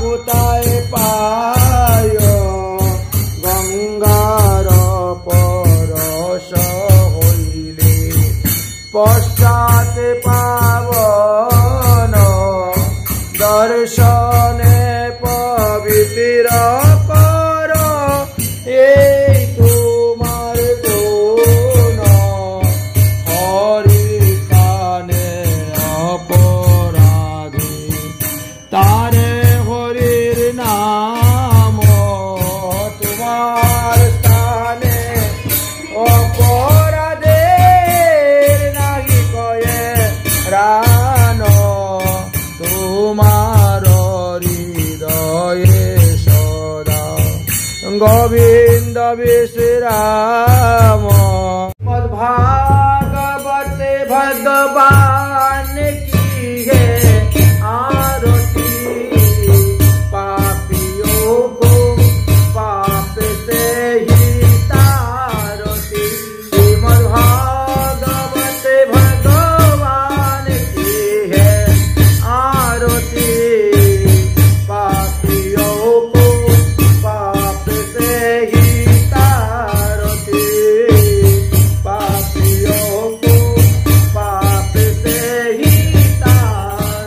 কোথায় পায় গঙ্গার পরশ হইলে পশ্চাতে পাবন দর্শনে পবিত্র কর এই তোমার গুণ হরি কানে অপরাধী তারে হরির নাম তোমার স্থানে অপরাধে নাহি কয়ে রান তোমার হৃদয়ে সদা গোবিন্দ বিশ্রাম मद्भागवते भगवान की है आरती पापियों को पाप से ही तारती मद्भागवते भगवान की है आरती पापियों को पाप से ही तारती पापियों को पाप से ही तारती।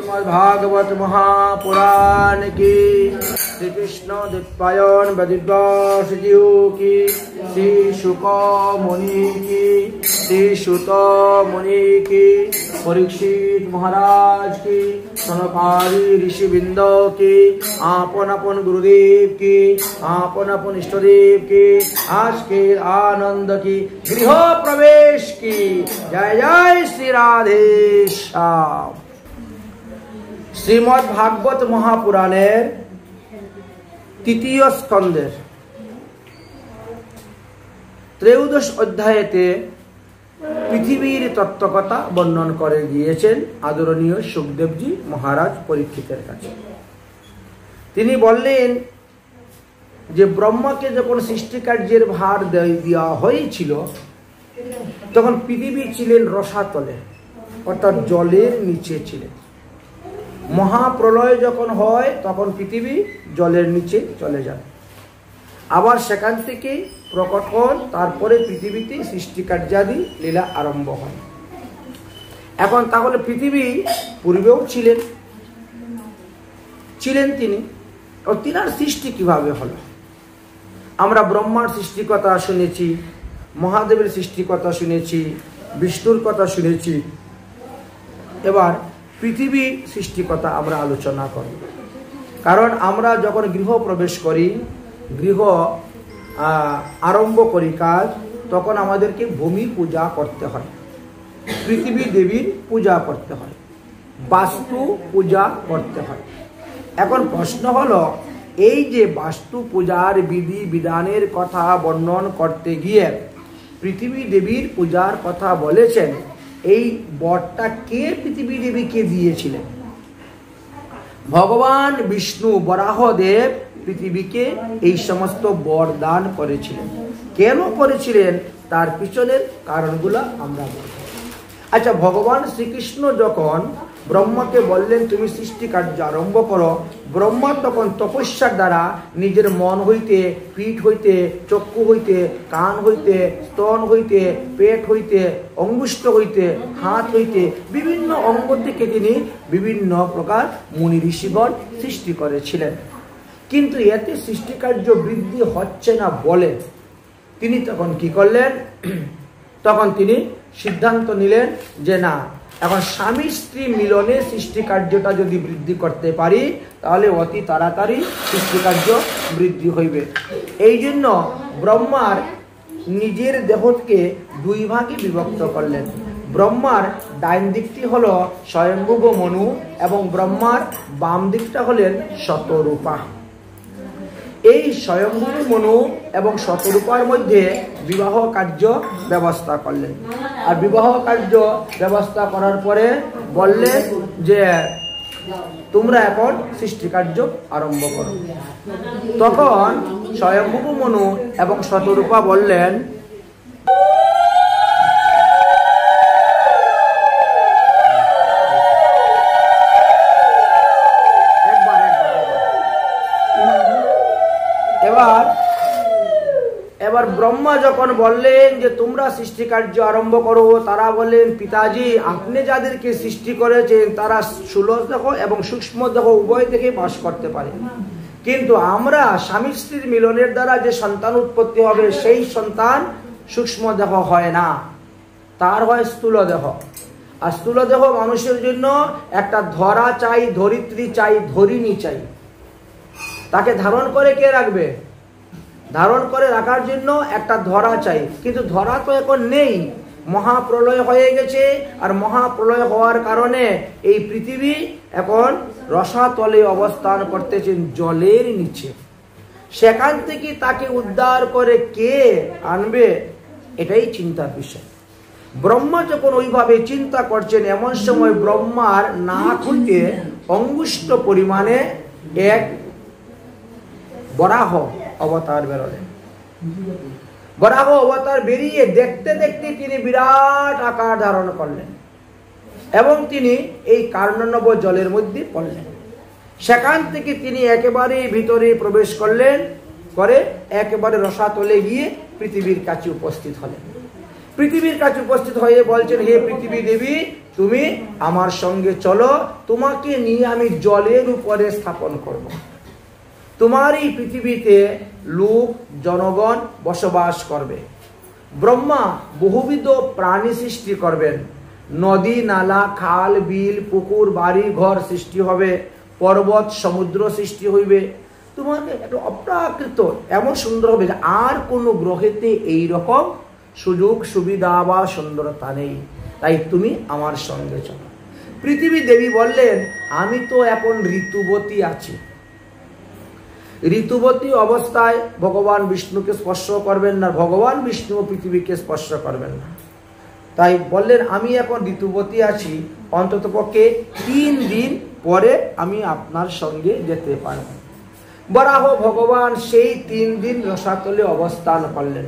श्रीमद्भागवत महापुराण की, श्री कृष्ण द्वैपायन वेदव्यास जी की, श्री शुक मुनि की, श्री सुत मुनि की, परीक्षित महाराज की, सनकादि ऋषिवृंद की, आपन अपन गुरुदेव की, आपन अपन इष्टदेव की, आज के आनंद की, गृह प्रवेश की। जय जय श्री राधे श्याम। श्रीमद् भागवत महापुराणेर तृतीय स्कंदेर त्रयोदश अध्यायते पृथिवीर तत्त्वकथा वर्णन करे दिएছেন आदरणीय सुखदेव जी महाराज परीक्षितेर काছে। তিনি বললেন যে ব্রহ্মাকে যখন সৃষ্টিকার্যের ভার দেওয়া হয়েছিল তখন পৃথিবী ছিলেন রসাতলে, অর্থাৎ জলের নিচে ছিলেন। মহাপ্রলয় যখন হয় তখন পৃথিবী জলের নিচে চলে যায়, আবার সেখান থেকে প্রকট হন, তারপরে পৃথিবীতে সৃষ্টিকার্যাদি লীলা আরম্ভ হয়। এখন তাহলে পৃথিবী পূর্বেও ছিলেন তিনি, ও তিনার সৃষ্টি কিভাবে হলো? আমরা ব্রহ্মার সৃষ্টির কথা শুনেছি, মহাদেবের সৃষ্টির কথা শুনেছি, বিষ্ণুর কথা শুনেছি। এবার পৃথিবী সৃষ্টির কথা আমরা আলোচনা করি। কারণ আমরা যখন গৃহ প্রবেশ করি, গৃহ আরম্ভ করি কাজ, তখন আমাদেরকে ভূমি পূজা করতে হয়, পৃথিবী দেবীর পূজা করতে হয়, বাস্তু পূজা করতে হয়। এখন প্রশ্ন হলো, এই যে বাস্তু পূজার বিধি বিধানের কথা বর্ণন করতে গিয়ে পৃথিবী দেবীর পূজার কথা বলেছেন, এই বরটা কে পৃথিবী দেবীকে দিয়েছিলেন? ভগবান বিষ্ণু বরাহদেব পৃথিবীকে এই সমস্ত বর দান করেছিলেন। কেন করেছিলেন তার পিছনের কারণগুলো আমরা বলব। আচ্ছা, ভগবান শ্রীকৃষ্ণ যখন ব্রহ্মাকে বললেন তুমি সৃষ্টি কার্য আরম্ভ করো, ব্রহ্মা তখন তপস্যার দ্বারা নিজের মন হইতে, পিঠ হইতে, চক্ষু হইতে, কান হইতে, স্তন হইতে, পেট হইতে, অঙ্গুষ্ঠ হইতে, হাত হইতে বিভিন্ন অঙ্গ থেকে তিনি বিভিন্ন প্রকার মুনি ঋষিগণ সৃষ্টি করেছিলেন। কিন্তু এতে সৃষ্টিকার্য বৃদ্ধি হচ্ছে না বলে তিনি তখন কি করলেন? তখন তিনি সিদ্ধান্ত নিলেন যে না, এখন স্বামী স্ত্রী মিলনে সৃষ্টিকার্যটা যদি বৃদ্ধি করতে পারি তাহলে অতি তাড়াতাড়ি সৃষ্টিকার্য বৃদ্ধি হইবে। এই জন্য ব্রহ্মার নিজের দেহকে দুই ভাগে বিভক্ত করলেন। ব্রহ্মার ডাইন দিকটি হলো স্বয়ম্ভুব মনু এবং ব্রহ্মার বাম দিকটা হলেন শতরূপা। এই স্বয়ম্ভুব মনু এবং শতরূপার মধ্যে বিবাহ কার্য ব্যবস্থা করলেন। আর বিবাহ কার্য ব্যবস্থা করার পরে বললেন যে তোমরা এখন সৃষ্টিকার্য আরম্ভ করো। তখন স্বয়ম্ভুব মনু এবং শতরূপা বললেন এবার ব্রহ্মা যখন বললেন যে তোমরা সৃষ্টি কার্য আরম্ভ করো, তারা বললেন পিতাজি আপনি যাদেরকে সৃষ্টি করেছেন তারা স্থূল দেহ এবং সূক্ষ্ম দেহ উভয় থেকে বাস করতে পারে, কিন্তু আমরা স্বামী স্ত্রীর মিলনের দ্বারা যে সন্তান উৎপত্তি হবে সেই সন্তান সূক্ষ্ম দেহ হয় না, তার হয় স্থূল দেহ। আর স্থূল দেহ মানুষের জন্য একটা ধরা চাই, ধরিত্রী চাই, ধরিণী চাই। তাকে ধারণ করে কে রাখবে? ধারণ করে রাখার জন্য একটা ধরা চাই, কিন্তু ধরা তো এখন নেই, মহাপ্রলয় হয়ে গেছে। আর মহাপ্রলয় হওয়ার কারণে এই পৃথিবী এখন রসাতলে অবস্থান করতেছেন, জলের নিচে। সেখান থেকে তাকে উদ্ধার করে কে আনবে, এটাই চিন্তার বিষয়। ব্রহ্মা যখন ওইভাবে চিন্তা করছেন, এমন সময় ব্রহ্মার নাক হইতে অঙ্গুষ্ঠ পরিমাণে এক বরাহ অবতার বেরোলেন। বরাহ অবতার বেরিয়ে দেখতে দেখতে তিনি বিরাট আকার ধারণ করলেন এবং তিনি এই কার্ণনব জলের মধ্যে পড়লেন। সেখান থেকে তিনি একেবারে ভিতরে প্রবেশ করলেন, করে একেবারে রসাতলে গিয়ে পৃথিবীর কাছে উপস্থিত হলেন। পৃথিবীর কাছে উপস্থিত হয়ে বলছেন, হে পৃথিবী দেবী তুমি আমার সঙ্গে চলো, তোমাকে নিয়ে আমি জলের উপরে স্থাপন করব। তোমার এই পৃথিবীতে লোক জনগণ বসবাস করবে। ব্রহ্মা বহুবিধ প্রাণী সৃষ্টি করবেন। নদী নালা খাল বিল পুকুর বাড়ি ঘর সৃষ্টি হবে, পর্বত সমুদ্র সৃষ্টি হইবে। তোমাকে একটা অপ্রাকৃত এমন সুন্দর হবে যে আর কোনো গ্রহেতে এইরকম সুযোগ সুবিধা বা সুন্দরতা নেই। তাই তুমি আমার সঙ্গে চলো। পৃথিবী দেবী বললেন, আমি তো এখন ঋতুবতী আছি। ঋতুবতী অবস্থায় ভগবান বিষ্ণুকে স্পর্শ করবেন না, ভগবান বিষ্ণু পৃথিবীকে স্পর্শ করবেন না। তাই বললেন, আমি এখন ঋতুবতী আছি, অন্ততপক্ষে 3 দিন পরে আমি আপনার সঙ্গে যেতে পারব। বরাহ ভগবান সেই 3 দিন রসাতলে অবস্থান করলেন।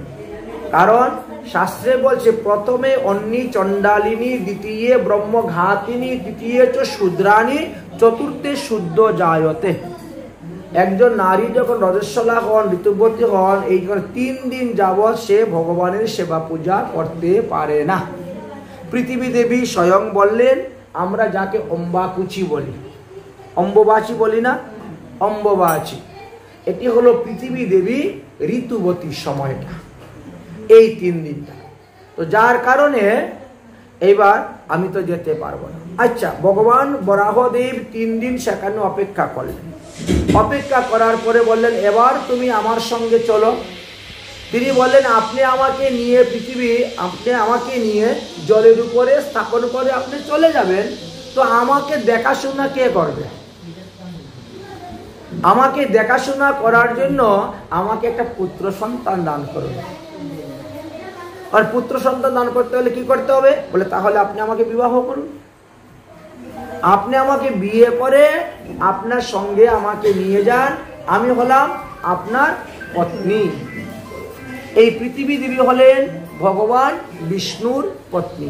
কারণ শাস্ত্রে বলছে, প্রথমে অন্নি চণ্ডালিনী, দ্বিতীয় ব্রহ্মঘাতিনী, তৃতীয় চ শূদ্রাণী, চতুর্থে শুদ্ধ জায়তে। একজন নারী যখন রজস্বলা হন, ঋতুবতী হন, এই 3 দিন যাবৎ সে ভগবানের সেবা পূজা করতে পারে না। পৃথিবী দেবী স্বয়ং বললেন, আমরা যাকে অম্বাকুচি বলি, অম্ববাচী বলি না, অম্ববাচী, এটি হলো পৃথিবী দেবী ঋতুবতী সময়টা, এই 3 দিনটা। তো যার কারণে এইবার আমি তো যেতে পারবো না। আচ্ছা, ভগবান বরাহদেব 3 দিন সেখানে অপেক্ষা করলেন। অপেক্ষা করার পরে বললেন, এবার তুমি আমার সঙ্গে চলো। তিনি বললেন, আপনি আমাকে নিয়ে আপনি আমাকে নিয়ে জলের উপরে স্থাপন করে আপনি চলে যাবেন, তো আমাকে দেখাশোনা কে করবে? আমাকে দেখাশোনা করার জন্য আমাকে একটা পুত্র সন্তান দান করবে। আর পুত্র সন্তান দান করতে হলে কি করতে হবে? বলে, তাহলে আপনি আমাকে বিবাহ করুন। আপনি আমাকে বিয়ে করে আপনার সঙ্গে আমাকে নিয়ে যান, আমি হলাম আপনার পত্নী। এই পৃথিবী দেবী হলেন ভগবান বিষ্ণুর পত্নী,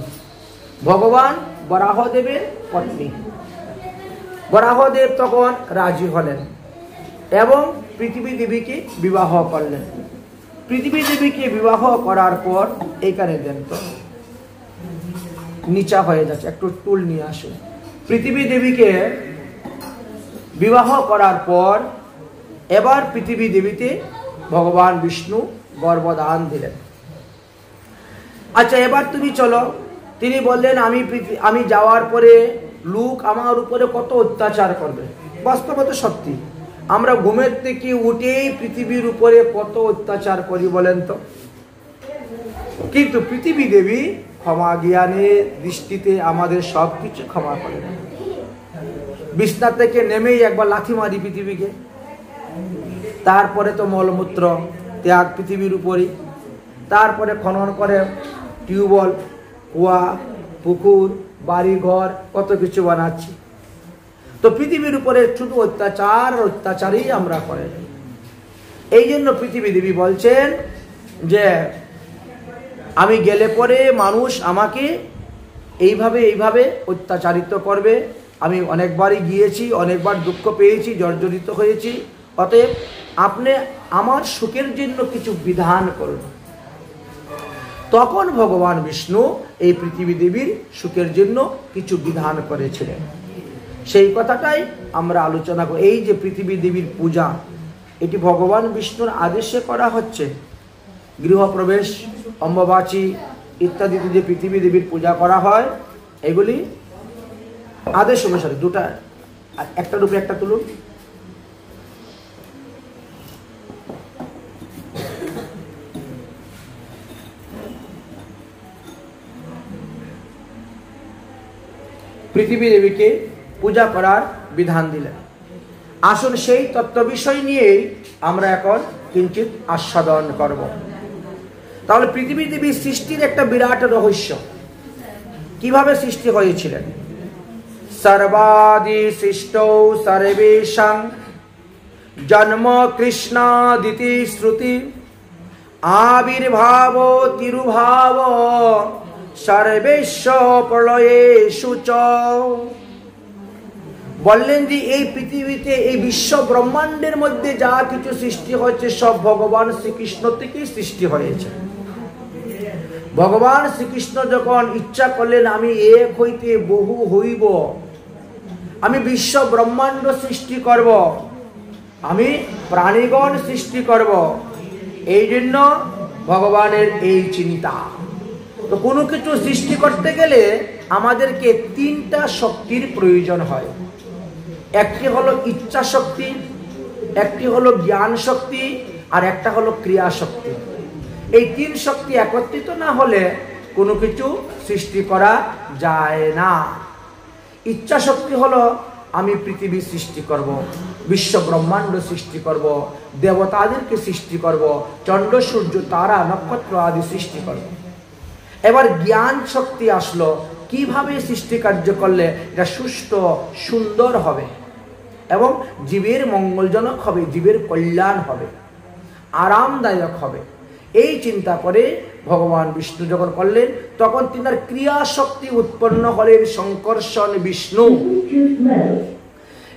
ভগবান বরাহদেবের পত্নী। বরাহদেব তখন রাজি হলেন এবং পৃথিবী দেবীকে বিবাহ করলেন। পৃথিবী দেবীকে বিবাহ করার পর, এইখানে দেন তো, নিচা হয়ে যাচ্ছে, একটু টুল নিয়ে আসুন। পৃথিবী দেবীকে বিবাহ করার পর এবার পৃথিবী দেবীতে ভগবান বিষ্ণু গর্ভদান দিলেন। আচ্ছা, এবার তুমি চলো। তিনি বললেন, আমি যাওয়ার পরে লোক আমার উপরে কত অত্যাচার করবে। বাস্তবত সত্যি, আমরা ঘুমের থেকে উঠেই পৃথিবীর উপরে কত অত্যাচার করি বলেন তো। কিন্তু পৃথিবী দেবী ক্ষমা জ্ঞানের দৃষ্টিতে আমাদের সবকিছু ক্ষমা করে। বিছনা থেকে নেমেই একবার লাথি মারি পৃথিবীকে, তারপরে তো মলমূত্র ত্যাগ পৃথিবীর উপরে, তারপরে খনন করে টিউবওয়েল, কুয়া, পুকুর, বাড়ি ঘর, কত কিছু বানাচ্ছি। তো পৃথিবীর উপরে শুধু অত্যাচার অত্যাচারই আমরা করে। এই জন্য পৃথিবী দেবী বলছেন যে আমি গেলে পরে মানুষ আমাকে এইভাবে অত্যাচারিত করবে। আমি অনেকবারই গিয়েছি, অনেকবার দুঃখ পেয়েছি, জর্জরিত হয়েছি। অতএব আপনি আমার সুখের জন্য কিছু বিধান করুন। তখন ভগবান বিষ্ণু এই পৃথিবী দেবীর সুখের জন্য কিছু বিধান করেছিলেন। সেই কথাটাই আমরা আলোচনা করি। এই যে পৃথিবী দেবীর পূজা, এটি ভগবান বিষ্ণুর আদেশে করা হচ্ছে। গৃহপ্রবেশ, অম্ববাচী ইত্যাদিতে যে পৃথিবী দেবীর পূজা করা হয়, এগুলি আদেশ অনুসারে। দুটা, একটার উপরে একটা তুলুন। পৃথিবী দেবীকে পূজা করার বিধান দিলেন। আসুন সেই তত্ত্ব বিষয় নিয়েই আমরা এখন কিঞ্চিত আস্বাদন করব। তাহলে পৃথিবী দেবীর সৃষ্টির একটা বিরাট রহস্য। কিভাবে সৃষ্টি হয়েছিলেন? সর্বাদি সৃষ্টৌ সর্বেষাং জন্ম কৃষ্ণাদিতি শ্রুতি আবির্ভাব তিরুভাব সর্বেশ্ব প্রলয়েষু চ। বললেন যে এই পৃথিবীতে, এই বিশ্ব ব্রহ্মাণ্ডের মধ্যে যা কিছু সৃষ্টি হয়েছে সব ভগবান শ্রীকৃষ্ণ থেকেই সৃষ্টি হয়েছে। ভগবান শ্রীকৃষ্ণ যখন ইচ্ছা করলেন আমি এক হইতে বহু হইব, আমি বিশ্ব ব্রহ্মাণ্ড সৃষ্টি করব, আমি প্রাণীগণ সৃষ্টি করব, এই জন্য ভগবানের এই চিন্তা। তো কোনো কিছু সৃষ্টি করতে গেলে আমাদেরকে তিনটা শক্তির প্রয়োজন হয়। একটি হলো ইচ্ছা শক্তি, একটি হলো জ্ঞান শক্তি, আর একটা হলো ক্রিয়া শক্তি। এই তিন শক্তি একত্রিত না হলে কোনো কিছু সৃষ্টি করা যায় না। ইচ্ছা শক্তি হলো আমি পৃথিবী সৃষ্টি করব, বিশ্ব ব্রহ্মাণ্ড সৃষ্টি করব, দেবতাদেরকে সৃষ্টি করব, চন্দ্র সূর্য তারা নক্ষত্র আদি সৃষ্টি করব। এবার জ্ঞান শক্তি আসলো, কিভাবে সৃষ্টি কার্য করলে এটা সুষ্ঠু সুন্দর হবে এবং জীবের মঙ্গলজনক হবে, জীবের কল্যাণ হবে, আরামদায়ক হবে। এই চিন্তা করে ভগবান বিষ্ণু যখন করলেন তখন তিনার ক্রিয়া শক্তি উৎপন্ন হলেন শঙ্কর্ষণ বিষ্ণু।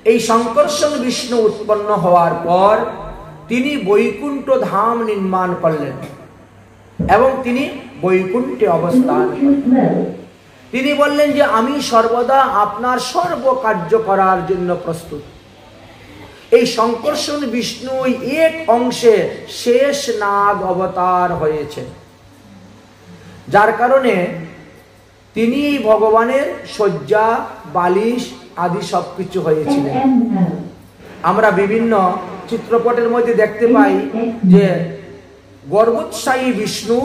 এই শঙ্কর্ষণ বিষ্ণু উৎপন্ন হওয়ার পর তিনি বৈকুণ্ঠ ধাম নির্মাণ করলেন এবং তিনি বৈকুণ্ঠে অবস্থান করলেন। তিনি বললেন যে আমি সর্বদা আপনার সর্বকার্য করার জন্য প্রস্তুত। এই শঙ্কর্ষণ বিষ্ণু এক অংশে শেষ নাগ অবতার হয়েছেন, যার কারণে তিনি ভগবানের শয্যা বালিশ আদি সবকিছু হয়েছিলেন। আমরা বিভিন্ন চিত্রপটের মধ্যে দেখতে পাই যে গর্বোৎসাহী বিষ্ণু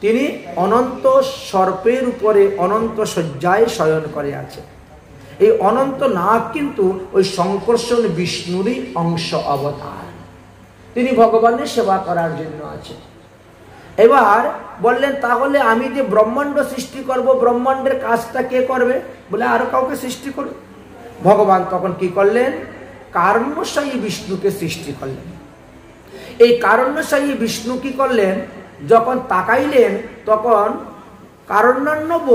তিনি অনন্ত সর্পের উপরে অনন্ত শয্যায় শয়ন করে আছে। এই অনন্ত নাগ কিন্তু ওই শঙ্কর্ষণ বিষ্ণুরই অংশ অবতার, তিনি ভগবানের সেবা করার জন্য আছে। এবার বললেন তাহলে আমি যে ব্রহ্মাণ্ড সৃষ্টি করব, ব্রহ্মাণ্ডের কাজটা কে করবে? বলে আরো কাউকে সৃষ্টি করবে। ভগবান তখন কি করলেন? কারণ্যশায়ী বিষ্ণুকে সৃষ্টি করলেন। এই কারণ্যশায়ী বিষ্ণু কি করলেন? যখন তাকাইলেন তখন কারণ্যার্ণব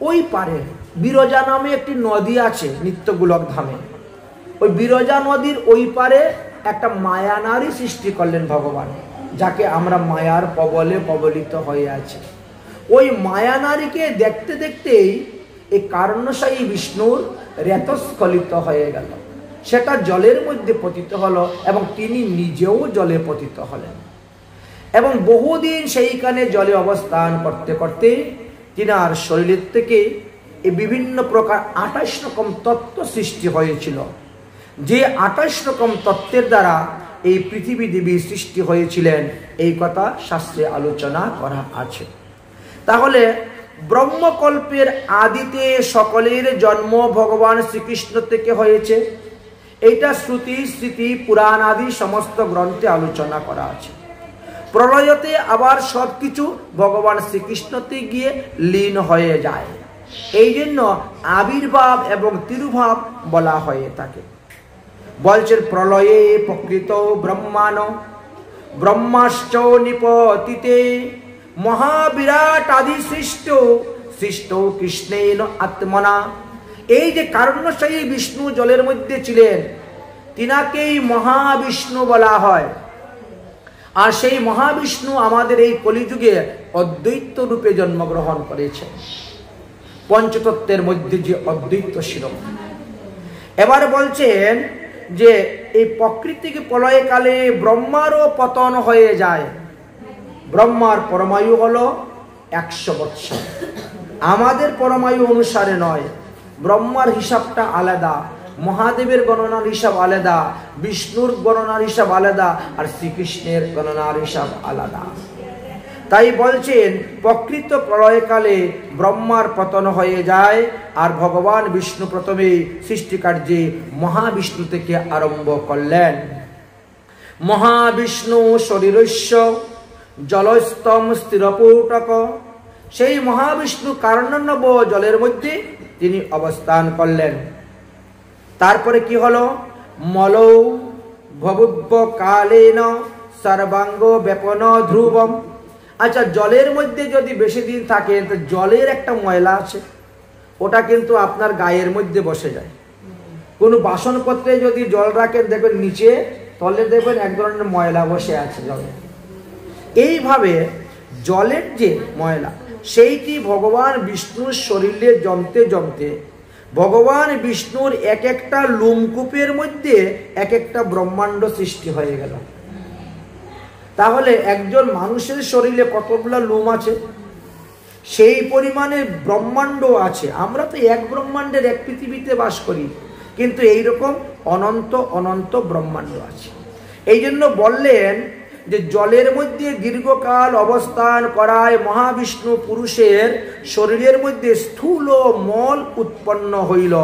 ওই পারে বিরজা নামে একটি নদী আছে নিত্যগোলক ধামে, ওই বিরজা নদীর ওই পারে একটা মায়া নারী সৃষ্টি করলেন ভগবান, যাকে আমরা মায়ার কবলে কবলিত হয়ে আছি। ওই মায়া নারীকে দেখতে দেখতেই এই কারণ্যশায়ী বিষ্ণুর রেতস্খলিত হয়ে গেল, সেটা জলের মধ্যে পতিত হলো এবং তিনি নিজেও জলে পতিত হলেন। এবং বহুদিন সেইখানে জলে অবস্থান করতে করতে তিনার শরীরের থেকে এই বিভিন্ন প্রকার 28 রকম তত্ত্ব সৃষ্টি হয়েছিল, যে 28 রকম তত্ত্বের দ্বারা এই পৃথিবী দেবী সৃষ্টি হয়েছিলেন, এই কথা শাস্ত্রে আলোচনা করা আছে। তাহলে ব্রহ্মকল্পের আদিতে সকলের জন্ম ভগবান শ্রীকৃষ্ণ থেকে হয়েছে, এইটা শ্রুতি স্মৃতি পুরাণ আদি সমস্ত গ্রন্থে আলোচনা করা আছে। প্রলয়তে আবার সবকিছু ভগবান শ্রীকৃষ্ণতে গিয়ে লীন হয়ে যায়, এই জন্য আবির্ভাব এবং তিরুভাব বলা হয়ে থাকে। বলছেন প্রলয়ে প্রকৃত ব্রহ্মাণ ব্রহ্মাশ্চ নিপতিতে মহাবিরাট আদি সৃষ্ট সৃষ্ট কৃষ্ণেন আত্মনা। এই যে কারণ্যশায়ী বিষ্ণু জলের মধ্যে ছিলেন, তিনাকেই মহাবিষ্ণু বলা হয়। আর সেই মহাবিষ্ণু আমাদের এই কলিযুগে অদ্বৈত রূপে জন্মগ্রহণ করেছে, পঞ্চতত্ত্বের মধ্যে যে অদ্বৈত শিরোমণি। এবার বলছেন যে এই প্রকৃতিকে প্রলয়কালে ব্রহ্মারও পতন হয়ে যায়। ব্রহ্মার পরমায়ু হলো 100 বৎসর, আমাদের পরমায়ু অনুসারে নয়। ব্রহ্মার হিসাবটা আলাদা, মহাদেবের গণনার হিসাব আলাদা, বিষ্ণুর গণনার হিসাব আলাদা, আর শ্রীকৃষ্ণের গণনার হিসাব আলাদা। তাই বলছেন প্রকৃত প্রলয়কালে ব্রহ্মার পতন হয়ে যায়, আর ভগবান বিষ্ণু প্রথমে সৃষ্টিকার্যে মহাবিষ্ণু থেকে আরম্ভ করলেন। মহাবিষ্ণু শরীরস্য জলস্তম স্থিরপুটক। সেই মহাবিষ্ণু কারণ্যব জলের মধ্যে তিনি অবস্থান করলেন। তারপরে কি হলো? মলৌ ভবুব্ব কালেন সর্বাঙ্গ ব্যাপন ধ্রুবম। আচ্ছা, জলের মধ্যে যদি বেশি দিন থাকে তো জলের একটা ময়লা আছে, ওটা কিন্তু আপনার গায়ের মধ্যে বসে যায়। কোনো বাসনপত্রে যদি জল রাখেন দেখবেন নিচে তলে দেখবেন এক ধরনের ময়লা বসে আছে জলে। এইভাবে জলের যে ময়লা সেইটি ভগবান বিষ্ণুর শরীরে জমতে জমতে ভগবান বিষ্ণুর এক একটা লোমকূপের মধ্যে এক একটা ব্রহ্মাণ্ড সৃষ্টি হয়ে গেল। তাহলে একজন মানুষের শরীরে কতগুলো লোম আছে, সেই পরিমাণে ব্রহ্মাণ্ড আছে। আমরা তো এক ব্রহ্মাণ্ডের এক পৃথিবীতে বাস করি, কিন্তু এইরকম অনন্ত অনন্ত ব্রহ্মাণ্ড আছে। এই জন্য বললেন যে জলের মধ্যে দীর্ঘকাল অবস্থান করায় মহাবিষ্ণু পুরুষের শরীরের মধ্যে স্থূল মল উৎপন্ন হইল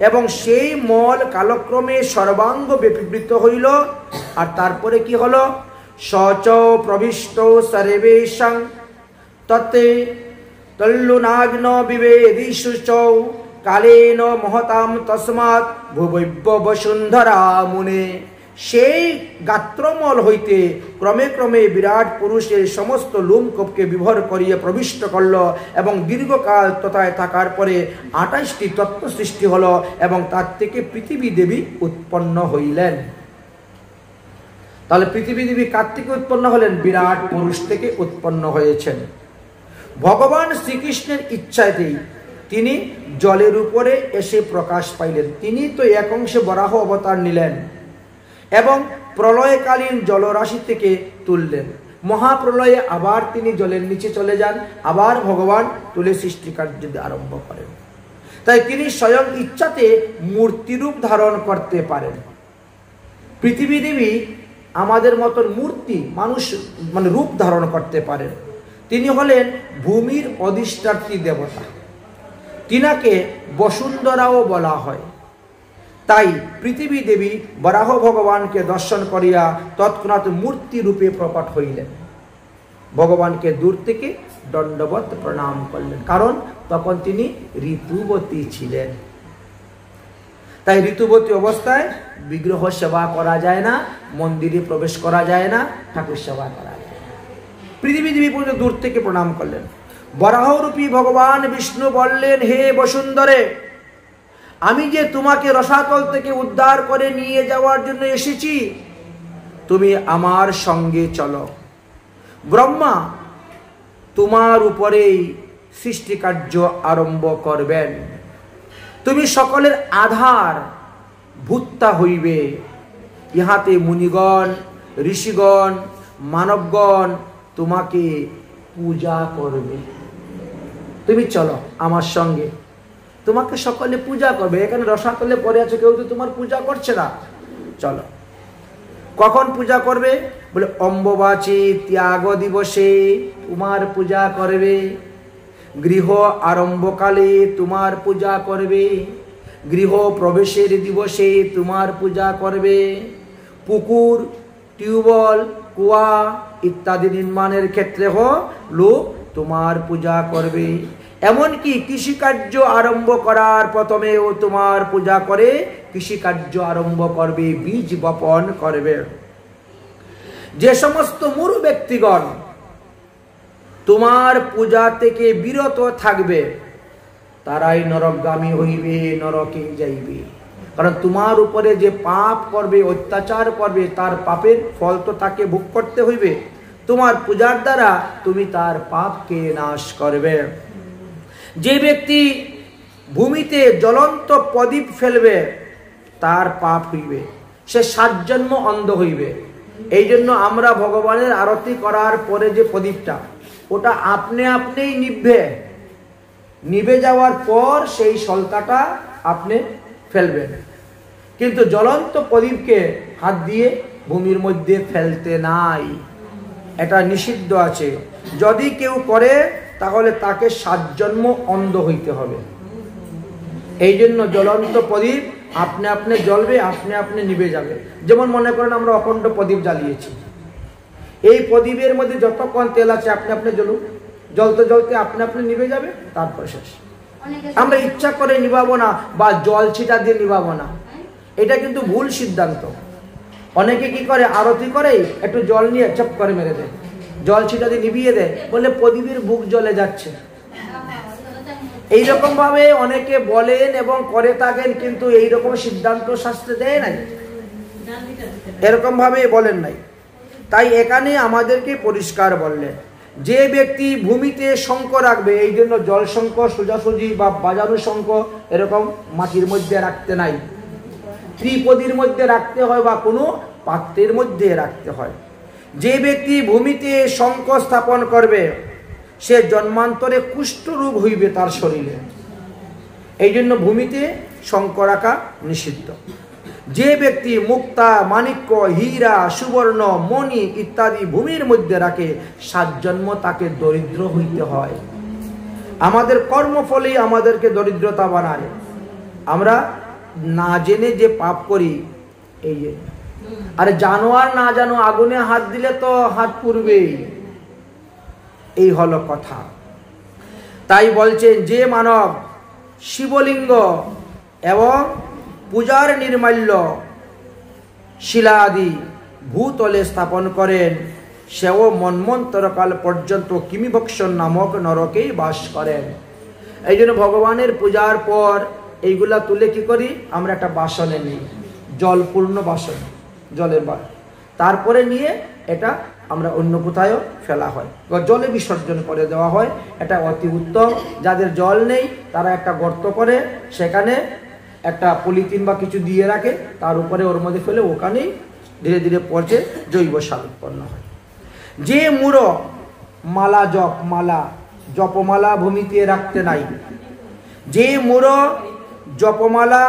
এবং সেই মল কালক্রমে সর্বাঙ্গ বিবৃত হইল। আর তারপরে কি হলো? শৌচ প্রবিষ্ট সর্বেশাং ততে তল্লুনাগ্ন বিবেদিষু চ কালেন মহতাম তস্মাৎ ভুবৈব্য বসুন্ধরা মুনে। সেই গাত্রমল হইতে ক্রমে ক্রমে বিরাট পুরুষের সমস্ত লোমকূপকে বিভর করিয়া প্রবিষ্ট করল এবং দীর্ঘকাল তথায় থাকার পরে 28টি তত্ত্ব সৃষ্টি হল এবং তার থেকে পৃথিবী দেবী উৎপন্ন হইলেন। তাহলে পৃথিবী দেবী কার থেকে উৎপন্ন হলেন? বিরাট পুরুষ থেকে উৎপন্ন হয়েছেন। ভগবান শ্রীকৃষ্ণের ইচ্ছাতেই তিনি জলের উপরে এসে প্রকাশ পাইলেন। তিনি তো এক অংশে বরাহ অবতার নিলেন এবং প্রলয়কালীন জলরাশি থেকে তুললেন। মহাপ্রলয়ে আবার তিনি জলের নিচে চলে যান, আবার ভগবান তুলে সৃষ্টি কার্য আরম্ভ করেন। তাই তিনি স্বয়ং ইচ্ছাতে মূর্তিরূপ ধারণ করতে পারেন। পৃথিবী দেবী আমাদের মতন মূর্তি মানুষ মানে রূপ ধারণ করতে পারেন। তিনি হলেন ভূমির অধিষ্ঠাত্রী দেবতা, তিনাকে বসুন্ধরাও বলা হয়। তাই পৃথিবী দেবী বরাহ ভগবানকে দর্শন করিয়া তৎক্ষণাৎ মূর্তি রূপে প্রকট হইলেন। ভগবানকে দূর থেকে দণ্ডবত প্রণাম করলেন, কারণ তখন তিনি ঋতুবতী ছিলেন। তাই ঋতুবতী অবস্থায় বিগ্রহ সেবা করা যায় না, মন্দিরে প্রবেশ করা যায় না, ঠাকুর সেবা করা যায় না। পৃথিবী দেবী পর্যন্ত দূর থেকে প্রণাম করলেন। বরাহরূপী ভগবান বিষ্ণু বললেন, হে বসুন্ধরে, আমি যে তোমাকে রসাতল থেকে উদ্ধার করে নিয়ে যাওয়ার জন্য এসেছি, তুমি আমার সঙ্গে চলো। ব্রহ্মা তোমার উপরেই সৃষ্টি কার্য আরম্ভ করবেন। তুমি সকলের আধার ভূতা হইবে। ইহাতে মুনিগণ, ঋষিগণ, মানবগণ তোমাকে পূজা করবে। তুমি চলো আমার সঙ্গে, তোমাকে সকলে পূজা করবে। এখানে রসাতলে পড়ে আছে, কেউ তো তোমার পূজা করছে না। চলো। কখন পূজা করবে? বলে অম্বুবাচী ত্যাগ দিবসে তোমার পূজা করবে, গৃহ আরম্ভকালে তোমার পূজা করবে, গৃহ প্রবেশের দিবসে তোমার পূজা করবে, পুকুর, টিউবওয়েল, কুয়া ইত্যাদি নির্মাণের ক্ষেত্রে লোক তোমার পূজা করবে। এমনকি কৃষিকার্য আরম্ভ করার প্রথমেও তোমার পূজা করে কৃষিকার্য আরম্ভ করবে, বীজ বপন করবে। যে সমস্ত মূঢ় ব্যক্তিগণ তোমার পূজা থেকে বিরত থাকবে, তারাই নরকগামী হইবে, নরকে যাইবে। কারণ তোমার উপরে যে পাপ করবে, অত্যাচার করবে, তার পাপের ফল তো তাকে ভোগ করতে হইবে। তোমার পূজার দ্বারা তুমি তার পাপকে নাশ করবে। যে ব্যক্তি ভূমিতে জ্বলন্ত প্রদীপ ফেলবে, তার পাপ হইবে, সে 7 জন্ম অন্ধ হইবে। এই জন্য আমরা ভগবানের আরতি করার পরে যে প্রদীপটা, ওটা আপনি আপনিই নিভে যাওয়ার পর সেই সলতাটা আপনি ফেলবেন। কিন্তু জ্বলন্ত প্রদীপকে হাত দিয়ে ভূমির মধ্যে ফেলতে নাই, এটা নিষিদ্ধ আছে। যদি কেউ করে তাহলে তাকে 7 জন্ম অন্ধ হইতে হবে। এই জন্য জ্বলন্ত প্রদীপ আপনি আপনি জ্বলবে, আপনি আপনি নিভে যাবে। যেমন মনে করেন আমরা অখণ্ড প্রদীপ জ্বালিয়েছি, এই প্রদীপের মধ্যে যতক্ষণ তেল আছে আপনি আপনি জ্বলুন, জ্বলতে জ্বলতে আপনি আপনি নিভে যাবে, তারপর শেষ। আমরা ইচ্ছা করে নিভাবো না বা জল ছিটা দিয়ে নিভাবো না, এটা কিন্তু ভুল সিদ্ধান্ত। অনেকে কি করে, আরতি করে একটু জল নিয়ে চপ করে মেরে দেয়, জল ছিটা দিয়ে নিভিয়ে দেয়, বলে প্রদীপের বুক জ্বলে যাচ্ছে। এইরকম ভাবে অনেকে বলেন এবং করে থাকেন, কিন্তু এইরকম সিদ্ধান্ত শাস্ত্রে দেয় নাই, এরকম ভাবে বলেন নাই। তাই এখানে আমাদেরকে পরিষ্কার বললেন যে ব্যক্তি ভূমিতে শঙ্খ রাখবে, এই জন্য জল শঙ্খ সোজাসুজি বা বাজানো শঙ্খ এরকম মাটির মধ্যে রাখতে নাই, ত্রিপদীর মধ্যে রাখতে হয় বা কোনো পাত্রের মধ্যে রাখতে হয়। যে ব্যক্তি ভূমিতে শঙ্খ স্থাপন করবে সে জন্মান্তরে কুষ্ঠরোগ হইবে তার শরীরে, এই জন্য ভূমিতে শঙ্খ রাখা নিষিদ্ধ। যে ব্যক্তি মুক্তা, মাণিক্য, হীরা, সুবর্ণ, মণি ইত্যাদি ভূমির মধ্যে রাখে 7 জন্ম তাকে দরিদ্র হইতে হয়। আমাদের কর্মফলেই আমাদেরকে দরিদ্রতা বানায়। আমরা না জেনে যে পাপ করি, এই যে আরে জানো আর না জানো আগুনে হাত দিলে তো হাত পুড়বেই, এই হলো কথা। তাই বলছেন যে মানব শিবলিঙ্গ এবং পূজার নির্মাল্য শিলাদি ভূতলে স্থাপন করেন সেও মন্বন্তরকাল পর্যন্ত কিমিভক্ষণ নামক নরকেই বাস করেন। এই জন্য ভগবানের পূজার পর এইগুলা তুলে কি করি আমরা, একটা বাসনে নিই, জলপূর্ণ বাসন, জলের তারপরে নিয়ে এটা আমরা অন্য কোথায়ও ফেলা হয়, জলে বিসর্জন করে দেওয়া হয়। এটা অতি উত্তম। যাদের জল নেই তারা একটা গর্ত করে সেখানে একটা পলিথিন বা কিছু দিয়ে রাখে, তার উপরে ওর মধ্যে ফেলে ওখানেই ধীরে ধীরে পচে জৈব সার উৎপন্ন হয়। যে মূঢ় মালা জপমালা ভূমিতে রাখতে নাই, যে মূঢ় জপমালা,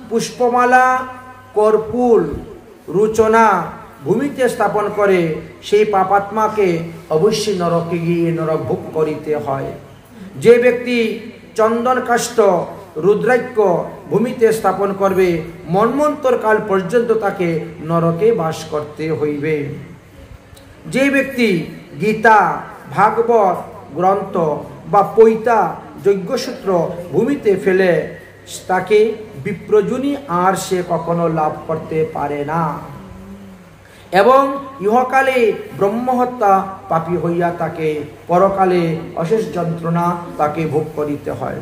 পুষ্পমালা, কর্পূর, রুচনা ভূমিতে স্থাপন করে সেই পাপাত্মাকে অবশ্যই নরকে গিয়ে নরক ভোগ করিতে হয়। যে ব্যক্তি চন্দন কাষ্ঠ, রুদ্রাক্ষ ভূমিতে স্থাপন করবে মন্বন্তর কাল পর্যন্ত তাকে নরকে বাস করতে হইবে। যে ব্যক্তি গীতা, ভাগবত গ্রন্থ বা পৈতা, যজ্ঞসূত্র ভূমিতে ফেলে তাকে বিপ্রজনী আর সে কখনো লাভ করতে পারে না এবং ইহকালে ব্রহ্মহত্যা পাপী হইয়া তাকে পরকালে অশেষ যন্ত্রণা তাকে ভোগ করিতে হয়।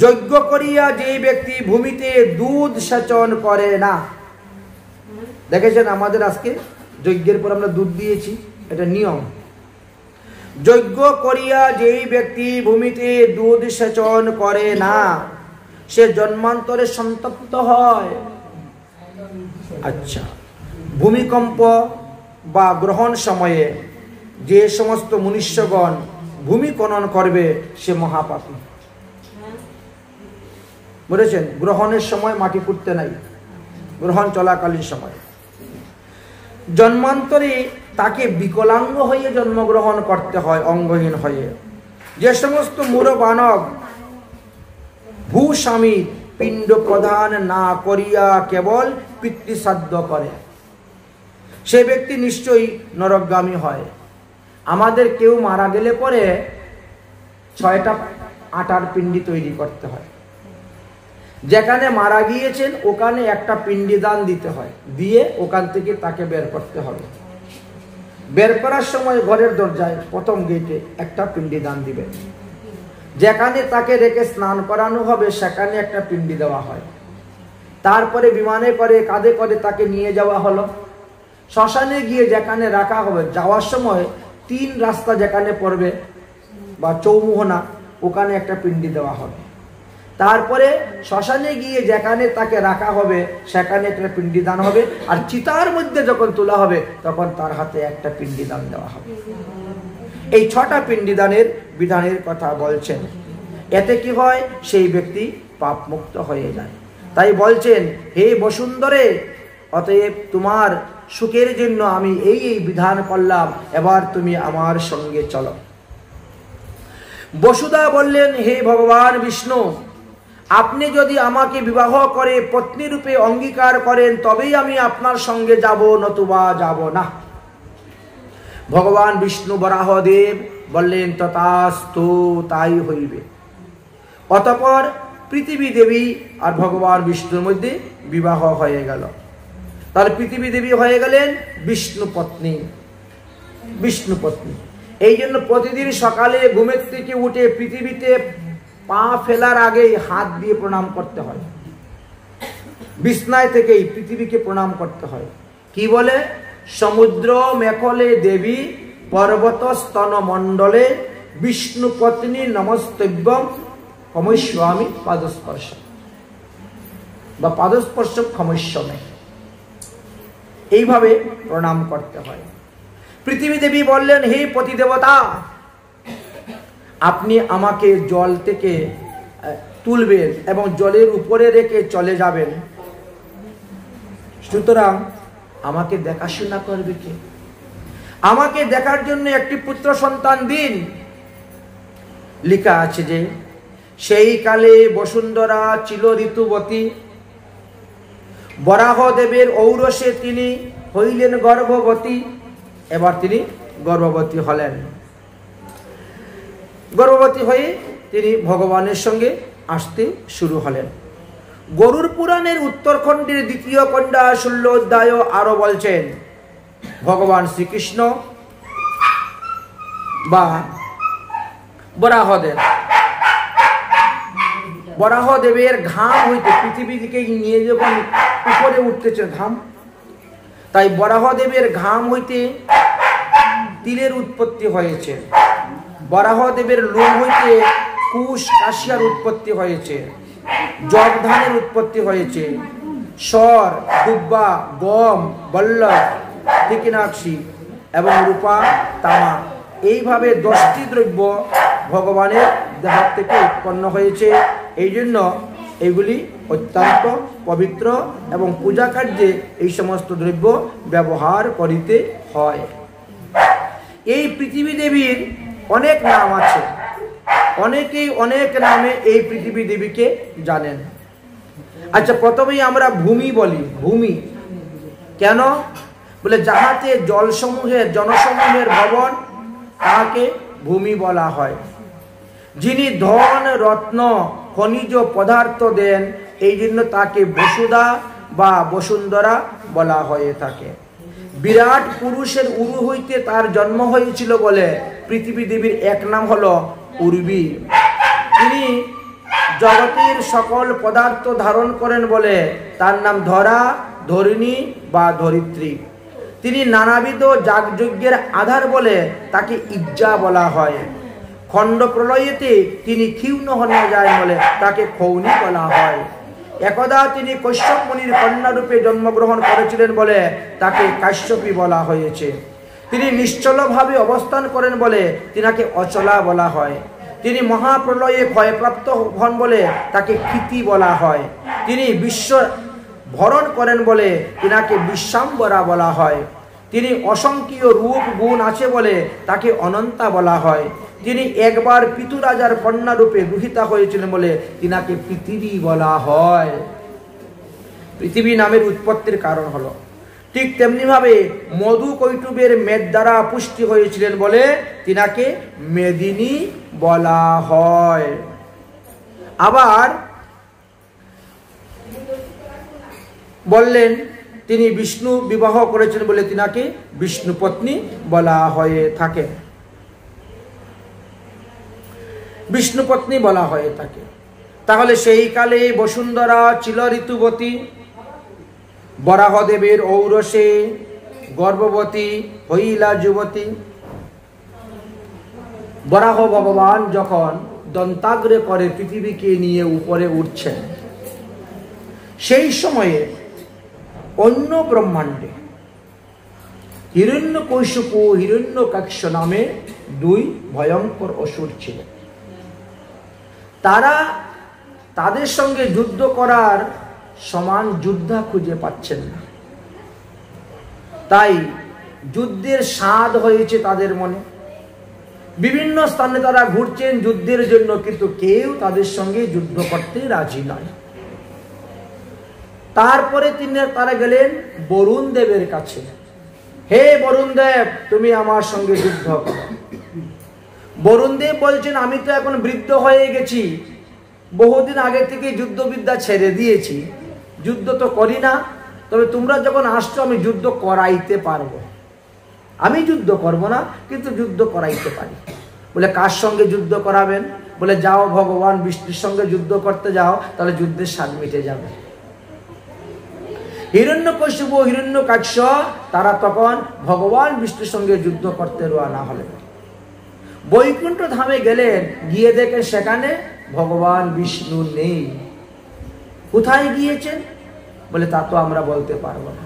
যজ্ঞ করিয়া যে ব্যক্তি ভূমিতে দুধ সেচন করে না, দেখেছেন আমাদের আজকে যজ্ঞের পর আমরা দুধ দিয়েছি, এটা নিয়ম। যজ্ঞ করিয়া যেই ব্যক্তি ভূমিতে দুধ সেচন করে না সে জন্মান্তরে সন্তপ্ত হয়। আচ্ছা, ভূমিকম্প বা গ্রহণ সময়ে যে সমস্ত মনুষ্যগণ ভূমি খনন করবে সে মহাপাপী। বুঝেছেন, গ্রহণের সময় মাটি পুঁততে নাই, গ্রহণ চলাকালীন সময়। জন্মান্তরে তাকে বিকলাঙ্গ হয়ে জন্মগ্রহণ করতে হয়, অঙ্গহীন হয়ে। যে সমস্ত মূঢ় বানব ভূস্বামী পিণ্ড প্রদান না করিয়া কেবল পিতৃশ্রাদ্ধ করে সে ব্যক্তি নিশ্চয়ই নরকগামী হয়। আমাদের কেউ মারা গেলে পরে 6টা আটার পিণ্ডি তৈরি করতে হয়। যেখানে মারা গিয়েছেন ওখানে একটা পিণ্ডি দান দিতে হয়, দিয়ে ওখান থেকে তাকে বের করতে হবে। বের করার সময় ঘরের দরজায় প্রথম গেটে একটা পিণ্ডি দান দিবে। যেখানে তাকে রেখে স্নান করানো হবে সেখানে একটা পিণ্ডি দেওয়া হয়। তারপরে বিমানে করে কাঁধে করে তাকে নিয়ে যাওয়া হলো। শ্মশানে গিয়ে যেখানে রাখা হবে, যাওয়ার সময় 3 রাস্তা যেখানে পড়বে বা চৌমুহনা, ওখানে একটা পিণ্ডি দেওয়া হবে। তারপরে শ্মশানে গিয়ে যেখানে তাকে রাখা হবে সেখানে একটা পিণ্ডি দান হবে। আর চিতার মধ্যে যখন তোলা হবে তখন তার হাতে একটা পিণ্ডি দান দেওয়া হবে। এই 6টা পিণ্ডি দানের বিধানের কথা বলছেন। এতে কি হয়, সেই ব্যক্তি পাপ মুক্ত হয়ে যায়। তাই বলছেন, হে বসুন্ধরে, অতএব তোমার সুখের জন্য আমি এই বিধান করলাম, এবার তুমি আমার সঙ্গে চলো। বসুধা বললেন, হে ভগবান বিষ্ণু, আপনি যদি আমাকে বিবাহ করে পত্নী রূপে অঙ্গীকার করেন তবেই আমি আপনার সঙ্গে যাব, নতুবা যাব না। ভগবান বিষ্ণু বরাহদেব বললেন, তথাস্তু, তাই হইবে। অতঃপর পৃথিবী দেবী আর ভগবান বিষ্ণুর মধ্যে বিবাহ হয়ে গেল। তাহলে পৃথিবী দেবী হয়ে গেলেন বিষ্ণু পত্নী। বিষ্ণু পত্নী এই জন্য প্রতিদিন সকালে ঘুমের থেকে উঠে পৃথিবীতে পা ফেলার আগেই হাত দিয়ে প্রণাম করতে হয়। বিছনায় থেকেই পৃথিবীকে প্রণাম করতে হয়। কি বলে, সমুদ্র মেখলে দেবী পর্বত স্তন মণ্ডলে বিষ্ণু পত্নী নমস্তব্যম ক্ষমস্বামী পাদস্পর্শ বা পাদস্পর্শ ক্ষমস্বামী, এইভাবে প্রণাম করতে হয়। পৃথিবী দেবী বললেন, হে পতিদেবতা, আপনি আমাকে জল থেকে তুলবেন এবং জলের উপরে রেখে চলে যাবেন, সুতরাং আমাকে দেখাশোনা করবে কে? আমাকে দেখার জন্য একটি পুত্র সন্তান দিন। লেখা আছে যে সেই কালে বসুন্ধরা ছিল ঋতুবতী, বরাহদেবের ঔরসে তিনি হইলেন গর্ভবতী। এবার তিনি গর্ভবতী হলেন। গর্ভবতী হয়ে তিনি ভগবানের সঙ্গে আসতে শুরু হলেন। গরুর পুরাণের উত্তরখণ্ডের 2য় খণ্ডা 16 অধ্যায় আরো বলছেন, ভগবান শ্রীকৃষ্ণ বা বরাহদেবের ঘাম হইতে পৃথিবী দিকে নিয়ে যখন উপরে উঠতেছে ঘাম, তাই বরাহদেবের ঘাম হইতে তিলের উৎপত্তি হয়েছে, বরাহদেবের লোম হইতে কুশ কাশিয়ার উৎপত্তি হয়েছে, জব ধানের উৎপত্তি হয়েছে, স্বর, দুব্বা, গম, বল্লভ, তিকিনাক্ষী এবং রূপা, তামা, এইভাবে 10টি দ্রব্য ভগবানের দেহ থেকে উৎপন্ন হয়েছে। এই জন্য এগুলি অত্যন্ত পবিত্র এবং পূজা কার্যে এই সমস্ত দ্রব্য ব্যবহার করিতে হয়। এই পৃথিবী দেবীর অনেক নাম আছে, অনেকেই অনেক নামে এই পৃথিবী দেবীকে জানেন। আচ্ছা, প্রথমেই আমরা ভূমি বলি। ভূমি কেন? বলে যাহাতে জলসমূহের জনসমূহের ভবন, তাকে ভূমি বলা হয়। যিনি ধন রত্ন খনিজ পদার্থ দেন, এই জন্য তাকে বসুধা বা বসুন্ধরা বলা হয়ে থাকে। বিরাট পুরুষের উরু হইতে তার জন্ম হয়েছিল বলে পৃথিবী দেবীর এক নাম হলো উর্বী। তিনি জগতের সকল পদার্থ ধারণ করেন বলে তার নাম ধরা, ধরিণী বা ধরিত্রী। তিনি নানাবিধ যাগযজ্ঞের আধার বলে তাকে ইজ্জা বলা হয়। খণ্ড প্রলয়েতে তিনি ক্ষীণ হয়ে যায় বলে তাকে ক্ষৌণী বলা হয়। একদা তিনি কশ্যপ মুনির কন্যা রূপে জন্মগ্রহণ করেছিলেন বলে তাকে কাশ্যপী বলা হয়েছে। তিনি নিশ্চলভাবে অবস্থান করেন বলে তিনাকে অচলা বলা হয়। তিনি মহাপ্রলয়ে ক্ষয়প্রাপ্ত হন বলে তাকে ক্ষিতি বলা হয়। তিনি বিশ্ব ভরণ করেন বলে তিনাকে বিশ্বাম্বরা বলা হয়। তিনি অসংখ্য রূপ গুণ আছে বলে তাকে অনন্তা বলা হয়। তিনি একবার পিতু রাজার কন্যা রূপে গৃহীতা হয়েছিলেন বলে তিনাকে পৃথিবী বলা হয়। পৃথিবী নামের উৎপত্তির কারণ হলো, ঠিক তেমনি ভাবে মধু কৈটুবের মেদ দ্বারা পুষ্টি হয়েছিলেন বলে তিনাকে মেদিনী বলা হয়। আবার বললেন তিনি বিষ্ণু বিবাহ করেছেন বলে তিনাকে বিষ্ণু পত্নী বলা হয়ে থাকে। বিষ্ণু পত্নী বলা হয়ে থাকে। তাহলে সেই কালে বসুন্ধরা ছিল ঋতুবতী, বরাহদেবের ঔরসে গর্ভবতী হইলা যুবতী। বরাহ ভগবান যখন দন্তাগ্রে করে পৃথিবীকে নিয়ে উপরে উঠছেন, সেই সময়ে অন্য ব্রহ্মাণ্ডে হিরণ্যকৈশিক ও হিরণ্যকাক্ষ নামে 2 ভয়ঙ্কর অসুর ছিল। তারা তাদের সঙ্গে যুদ্ধ করার সমান যোদ্ধা খুঁজে পাচ্ছেন না, তাই যুদ্ধের স্বাদ হয়েছে তাদের মনে। বিভিন্ন স্থানে তারা ঘুরছেন যুদ্ধের জন্য, কিন্তু কেউ তাদের সঙ্গে যুদ্ধ করতে রাজি নয়। তারপরে তারা গেলেন বরুণ দেবের কাছে। হে বরুণ দেব, তুমি আমার সঙ্গে যুদ্ধ করো। বরুণ দেব বলছেন, আমি তো এখন বৃদ্ধ হয়ে গেছি, বহুদিন আগে থেকে যুদ্ধবিদ্যা ছেড়ে দিয়েছি, যুদ্ধ তো করি না। তবে তোমরা যখন আসছো আমি যুদ্ধ করাইতে পারবো। আমি যুদ্ধ করব না, কিন্তু যুদ্ধ করাইতে পারি। বলে কার সঙ্গে যুদ্ধ করাবেন? বলে যাও ভগবান বিষ্ণুর সঙ্গে যুদ্ধ করতে যাও, তাহলে যুদ্ধের স্বাদ মিটে যাবে। হিরণ্যকশিপু হিরণ্যকাক্ষ তারা তখন ভগবান বিষ্ণুর সঙ্গে যুদ্ধ করতে রওনা হলেন। বৈকুণ্ঠ ধামে গেলেন, গিয়ে দেখেন সেখানে ভগবান বিষ্ণু নেই। কোথায় গিয়েছেন বলে তা তো আমরা বলতে পারবো না।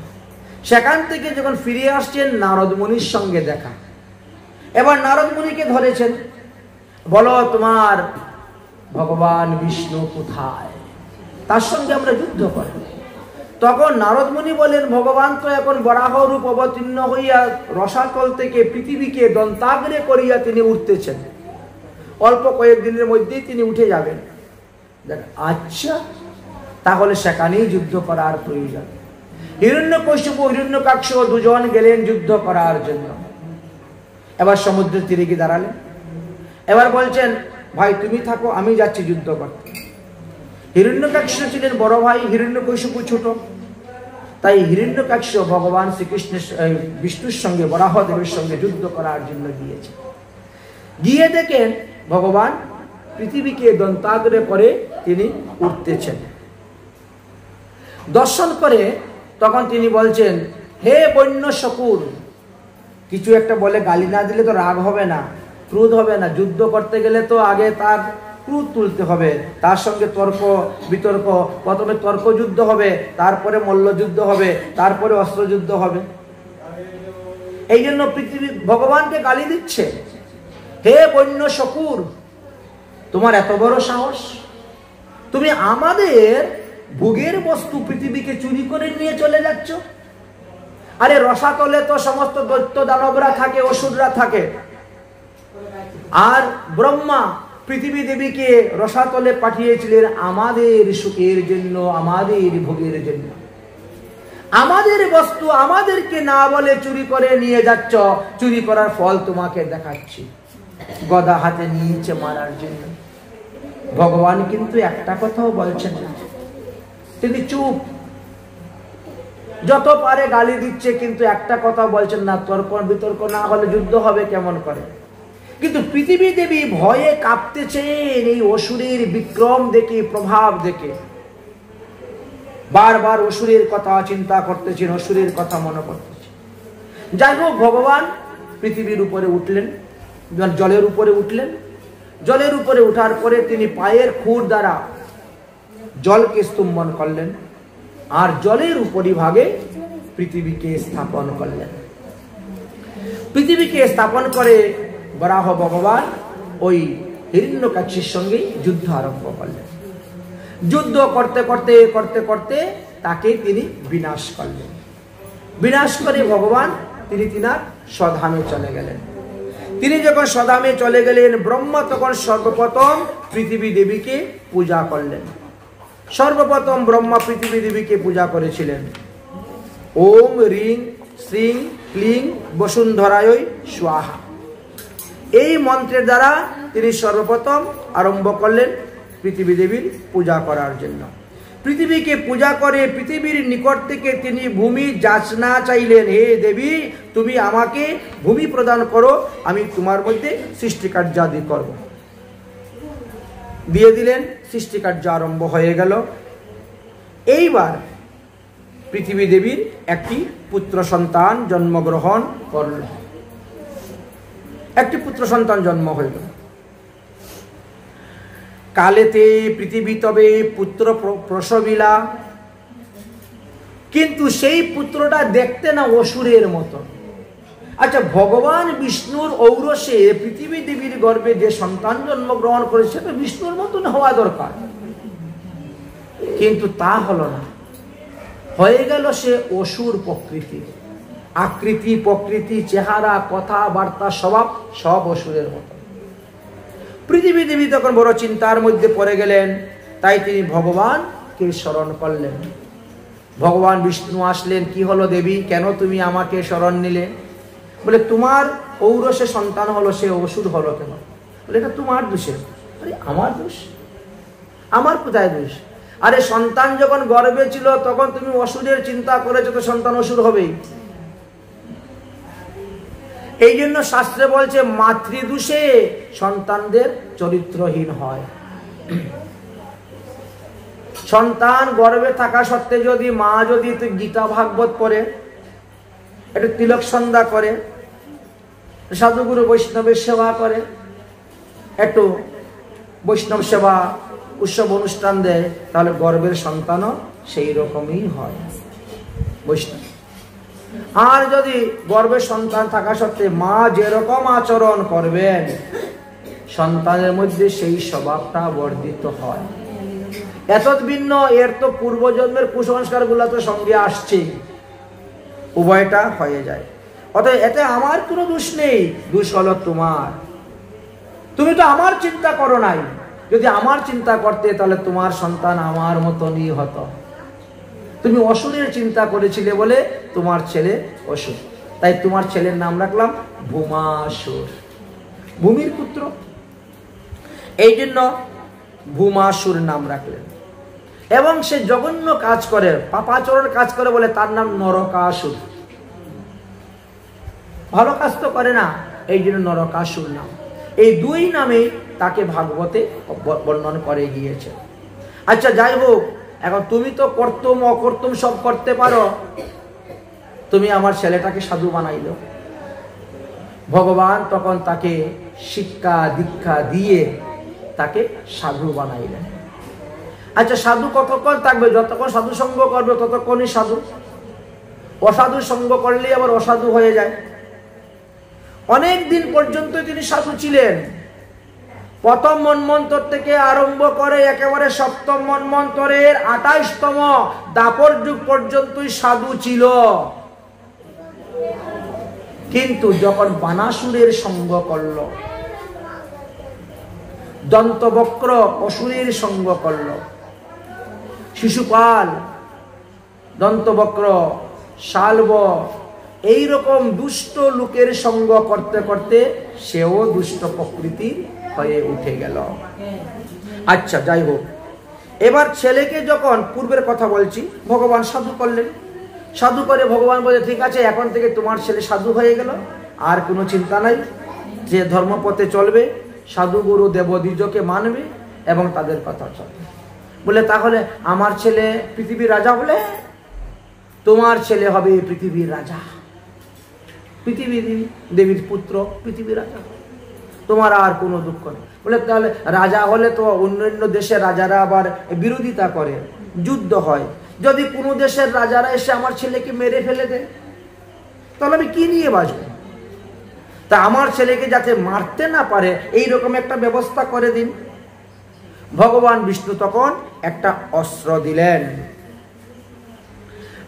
সেখান থেকে যখন ফিরে আসছেন নারদ মুনির সঙ্গে দেখা। এবার নারদ মুনিকে ধরেছেন, বলো তোমার ভগবান বিষ্ণু কোথায়, তার সঙ্গে আমরা যুদ্ধ করি। তখন নারদ মুনি বলেন, ভগবান তো এখন বরাহ রূপ অবতীর্ণ হইয়া রসাতল থেকে পৃথিবীকে দন্তাগ্রে করিয়া তিনি উঠতেছেন, অল্প কয়েকদিনের মধ্যেই তিনি উঠে যাবেন। আচ্ছা, তাহলে সেখানেই যুদ্ধ করার প্রয়োজন। হিরণ্যকশিপু হিরণ্যকাক্ষ দুজন গেলেন যুদ্ধ করার জন্য। এবার সমুদ্রের তীরে গিয়ে দাঁড়ালেন। এবার বলছেন, ভাই তুমি থাকো, আমি যাচ্ছি যুদ্ধ করতে। হিরণ্যকাক্ষ ছিলেন বড় ভাই, হিরণ্যকশিপু ছোট। তাই হিরণ্যকাক্ষ ভগবান শ্রীকৃষ্ণের বিষ্ণুর সঙ্গে বরাহদেবের সঙ্গে যুদ্ধ করার জন্য গিয়েছে। গিয়ে দেখেন ভগবান পৃথিবীকে দন্তাগ্রে করে তিনি উঠতেছেন। দর্শন করে তখন তিনি বলছেন, হে বন্য শকুর, কিছু একটা বলে গালি না দিলে তো রাগ হবে না, ক্রোধ হবে না। যুদ্ধ করতে গেলে তো আগে তার ক্রোধ তুলতে হবে, তার সঙ্গে তর্ক বিতর্ক, প্রথমে তর্ক যুদ্ধ হবে, তারপরে মল্লযুদ্ধ হবে, তারপরে অস্ত্রযুদ্ধ হবে। এই জন্য পৃথিবী ভগবানকে গালি দিচ্ছে, হে বন্য শকুর, তোমার এত বড় সাহস, তুমি আমাদের ভোগের বস্তু পৃথিবীকে চুরি করে নিয়ে চলে যাচ্ছ। আরে রসাতলে তো সমস্ত দৈত্য দানবরা থাকে, অসুররা থাকে, আর ব্রহ্মা পৃথিবী দেবীকে রসাতলে পাঠিয়েছিলেন আমাদের সুখের জন্য, আমাদের ভোগের জন্য। আমাদের বস্তু আমাদেরকে না বলে চুরি করে নিয়ে যাচ্ছ, চুরি করার ফল তোমাকে দেখাচ্ছি, গদা হাতে নিয়েছে মারার জন্য। ভগবান কিন্তু একটা কথাও বলছেন না, তিনি চুপ। যত পারে গালি দিচ্ছে, কিন্তু একটা কথা বলছেন না। তর্ক বিতর্ক না হলে যুদ্ধ হবে কেমন করে? কিন্তু পৃথিবী দেবী ভয়ে কাঁপতেছেন এই অসুরের বিক্রম দেখে, প্রভাব দেখে। বারবার অসুরের কথা চিন্তা করতেছেন, অসুরের কথা মনে করতেছেন। যাই হোক, ভগবান পৃথিবীর উপরে উঠলেন, জলের উপরে উঠলেন। জলের উপরে উঠার পরে তিনি পায়ের খুর দ্বারা জলকে স্তম্ভন করলেন, আর জলের উপরিভাগে পৃথিবীকে স্থাপন করলেন। পৃথিবীকে স্থাপন করে বরাহ ভগবান ওই হিরণ্যকাক্ষীর সঙ্গে যুদ্ধ আরম্ভ করলেন। যুদ্ধ করতে করতে করতে করতে তাকে তিনি বিনাশ করলেন। বিনাশ করে ভগবান তিনি তিনার স্বধামে চলে গেলেন। তিনি যখন স্বধামে চলে গেলেন, ব্রহ্মা তখন সর্বপ্রথম পৃথিবী দেবীকে পূজা করলেন। সর্বপ্রথম ব্রহ্মা পৃথিবী দেবীকে পূজা করেছিলেন। ওম রিং শ্রীং ক্লিং বসুন্ধরায় স্বাহা, এই মন্ত্রের দ্বারা তিনি সর্বপ্রথম আরম্ভ করলেন পৃথিবী দেবীর পূজা করার জন্য। পৃথিবীকে পূজা করে পৃথিবীর নিকট থেকে তিনি ভূমি যাচনা চাইলেন, হে দেবী, তুমি আমাকে ভূমি প্রদান করো, আমি তোমার মধ্যে সৃষ্টিকার্যাদি করব। দিয়ে দিলেন, সৃষ্টিকার্য আরম্ভ হয়ে গেল। এইবার পৃথিবী দেবীর একটি পুত্র সন্তান জন্মগ্রহণ করল। একটি পুত্র সন্তান জন্ম হইল। কালেতে পৃথিবী তবে পুত্র প্রসবিলা, কিন্তু সেই পুত্রটা দেখতে না অসুরের মতো। আচ্ছা, ভগবান বিষ্ণুর ঔরসে পৃথিবী দেবীর গর্ভে যে সন্তান জন্মগ্রহণ করে, সেটা বিষ্ণুর মতন হওয়া দরকার, কিন্তু তা হলো না। হয়ে গেল সে অসুর প্রকৃতি, আকৃতি প্রকৃতি, চেহারা, কথাবার্তা, স্বভাব সব অসুরের মতো। পৃথিবী দেবী তখন বড় চিন্তার মধ্যে পড়ে গেলেন। তাই তিনি ভগবানকে স্মরণ করলেন। ভগবান বিষ্ণু আসলেন, কি হলো দেবী, কেন তুমি আমাকে স্মরণ নিলে? বলে, তোমার ঔরসে সন্তান হলো, সে অসুর হলো কেন? বলে, এটা তোমার দোষে। আরে আমার দোষ? আমার কোথায় দোষ? আরে সন্তান যখন গর্ভে ছিল তখন তুমি অসুরের চিন্তা করেছো, তো সন্তান অসুর হবেই। এই জন্য শাস্ত্রে বলছে, মাতৃদোষে সন্তানদের চরিত্রহীন হয়। সন্তান গর্ভে থাকা সত্ত্বে যদি মা যদি গীতা ভাগবত পড়ে, একটু তিলক সন্ধ্যা করে, সাধুগুরু বৈষ্ণবের সেবা করে, একটু বৈষ্ণব সেবা উৎসব অনুষ্ঠান দেয়, তাহলে গর্ভের সন্তানও সেই রকমই হয় বৈষ্ণব। আর যদি গর্ভের সন্তান থাকা সত্ত্বে মা যেরকম আচরণ করবেন, সন্তানের মধ্যে সেই স্বভাবটা বর্ধিত হয়। এত ভিন্ন, এর তো পূর্বজন্মের কুসংস্কার গুলা তো সঙ্গে আসছে, উভয়টা হয়ে যায়। অতএব এতে আমার কোনো দোষ নেই, দোষ হলো তোমার। তুমি তো আমার চিন্তা করো নাই। যদি আমার চিন্তা করতে, তাহলে তোমার সন্তান আমার মতনই হতো। তুমি অসুরের চিন্তা করেছিলে বলে তোমার ছেলে অসুর, তাই তোমার ছেলের নাম রাখলাম ভূমাসুর, ভূমির পুত্র, এই জন্য ভূমাসুর নাম রাখলেন। এবং সে জঘন্য কাজ করে, পাপাচরণ কাজ করে বলে তার নাম নরকাসুর। ভালো কাজ তো করে না, এই জন্য নরকাসুর নাম। এই দুই নামে তাকে ভাগবতে বর্ণন করে গিয়েছে। আচ্ছা, যাই হোক, এখন তুমি তো কর্তম অকর্তম সব করতে পারো, তুমি আমার ছেলেটাকে সাধু বানাইল। ভগবান তখন তাকে শিক্ষা দীক্ষা দিয়ে তাকে সাধু বানাইলেন। আচ্ছা, সাধু কতক্ষণ থাকবে? যতক্ষণ সাধু সঙ্গ করবে ততক্ষণই সাধু। অসাধু সঙ্গ করলেই আবার অসাধু হয়ে যায়। অনেক দিন পর্যন্ত তিনি সাধু ছিলেন। প্রথম মন্বন্তর থেকে আরম্ভ করে একেবারে সপ্তম মন্বন্তরের 28তম দাপর যুগ পর্যন্তই সাধু ছিল। কিন্তু যখন বানাসুরের সঙ্গ করল, দন্তবক্র অসুরের সঙ্গ করল, শিশুপাল, দন্তবক্র, শালব, এইরকম দুষ্ট লোকের সঙ্গ করতে করতে সেও দুষ্ট প্রকৃতির হয়ে উঠে গেল। আচ্ছা, যাই হোক, এবার ছেলেকে যখন, পূর্বের কথা বলছি, ভগবান সাধু করলেন। সাধু করে ভগবান বলে, ঠিক আছে, এখন থেকে তোমার ছেলে সাধু হয়ে গেল, আর কোনো চিন্তা নাই, যে ধর্মপথে চলবে, সাধু গুরু দেবদ্বিজকে মানবে এবং তাদের কথা চলবে। বলে, তাহলে আমার ছেলে পৃথিবীর রাজা? বলে, তোমার ছেলে হবে পৃথিবীর রাজা, পৃথিবী দেবীর পুত্র, পৃথিবীর রাজা, তোমার আর কোনো দুঃখ নেই। বলে, তাহলে রাজা হলে তো অন্যান্য দেশের রাজারা আবার বিরোধিতা করে, যুদ্ধ হয়। যদি কোনো দেশের রাজারা এসে আমার ছেলেকে মেরে ফেলে দেয়, তাহলে আমি কি নিয়ে বাঁচব? তা আমার ছেলেকে যাতে মারতে না পারে এইরকম একটা ব্যবস্থা করে দিন। ভগবান বিষ্ণু তখন একটা অস্ত্র দিলেন।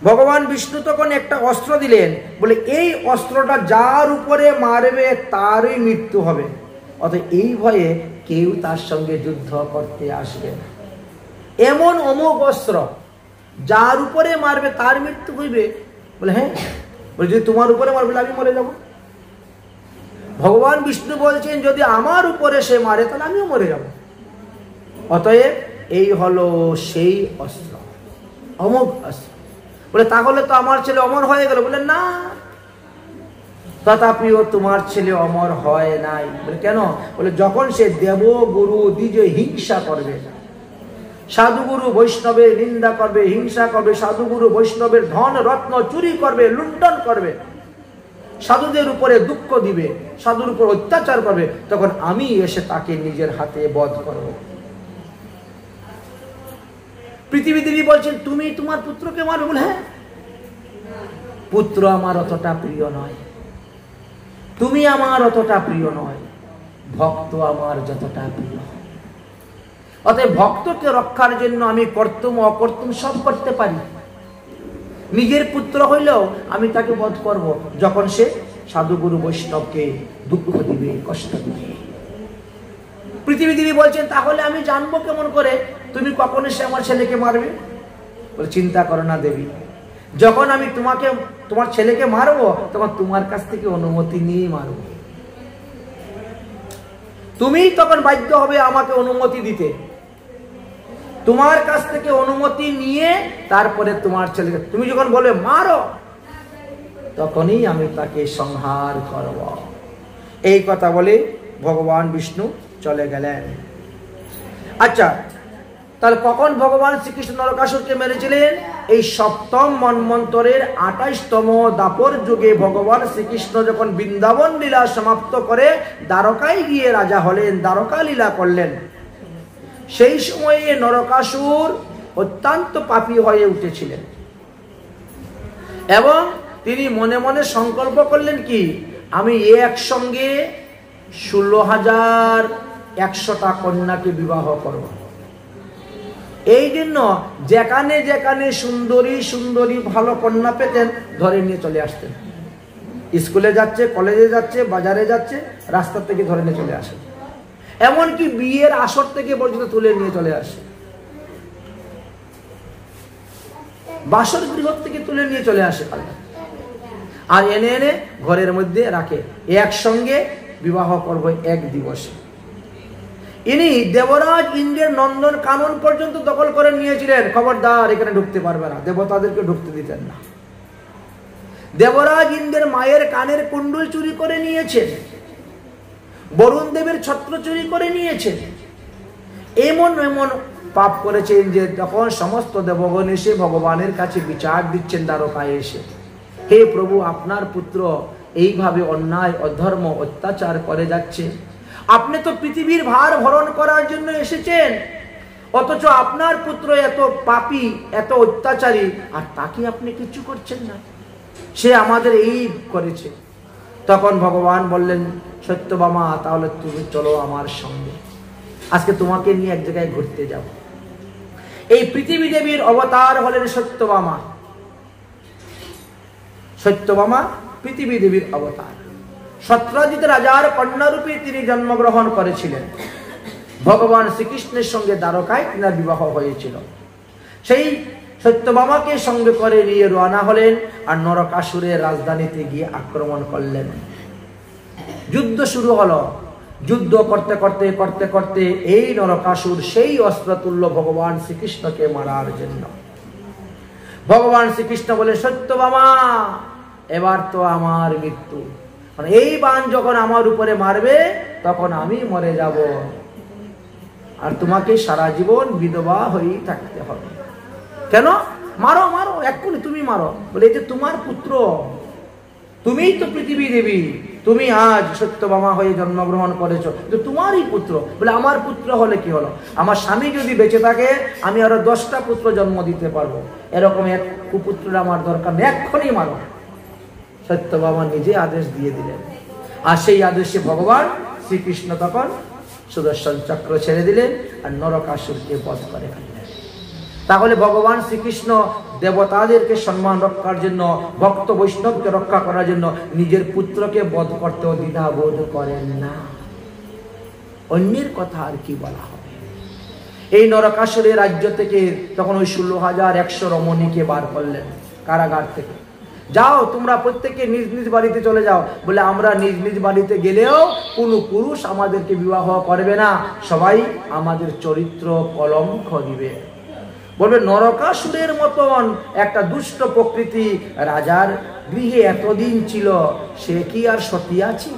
ভগবান বিষ্ণু তখন একটা অস্ত্র দিলেন, বলে এই অস্ত্রটা যার উপরে মারবে তারই মৃত্যু হবে। অতএব এই ভয়ে কেউ তার সঙ্গে যুদ্ধ করতে আসবে না। এমন অমোঘ অস্ত্র, যার উপরে মারবে তার মৃত্যু হইবে। বলে, হ্যাঁ। বলে, যদি তোমার উপরে মারবে আমি মরে যাব। ভগবান বিষ্ণু বলছেন, যদি আমার উপরে সে মারে তাহলে আমিও মরে যাব। অতএব এই হলো সেই অস্ত্র, অমোঘ অস্ত্র। বলে, তাহলে তো আমার ছেলে অমর হয়ে গেল। বলে, না, তথাপিও তোমার ছেলে অমর হয় নাই। বলে, কেন? বলে, যখন সে দেব গুরু দ্বিজ হিংসা করবে, সাধুগুরু বৈষ্ণবের নিন্দা করবে, হিংসা করবে, সাধুগুরু বৈষ্ণবের ধন রত্ন চুরি করবে, লুণ্ঠন করবে, সাধুদের উপরে দুঃখ দিবে, সাধুর উপর অত্যাচার করবে, তখন আমি এসে তাকে নিজের হাতে বধ করব। পৃথিবী দেবী বলছেন, তুমি তোমার পুত্রকে মারবে? বলে, হ্যাঁ। পুত্র আমার অতটা প্রিয় নয়, তুমি আমার অতটা প্রিয় নয়, ভক্ত আমার যতটা প্রিয়। অতএব ভক্তকে রক্ষার জন্য আমি কর্তম অকর্তম সব করতে পারি। নিজের পুত্র হইলেও আমি তাকে বধ করব যখন সে সাধুগুরু বৈষ্ণবকে দুঃখ দিবে, কষ্ট দিবে। পৃথিবী দেবী বলছেন, তাহলে আমি জানবো কেমন করে তুমি কখন এসে আমার ছেলেকে মারবে? বলে, চিন্তা করো না দেবী, যখন আমি তোমার ছেলেকে মারবো তখন তোমার কাছ থেকে অনুমতি নিয়ে মারবো। তুমি তখন বাধ্য হবে আমাকে অনুমতি দিতে। তোমার কাছ থেকে অনুমতি নিয়ে তারপরে তোমার ছেলেকে, তুমি যখন বলবে মারো, তখনই আমি তাকে সংহার করব। এই কথা বলে ভগবান বিষ্ণু চলে গেলেন। আচ্ছা, তাহলে কখন ভগবান শ্রীকৃষ্ণ নরকাসুরকে মেরেছিলেন? এই সপ্তম মন্বন্তরের 28তম দাপর যুগে ভগবান শ্রীকৃষ্ণ যখন বৃন্দাবন লীলা সমাপ্ত করে দ্বারকায় গিয়ে রাজা হলেন, দ্বারকা লীলা করলেন, সেই সময়ে নরকাসুর অত্যন্ত পাপী হয়ে উঠেছিলেন এবং তিনি মনে মনে সংকল্প করলেন কি, আমি একসঙ্গে 16,100টা কন্যাকে বিবাহ করব। এই জন্য যেখানে যেখানে সুন্দরী সুন্দরী ভালো কন্যা পেতেন ধরে নিয়ে চলে আসতেন। স্কুলে যাচ্ছে, কলেজে যাচ্ছে, বাজারে যাচ্ছে, রাস্তা থেকে ধরে নিয়ে চলে আসে, এমনকি বিয়ের আসর থেকে পর্যন্ত তুলে নিয়ে চলে আসে, বাসর গৃহ থেকে তুলে নিয়ে চলে আসে আর এনে এনে ঘরের মধ্যে রাখে, একসঙ্গে বিবাহ করব এক দিবসে। ইনি দেবরাজ ইন্দ্রের নন্দন কানন পর্যন্ত দখল করে নিয়েছিলেন, খবরদার এখানে ঢুকতে পারবে না, দেবতাদেরকে ঢুকতে দিতেন না। দেবরাজ ইন্দ্রের মায়ের কানের কুণ্ডল চুরি করে নিয়েছেন, বরুণ দেবের ছত্র চুরি করে নিয়েছেন, এমন এমন পাপ করেছেন যে তখন সমস্ত দেবগণ এসে ভগবানের কাছে বিচার দিচ্ছেন দ্বারকায় এসে, হে প্রভু, আপনার পুত্র এইভাবে অন্যায় অধর্ম অত্যাচার করে যাচ্ছে, আপনি তো পৃথিবীর ভার ভরণ করার জন্য এসেছেন, অথচ আপনার পুত্র এত পাপী, এত অত্যাচারী, আর তাকে আপনি কিছু করছেন না, সে আমাদের এই করেছে। তখন ভগবান বললেন, সত্যভামা, তাহলে তুমি চলো আমার সঙ্গে, আজকে তোমাকে নিয়ে এক জায়গায় ঘুরতে যাব। এই পৃথিবী দেবীর অবতার হলেন সত্যভামা। সত্যভামা পৃথিবী দেবীর অবতার। সত্রাজিৎ রাজার কন্যারূপে তিনি জন্মগ্রহণ করেছিলেন। ভগবান শ্রীকৃষ্ণের সঙ্গে দ্বারকায় তিনার বিবাহ হয়েছিল। সেই সত্যভামাকে সঙ্গে করে নিয়ে রওনা হলেন আর নরকাসুরের রাজধানীতে গিয়ে আক্রমণ করলেন। যুদ্ধ শুরু হলো। যুদ্ধ করতে করতে করতে করতে এই নরকাসুর সেই অস্ত্র তুল্য ভগবান শ্রীকৃষ্ণকে মারার জন্য। ভগবান শ্রীকৃষ্ণ বলে, সত্যভামা, এবার তো আমার মৃত্যু, এই বাণ যখন আমার উপরে মারবে তখন আমি মরে যাব, আর তোমাকে সারা জীবন বিধবা হয়েই থাকতে হবে। কেন? মারো মারো, এক্ষুনি তুমি মারো। বলে, এই যে তোমার পুত্র, তুমিই তো পৃথিবী দেবী, তুমি আজ সত্যভামা হয়ে জন্মগ্রহণ করেছো, তোমারই পুত্র। বলে, আমার পুত্র হলে কি হলো, আমার স্বামী যদি বেঁচে থাকে আমি আরো 10টা পুত্র জন্ম দিতে পারবো, এরকম এক কুপুত্র আমার দরকার নেই, এক্ষুনি মারো। সত্যভামা নিজে আদেশ দিয়ে দিলেন, আর সেই আদেশে ভগবান শ্রীকৃষ্ণ তখন সুদর্শন চক্র ছেড়ে দিলেন আর নরকাসুরকে বধ করে ফেললেন। তাহলে ভগবান শ্রীকৃষ্ণ দেবতাদেরকে সম্মান রক্ষার জন্য, ভক্ত বৈষ্ণবকে রক্ষা করার জন্য নিজের পুত্রকে বধ করতেও দ্বিধাবোধ করেন না। অন্যের কথা আর কি বলা হবে। এই নরকাসুরের রাজ্য থেকে তখন ওই 16,100 রমণীকে বার করলেন কারাগার থেকে। যাও, তোমরা প্রত্যেকে নিজ নিজ বাড়িতে চলে যাও। বলে, আমরা নিজ নিজ বাড়িতে গেলেও কোনো পুরুষ আমাদেরকে বিবাহ করবে না, সবাই আমাদের চরিত্র কলঙ্ক দিবে। বলবে, নরকাসুরের মতন একটা দুষ্ট প্রকৃতি রাজার গৃহে এতদিন ছিল, সে কি আর সতী আছে?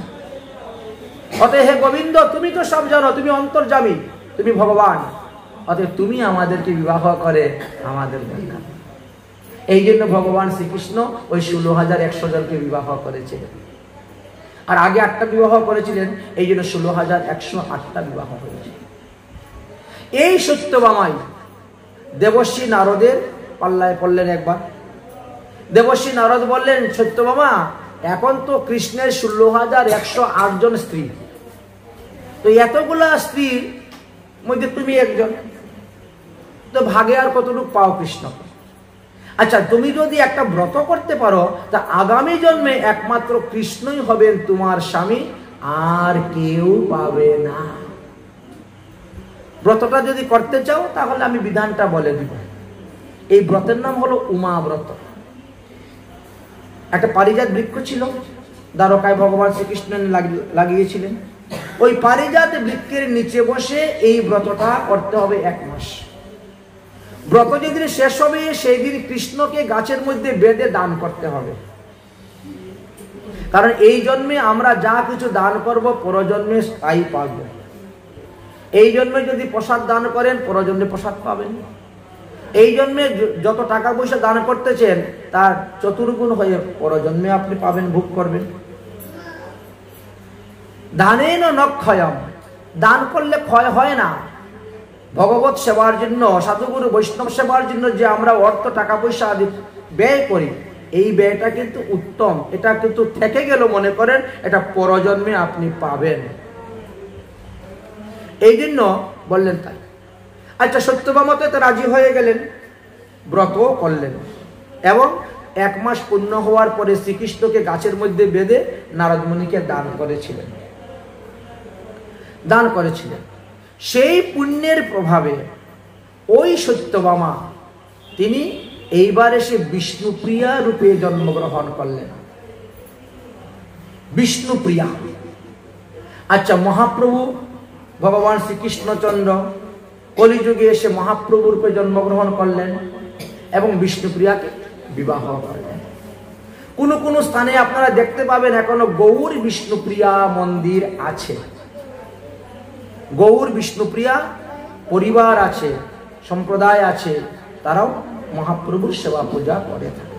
অতএব হে গোবিন্দ, তুমি তো সব জানো, তুমি অন্তর্যামী, তুমি ভগবান, অতএব তুমি আমাদেরকে বিবাহ করে আমাদের দরকার। এই জন্য ভগবান শ্রীকৃষ্ণ ওই 16,100 জনকে বিবাহ করেছিলেন। আর আগে 8টা বিবাহ করেছিলেন, এই জন্য 16,108টা বিবাহ হয়েছে। এই সত্যভামাই দেবর্ষি নারদের পাল্লায় পড়লেন একবার। দেবর্ষি নারদ বললেন, সত্যভামা, এখন তো কৃষ্ণের 16,108 জন স্ত্রী, তো এতগুলা স্ত্রীর মধ্যে তুমি একজন, তো ভাগে আর কতটুকু পাও কৃষ্ণ? আচ্ছা, তুমি যদি একটা ব্রত করতে পারো তা আগামী জন্মে একমাত্র কৃষ্ণই হবেন তোমার স্বামী, আর কেউ পাবে না। ব্রতটা যদি করতে চাও তাহলে আমি বিধানটা বলে দিব। এই ব্রতের নাম হলো উমা ব্রত। একটা পারিজাত বৃক্ষ ছিল, দ্বারকায় ভগবান শ্রীকৃষ্ণ লাগিয়েছিলেন। ওই পারিজাত বৃক্ষের নিচে বসে এই ব্রতটা করতে হবে 1 মাস। ব্রত যেদিন শেষ হবে সেই দিন কৃষ্ণকে গাছের মধ্যে বেঁধে দান করতে হবে। কারণ এই জন্মে আমরা যা কিছু দান করব পরজন্মে তাই পাব। এই জন্য যদি প্রসাদ দান করেন পরজন্মে প্রসাদ পাবেন। এই জন্যে যত টাকা পয়সা দান করতেছেন তার চতুর্গুণ হয়ে পরজন্মে আপনি পাবেন, ভোগ করবেন। দানেন ন ক্ষয়ম, দান করলে ক্ষয় হয় না। ভগবত সেবার জন্য, সাধুগুরু বৈষ্ণব সেবার জন্য যে আমরা অর্থ টাকা পয়সা আদি ব্যয় করি, এই ব্যয়টা কিন্তু উত্তম। এটা কিন্তু থেকে গেল মনে করেন, এটা পরজন্মে আপনি পাবেন। এই জন্য বললেন তাই। আচ্ছা, সত্যভামা তো রাজি হয়ে গেলেন, ব্রতও করলেন এবং 1 মাস পূর্ণ হওয়ার পরে শ্রীকৃষ্ণকে গাছের মধ্যে বেঁধে নারদ মুনিকে দান করেছিলেন। সেই পুণ্যের প্রভাবে ওই সত্যভামা তিনি এইবার এসে বিষ্ণুপ্রিয়া রূপে জন্মগ্রহণ করলেন। বিষ্ণুপ্রিয়া। আচ্ছা, মহাপ্রভু ভগবান শ্রীকৃষ্ণচন্দ্র কলিযুগে এসে মহাপ্রভু রূপে জন্মগ্রহণ করলেন এবং বিষ্ণুপ্রিয়াকে বিবাহ করলেন। কোন স্থানে আপনারা দেখতে পাবেন এখনো গৌর বিষ্ণুপ্রিয়া মন্দির আছে, গৌর বিষ্ণুপ্রিয়া পরিবার আছে, সম্প্রদায় আছে, তারাও মহাপ্রভুর সেবা পূজা করে থাকে।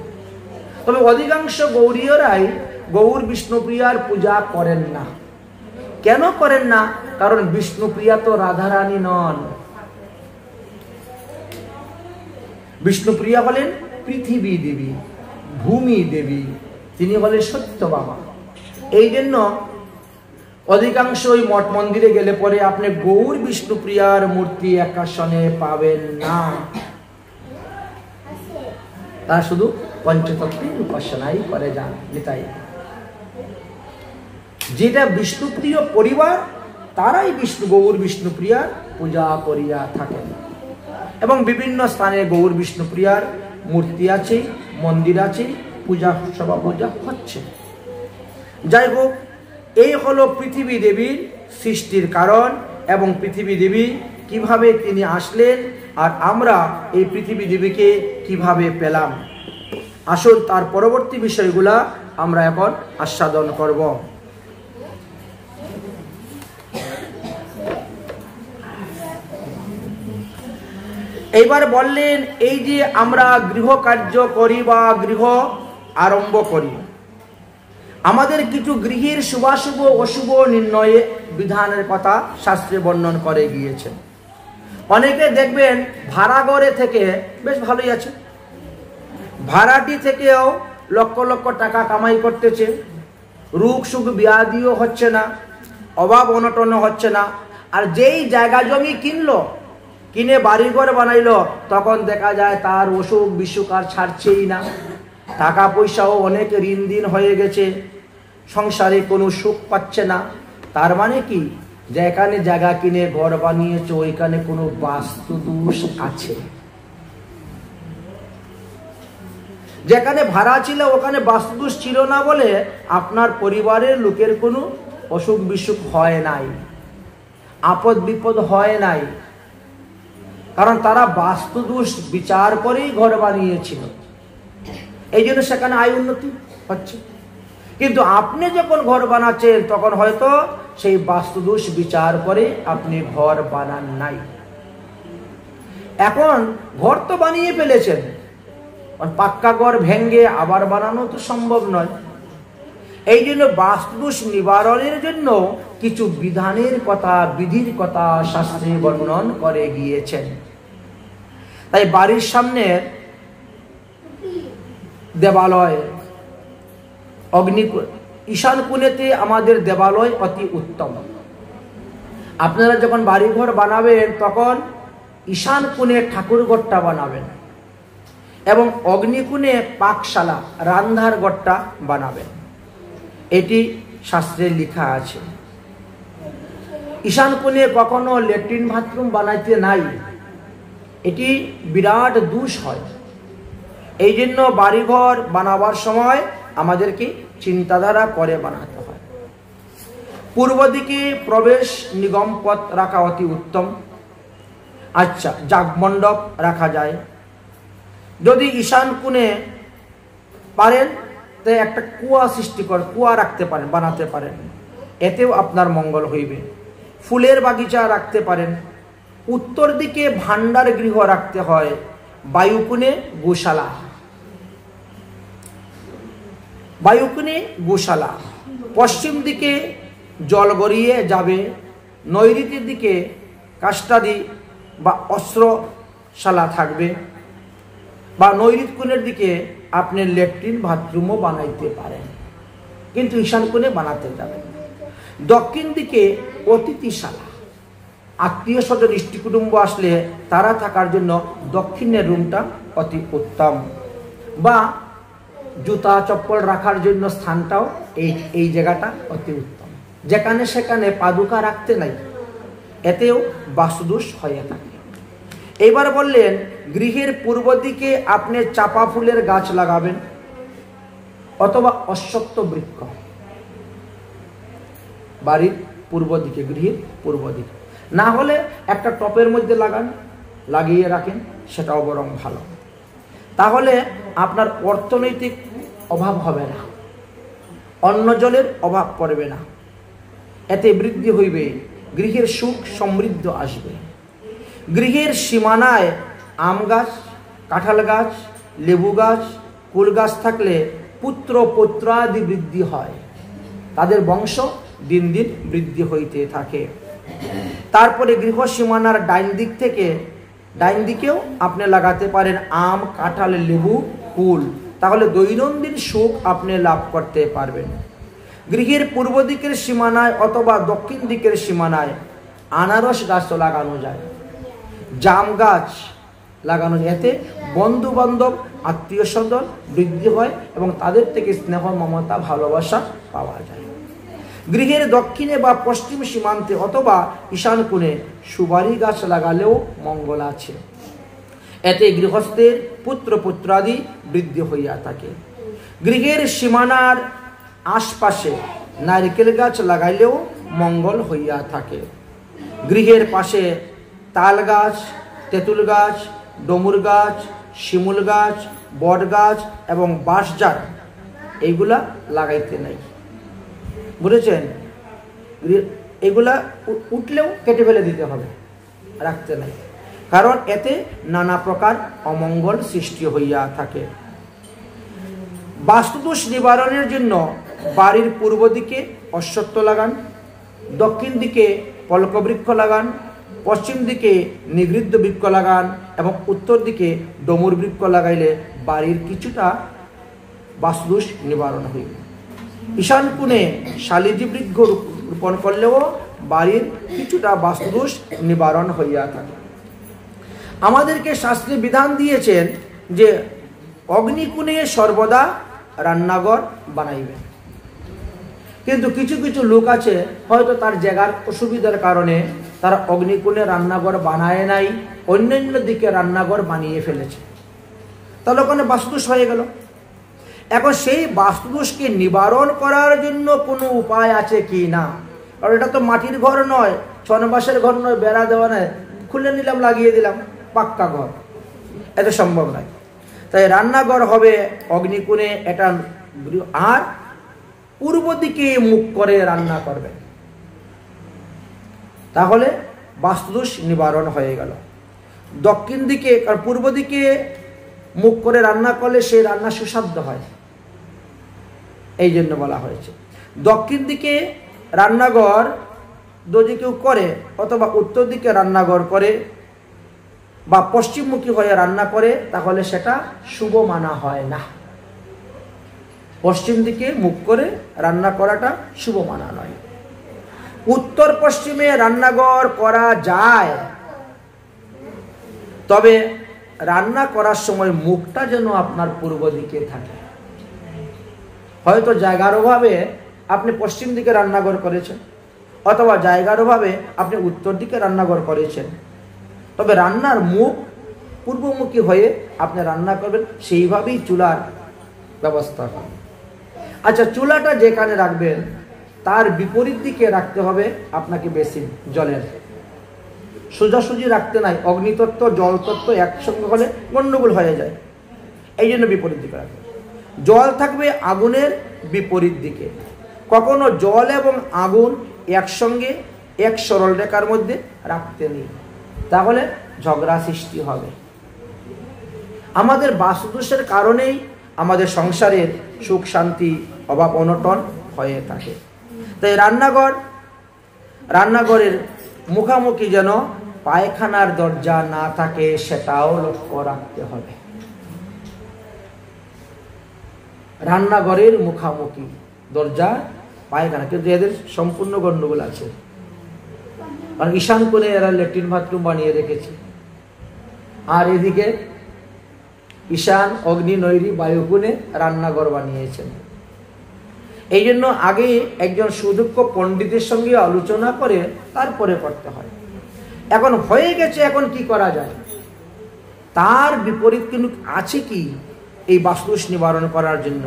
তবে অধিকাংশ গৌরীয়রাই গৌর বিষ্ণুপ্রিয়ার পূজা করেন না। কেন করেন না? কারণ বিষ্ণুপ্রিয়া তো রাধারানী নন। বিষ্ণুপ্রিয়া হলেন পৃথিবী দেবী, ভূমি দেবী, তিনি হলেন সত্যভামা। এই জন্য অধিকাংশ ওই মঠ মন্দিরে গেলে পরে আপনি গৌর বিষ্ণুপ্রিয়ার মূর্তি একাসনে পাবেন না। তারা শুধু পঞ্চতত্ত্বের উপাসনাই করে যান। নিতাই যেটা বিষ্ণুপ্রিয় পরিবার তারাই গৌর বিষ্ণুপ্রিয়ার পূজা করিয়া থাকেন এবং বিভিন্ন স্থানে গৌর বিষ্ণুপ্রিয়ার মূর্তি আছে, মন্দির আছে, পূজা সভা পূজা হচ্ছে। যাই হোক, এই হলো পৃথিবী দেবীর সৃষ্টির কারণ এবং পৃথিবী দেবী কিভাবে তিনি আসলেন আর আমরা এই পৃথিবী দেবীকে কিভাবে পেলাম। আসুন তার পরবর্তী বিষয়গুলা আমরা এখন আস্বাদন করব। এইবার বললেন, এই যে আমরা গৃহ কার্য করি বা গৃহ আরম্ভ করি, আমাদের কিছু গৃহের শুভাশুভ অশুভ নির্ণয়ে বিধানের কথা শাস্ত্রে বর্ণন করে গিয়েছেন। অনেকে দেখবেন ভাড়া ঘরে থেকে বেশ ভালোই আছে, ভাড়াটি থেকেও লক্ষ লক্ষ টাকা কামাই করতেছে, রোগ সুখ ব্যাধিও হচ্ছে না, অভাব অনটনও হচ্ছে না। আর যেই জায়গা জমি কিনে বাড়িঘর বানাইলো, তখন দেখা যায় তার অসুখ বিসুখ আর ছাড়ছেই না, টাকা পয়সাও অনেক ঋণ দিন হয়ে গেছে, সংসারে কোনো সুখ পাচ্ছে না। তার মানে কি? যেখানে জায়গা কিনে ঘর বানিয়েছে ওইখানে কোনো বাস্তু দোষ আছে। যেখানে ভাড়া ছিল ওখানে বাস্তু দোষ ছিল না বলে আপনার পরিবারের লোকের কোনো অসুখ বিসুখ হয় নাই, আপদ বিপদ হয় নাই, কারণ তারা বাস্তু দোষ বিচার করেই ঘর বানিয়েছিল। এই জন্য সেখানে আয় উন্নতি হচ্ছে। কিন্তু আপনি যখন ঘর বানাচ্ছেন তখন হয়তো সেই বাস্তু দোষ বিচার করে আপনি ঘর বানান নাই। এখন ঘর তো বানিয়ে ফেলেছেন, পাক্কা ঘর ভেঙ্গে আবার বানানো তো সম্ভব নয়। এই জন্য বাস্তু দোষ নিবারণের জন্য কিছু বিধানের কথা, বিধির কথা শাস্ত্রে বর্ণন করে গিয়েছেন। তাই বাড়ির সামনে দেবালয়, ঈশান কোণেতে আমাদের দেবালয় অতি উত্তম। আপনারা যখন বাড়িঘর বানাবেন তখন ঈশান কোণে ঠাকুরঘরটা বানাবেন এবং অগ্নিকোণে পাকশালা, রান্নার ঘরটা বানাবেন। এটি শাস্ত্রে লেখা আছে। ঈশান কোণে কখনো ল্যাট্রিন বাথরুম বানাইতে নাই, এটি বিরাট দোষ হয়। এই জন্য বাড়িঘর বানাবার সময় আমাদেরকে চিন্তাধারা করে বানাতে হয়। পূর্ব দিকে প্রবেশ নিগম পথ রাখা অতি উত্তম। আচ্ছা, যাগমণ্ডপ রাখা যায়। যদি ঈশান কোণে পারেন তো একটা কুয়া সৃষ্টি করে কুয়া রাখতে পারেন, বানাতে পারেন, এতেও আপনার মঙ্গল হইবে। ফুলের বাগিচা রাখতে পারেন। উত্তর দিকে ভান্ডার গৃহ রাখতে হয়, বায়ুকোণে গোশালা, বায়ুকোণে গোশালা। পশ্চিম দিকে জল গড়িয়ে যাবে, নৈಋতির দিকে কাষ্টাদি বা অস্ত্রশালা থাকবে, বা নৈಋত কোণের দিকে আপনি ল্যাট্রিন বাথরুমও বানাইতে পারেন, কিন্তু ঈশান কোণে বানাতে যাবেন। দক্ষিণ দিকে অতিথিশালা, আত্মীয় স্বজন ইষ্টি কুটুম্ব আসলে তারা থাকার জন্য দক্ষিণের রুমটা অতি উত্তম, বা জুতা চপ্পল রাখার জন্য স্থানটাও এই জায়গাটা অতি উত্তম। যেখানে সেখানে পাদুকা রাখতে নাই, এতেও বাস্তুদোষ হয়ে থাকে। এবার বললেন গৃহের পূর্ব দিকে আপনি চাপা ফুলের গাছ লাগাবেন অথবা অশ্বত্থ বৃক্ষ, বাড়ির পূর্ব দিকে, গৃহের পূর্ব দিকে। না হলে একটা টপের মধ্যে লাগান, লাগিয়ে রাখেন, সেটাও বরং ভালো। তাহলে আপনার অর্থনৈতিক অভাব হবে না, অন্ন জলের অভাব পড়বে না, এতে বৃদ্ধি হইবে, গৃহের সুখ সমৃদ্ধ আসবে। গৃহের সীমানায় আম গাছ, কাঁঠাল গাছ, লেবু গাছ, কুল গাছ থাকলে পুত্র পৌত্রাদি বৃদ্ধি হয়, তাদের বংশ দিন দিন বৃদ্ধি হইতে থাকে। তারপরে গৃহ সীমানার ডাইন দিক থেকে, ডাইন দিকেও আপনি লাগাতে পারেন আম, কাঁঠাল, লেবু, কুল, তাহলে দৈনন্দিন সুখ আপনি লাভ করতে পারবেন। গৃহের পূর্ব দিকের সীমানায় অথবা দক্ষিণ দিকের সীমানায় আনারস গাছ লাগানো যায়, জাম গাছ লাগানো যায়, এতে বন্ধু বান্ধব আত্মীয় স্বজন বৃদ্ধি হয় এবং তাদের থেকে স্নেহ মমতা ভালোবাসা পাওয়া যায়। গৃহের দক্ষিণে বা পশ্চিম সীমান্তে অথবা ঈশান কোণে সুপারি গাছ লাগালেও মঙ্গল আছে, এতে গৃহস্থের পুত্র পুত্রাদি বৃদ্ধি হইয়া থাকে। গৃহের সীমানার আশপাশে নারকেল গাছ লাগাইলেও মঙ্গল হইয়া থাকে। গৃহের পাশে তাল গাছ, তেঁতুল গাছ, ডমুর গাছ, শিমুল গাছ, বট গাছ এবং বাঁশঝাড় এইগুলা লাগাইতে নাই, বুঝেছেন? এগুলা উঠলেও কেটে ফেলে দিতে হবে, রাখতে নাই, কারণ এতে নানা প্রকার অমঙ্গল সৃষ্টি হইয়া থাকে। বাস্তুদোষ নিবারণের জন্য বাড়ির পূর্ব দিকে অশ্বত্থ লাগান, দক্ষিণ দিকে পলকবৃক্ষ লাগান, পশ্চিম দিকে নিগৃদ্ধ বৃক্ষ লাগান এবং উত্তর দিকে ডমুর বৃক্ষ লাগাইলে বাড়ির কিছুটা বাস্তুদোষ নিবারণ হইবে। ঈশান কোণে শালিজি বৃক্ষ রোপণ করলেও বাড়ির কিছুটা বাস্তুদোষ নিবারণ হইয়া থাকে। আমাদেরকে শাস্ত্রে বিধান দিয়েছেন যে অগ্নিকোণে সর্বদা রান্নাঘর বানাইবে, কিন্তু কিছু কিছু লোক আছে হয়তো তার জায়গার অসুবিধার কারণে তারা অগ্নিকোণে রান্নাঘর বানায় নাই, অন্যান্য দিকে রান্নাঘর বানিয়ে ফেলেছে, তাহলে ওখানে বাস্তুদোষ হয়ে গেল। এখন সেই বাস্তুদোষকে নিবারণ করার জন্য কোনো উপায় আছে কি না? কারণ এটা তো মাটির ঘর নয়, ছনবাসের ঘর নয়, বেড়া দেওয়া নয়, খুলে নিলাম, লাগিয়ে দিলাম, পাক্কা ঘর, এটা সম্ভব নয়। তাই রান্নাঘর হবে অগ্নিকোণে, এটা আর পূর্ব দিকে মুখ করে রান্না করবেন, তাহলে বাস্তুদোষ নিবারণ হয়ে গেল। দক্ষিণ দিকে আর পূর্ব দিকে মুখ করে রান্না করলে সেই রান্না সুস্বাদু হয়, এই জন্য বলা হয়েছে। দক্ষিণ দিকে রান্নাঘর যদি কেউ করে অথবা উত্তর দিকে রান্নাঘর করে বা পশ্চিমমুখী হয়ে রান্না করে, তাহলে সেটা শুভ মানা হয় না। পশ্চিম দিকে মুখ করে রান্না করাটা শুভ মানা নয়। উত্তর পশ্চিমে রান্নাঘর করা যায়, তবে রান্না করার সময় মুখটা যেন আপনার পূর্ব দিকে থাকে। হয়তো জায়গার অভাবে আপনি পশ্চিম দিকে রান্নাঘর করেছেন অথবা জায়গার অভাবে আপনি উত্তর দিকে রান্নাঘর করেছেন, তবে রান্নার মুখ পূর্বমুখী হয়ে আপনি রান্না করবেন, সেইভাবেই চুলার ব্যবস্থা করবেন। আচ্ছা, চুলাটা যেখানে রাখবেন তার বিপরীত দিকে রাখতে হবে আপনাকে বেসিন জলের, সোজাসুজি রাখতে নাই, অগ্নিতত্ত্ব জলতত্ত্ব একসঙ্গে হলে গণ্ডগোল হয়ে যায়, এই জন্য বিপরীত দিকে রাখবেন। জল থাকবে আগুনের বিপরীত দিকে। কখনো জল এবং আগুন একসঙ্গে এক সরল রেখার মধ্যে রাখতে নেই, তাহলে ঝগড়া সৃষ্টি হবে। আমাদের বাস্তুদোষের কারণেই আমাদের সংসারের সুখ শান্তি অভাব অনটন হয়ে থাকে। তাই রান্নাঘরের মুখামুখি যেন পায়খানার দরজা না থাকে, সেটাও লক্ষ্য রাখতে হবে। রান্নাঘরের মুখামুখি দরজা পায়খানা, কিন্তু এদের সম্পূর্ণ গন্ডগোল আছে, কারণ ঈশান কোণে এরা ল্যাট্রিন বাথরুম বানিয়ে রেখেছে, আর এদিকে ঈশান অগ্নি নৈরি বায়ুকোণে রান্নাঘর বানিয়েছেন। এই জন্য আগে একজন সুদক্ষ পণ্ডিতের সঙ্গে আলোচনা করে তারপরে করতে হয়। এখন হয়ে গেছে, এখন কি করা যায়? তার বিপরীত কিন্তু আছে কি এই বাস্তুদোষ নিবারণ করার জন্য?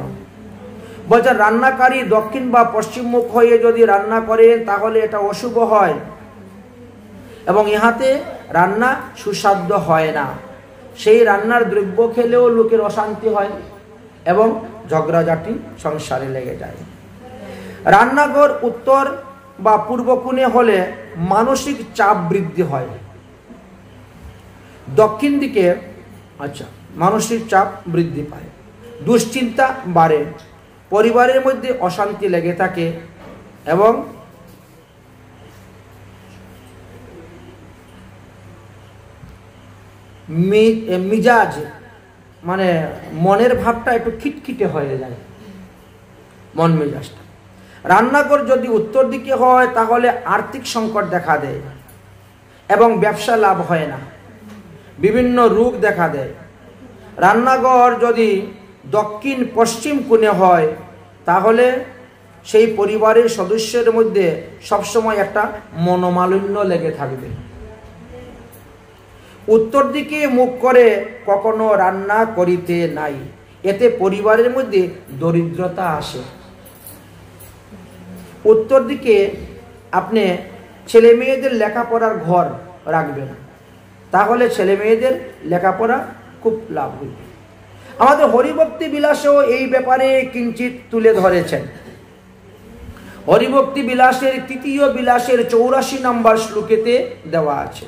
বলছে রান্নাকারী দক্ষিণ বা পশ্চিম মুখ হয়ে যদি রান্না করেন তাহলে এটা অশুভ হয় এবং ইহাতে রান্না সুস্বাদ্য হয় না। সেই রান্নার দ্রব্য খেলেও লোকের অশান্তি হয় এবং ঝগড়াঝাটি সংসারে লেগে যায়। রান্নাঘর উত্তর বা পূর্ব কোণে হলে মানসিক চাপ বৃদ্ধি হয়। দক্ষিণ দিকে মানসিক চাপ বৃদ্ধি পায়, দুশ্চিন্তা বাড়ে, পরিবারের মধ্যে অশান্তি লেগে থাকে এবং মিজাজ মানে মনের ভাবটা একটু খিটখিটে হয়ে যায়, মন মেজাজটা। রান্নাঘর যদি উত্তর দিকে হয় তাহলে আর্থিক সংকট দেখা দেয় এবং ব্যবসা লাভ হয় না, বিভিন্ন রোগ দেখা দেয়। রান্নাঘর যদি দক্ষিণ পশ্চিম কোণে হয় তাহলে সেই পরিবারের সদস্যের মধ্যে সবসময় একটা মনোমালিন্য লেগে থাকবে। উত্তর দিকে মুখ করে কখনো রান্না করিতে নাই, এতে পরিবারের মধ্যে দরিদ্রতা আসে। উত্তর দিকে আপনি ছেলে মেয়েদের লেখাপড়ার ঘর রাখবেন, তাহলে ছেলে মেয়েদের লেখাপড়া খুব লাভ হইবে। আমাদের হরিভক্তি বিলাসেও এই ব্যাপারে কিঞ্চিত তুলে ধরেছেন। হরিভক্তি বিলাসের তৃতীয় বিলাসের 84 নম্বর শ্লোকেতে দেওয়া আছে,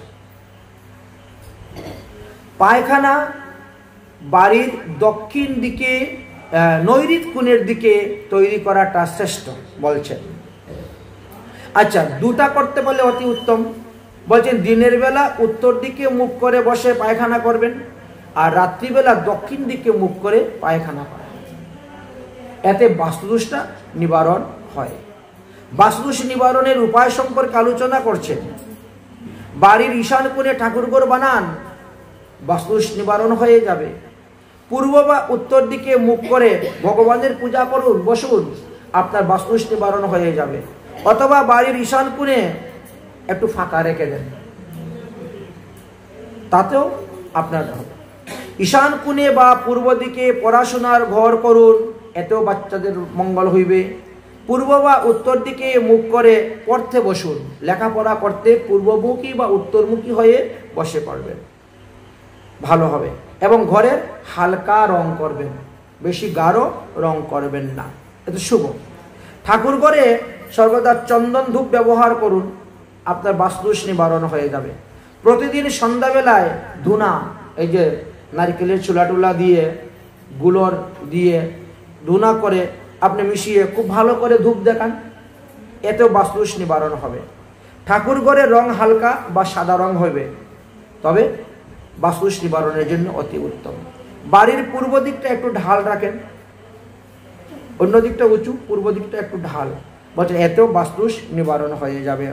পায়খানা বাড়ির দক্ষিণ দিকে নৈঋত কোণের দিকে তৈরি করাটা শ্রেষ্ঠ বলছেন। আচ্ছা, দুটা করতে পারলে অতি উত্তম। বলছেন দিনের বেলা উত্তর দিকে মুখ করে বসে পায়খানা করবেন, আর রাত্রিবেলা দক্ষিণ দিকে মুখ করে পায়খানা করেন, এতে বাস্তুদোষটা নিবারণ হয়। বাস্তুদোষ নিবারণের উপায় সম্পর্কে আলোচনা করছেন। বাড়ির ঈশান কোণে ঠাকুরঘর বানান, বাস্তুদোষ নিবারণ হয়ে যাবে। পূর্ব বা উত্তর দিকে মুখ করে ভগবানের পূজা করুন, বসুন, আপনার বাস্তুদোষ নিবারণ হয়ে যাবে। অথবা বাড়ির ঈশান কোণে একটু ফাঁকা রেখে দেন, তাতেও আপনার হবে। ঈশান কোণে বা পূর্ব দিকে পড়াশোনার ঘর করুন, এতেও বাচ্চাদের মঙ্গল হইবে। পূর্ব বা উত্তর দিকে মুখ করে পড়তে বসুন, লেখাপড়া করতে পূর্বমুখী বা উত্তরমুখী হয়ে বসে পড়বেন, ভালো হবে। এবং ঘরের হালকা রং করবেন, বেশি গাঢ় রং করবেন না, এটা শুভ। ঠাকুর ঘরে সর্বদা চন্দন ধূপ ব্যবহার করুন, আপনার বাস্তুদোষ নিবারণ হয়ে যাবে। প্রতিদিন সন্ধ্যাবেলায় ধুনা, এই যে নারকেলের চুলাটুলা দিয়ে গুলর দিয়ে ধুনা করে আপনি মিশিয়ে খুব ভালো করে ধূপ দেখান, এতেও বাস্তুদোষ নিবারণ হবে। ঠাকুর ঘরে রং হালকা বা সাদা রং হবে, তবে বাস্তুদোষ নিবারণের জন্য অতি উত্তম। বাড়ির পূর্ব দিকটা একটু ঢাল রাখেন, অন্য দিকটা উঁচু, পূর্ব দিকটা একটু ঢাল, বলছে এতেও বাস্তুদোষ নিবারণ হয়ে যাবে।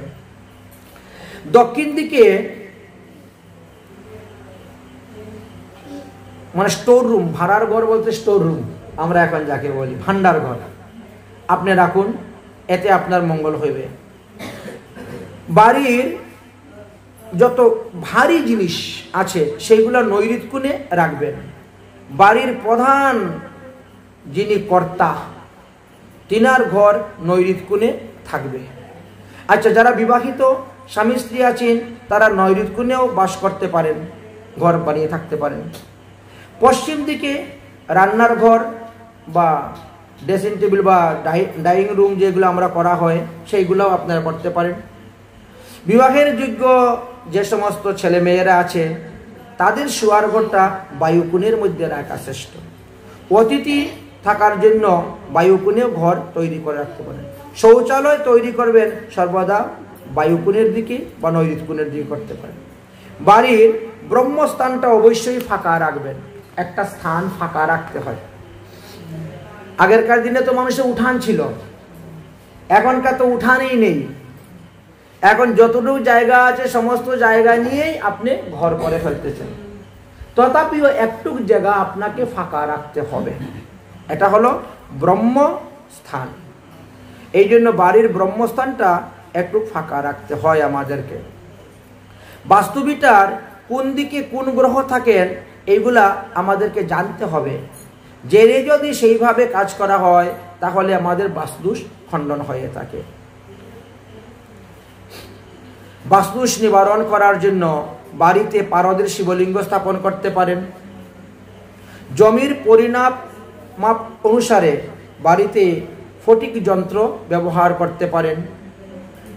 দক্ষিণ দিকে মানে স্টোর রুম, ভাড়ার ঘর বলতে স্টোর রুম আমরা এখন যাকে বলি, ভান্ডার ঘর আপনি রাখুন, এতে আপনার মঙ্গল হইবে। বাড়ির যত ভারী জিনিস আছে সেইগুলো নৈঋত কোণে রাখবেন। বাড়ির প্রধান যিনি কর্তা তিনার ঘর নৈঋত কোণে থাকবে। আচ্ছা, যারা বিবাহিত স্বামী স্ত্রী আছেন তারা নৈঋত কোণেও বাস করতে পারেন, ঘর বানিয়ে থাকতে পারেন। পশ্চিম দিকে রান্নার ঘর বা ড্রেসিং টেবিল বা ডাইনিং রুম যেগুলো আমরা করা হয় সেইগুলোও আপনারা করতে পারেন। বিবাহের যোগ্য যে সমস্ত ছেলে মেয়েরা আছে তাদের শোয়ার ঘরটা বায়ুকোণের মধ্যে রাখা শ্রেষ্ঠ। অতিথি থাকার জন্য বায়ুকোণে ঘর তৈরি করে রাখতে পারেন। শৌচালয় তৈরি করবেন সর্বদা বায়ুকোণের দিকে বা নৈಋত কোণের দিকে করতে পারেন। বাড়ির ব্রহ্মস্থানটা অবশ্যই ফাঁকা রাখবেন, একটা স্থান ফাঁকা রাখতে হয়। আগেরকার দিনে তো মানুষের উঠান ছিল, এখনকার তো উঠানই নেই। এখন যতটুকু জায়গা আছে সমস্ত জায়গা নিয়েই আপনি ঘর করে ফেলতেছেন, তথাপিও একটুক জায়গা আপনাকে ফাঁকা রাখতে হবে। এটা হলো ব্রহ্মস্থান। এই জন্য বাড়ির ব্রহ্মস্থানটা একটু ফাঁকা রাখতে হয় আমাদেরকে। বাস্তুবিটার কোন দিকে কোন গ্রহ থাকেন এইগুলা আমাদেরকে জানতে হবে। জেনে যদি সেইভাবে কাজ করা হয় তাহলে আমাদের বাস্তুদোষ খণ্ডন হয়ে থাকে। বাস্তুদোষ নিবারণ করার জন্য বাড়িতে পারদের শিবলিঙ্গ স্থাপন করতে পারেন। জমির পরিমাপ মাপ অনুসারে বাড়িতে ফটিক যন্ত্র ব্যবহার করতে পারেন।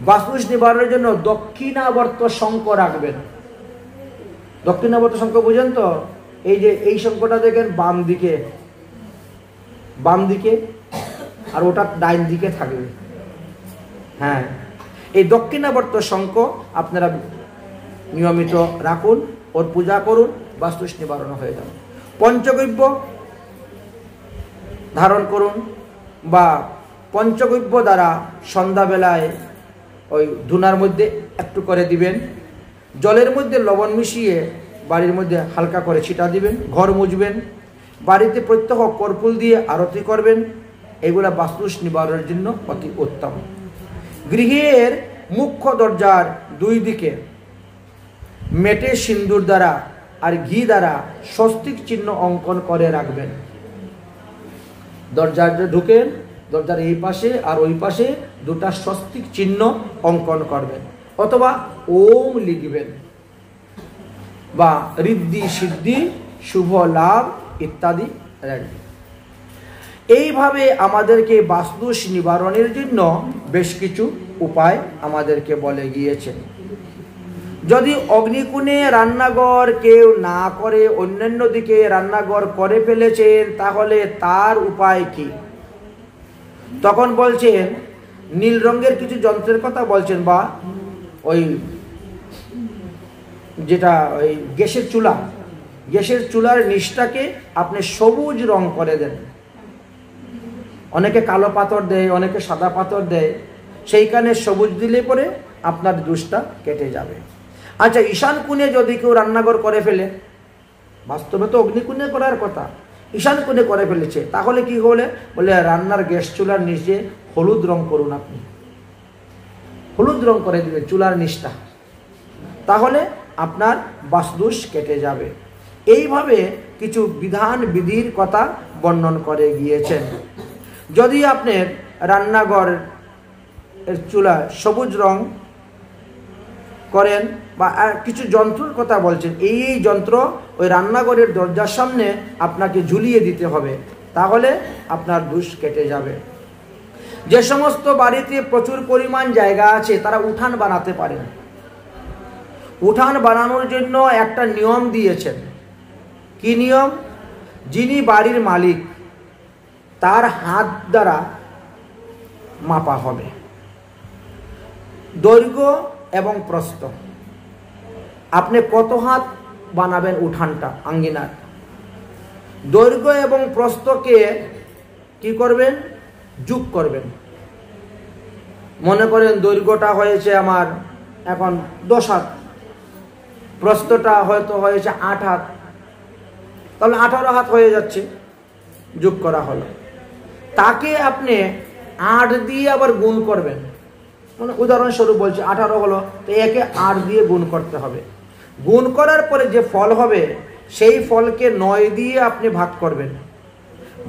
বাস্তুদোষ নিবারণের জন্য দক্ষিণাবর্ত শঙ্খ রাখবেন। দক্ষিণাবর্ত শঙ্খ বুঝেন তো? এই যে এই শঙ্খটা দেখেন বাম দিকে আর ওটা ডাইন দিকে থাকবে। হ্যাঁ, এই দক্ষিণাবর্ত শঙ্খ আপনারা নিয়মিত রাখুন, ওর পূজা করুন, বাস্তুদোষ নিবারণ হয়ে যাবে। পঞ্চগব্য ধারণ করুন বা পঞ্চগব্য দ্বারা সন্ধ্যাবেলায় ওই ধুনার মধ্যে একটু করে দিবেন, জলের মধ্যে লবণ মিশিয়ে বাড়ির মধ্যে হালকা করে ছিটা দিবেন, ঘর মুছবেন, বাড়িতে প্রত্যহ কর্পূর দিয়ে আরতি করবেন। এগুলা বাস্তুদোষ নিবারণের জন্য অতি উত্তম। গৃহের মুখ্য দরজার দুই দিকে মেটে সিন্দুর দ্বারা আর ঘি দ্বারা স্বস্তিক চিহ্ন অঙ্কন করে রাখবেন। দরজার ঢুকেন, দরজার এই পাশে আর ওই পাশে দুটা স্বস্তিক চিহ্ন অঙ্কন করবেন, অথবা ওম লিখবেন, বা ঋদ্ধি সিদ্ধি শুভ লাভ ইত্যাদি রাখবেন। এইভাবে আমাদেরকে বাস্তুদোষ নিবারণের জন্য বেশ কিছু উপায় আমাদেরকে বলে গিয়েছেন। যদি অগ্নিকোণে রান্নাঘর কেউ না করে অন্যান্য দিকে রান্নাঘর করে ফেলেছেন তাহলে তার উপায় কি? তখন বলছেন নীল রঙের কিছু যন্ত্রের কথা বলছেন, বা ওই যেটা ওই গ্যাসের চুলার নিচটাকে আপনি সবুজ রং করে দেন। অনেকে কালো পাথর দেয়, অনেকে সাদা পাথর দেয়, সেইখানে সবুজ দিলে পরে আপনার দোষটা কেটে যাবে। আচ্ছা, ঈশান কোণে যদি কেউ রান্নাঘর করে ফেলে, বাস্তবে তো অগ্নিকোণে করার কথা, ঈশান কোণে করে ফেলেছে, তাহলে কি বলে রান্নার গ্যাস চুলার নিচে হলুদ রং করুন। আপনি হলুদ রং করে দিবেন চুলার নিচটা, তাহলে আপনার বাস্তুদোষ কেটে যাবে। এইভাবে কিছু বিধান বিধির কথা বর্ণন করে গিয়েছেন। যদি আপনার রান্নাঘর চুলা সবুজ রং করেন বা কিছু যন্ত্রের কথা বলছেন, এই যন্ত্র ওই রান্নাঘরের দরজার সামনে আপনাকে ঝুলিয়ে দিতে হবে, তাহলে আপনার দোষ কেটে যাবে। যে সমস্ত বাড়িতে প্রচুর পরিমাণ জায়গা আছে তারা উঠান বানাতে পারেন। উঠান বানানোর জন্য একটা নিয়ম দিয়েছেন। কি নিয়ম? যিনি বাড়ির মালিক তার হাত দ্বারা মাপা হবে দৈর্ঘ্য এবং প্রস্থ। আপনি কত হাত বানাবেন উঠানটা, আঙ্গিনার দৈর্ঘ্য এবং প্রস্থকে কি করবেন? যোগ করবেন। মনে করেন দৈর্ঘ্যটা হয়েছে আমার এখন 10 হাত, প্রস্থটা হয়তো হয়েছে 8 হাত, তাহলে 18 হাত হয়ে যাচ্ছে, যোগ করা হলো। তাকে আপনি 8 দিয়ে আবার গুণ করবেন। মানে উদাহরণস্বরূপ বলছি 18 হলো, তো একে 8 দিয়ে গুণ করতে হবে। গুণ করার পরে যে ফল হবে সেই ফলকে 9 দিয়ে আপনি ভাগ করবেন।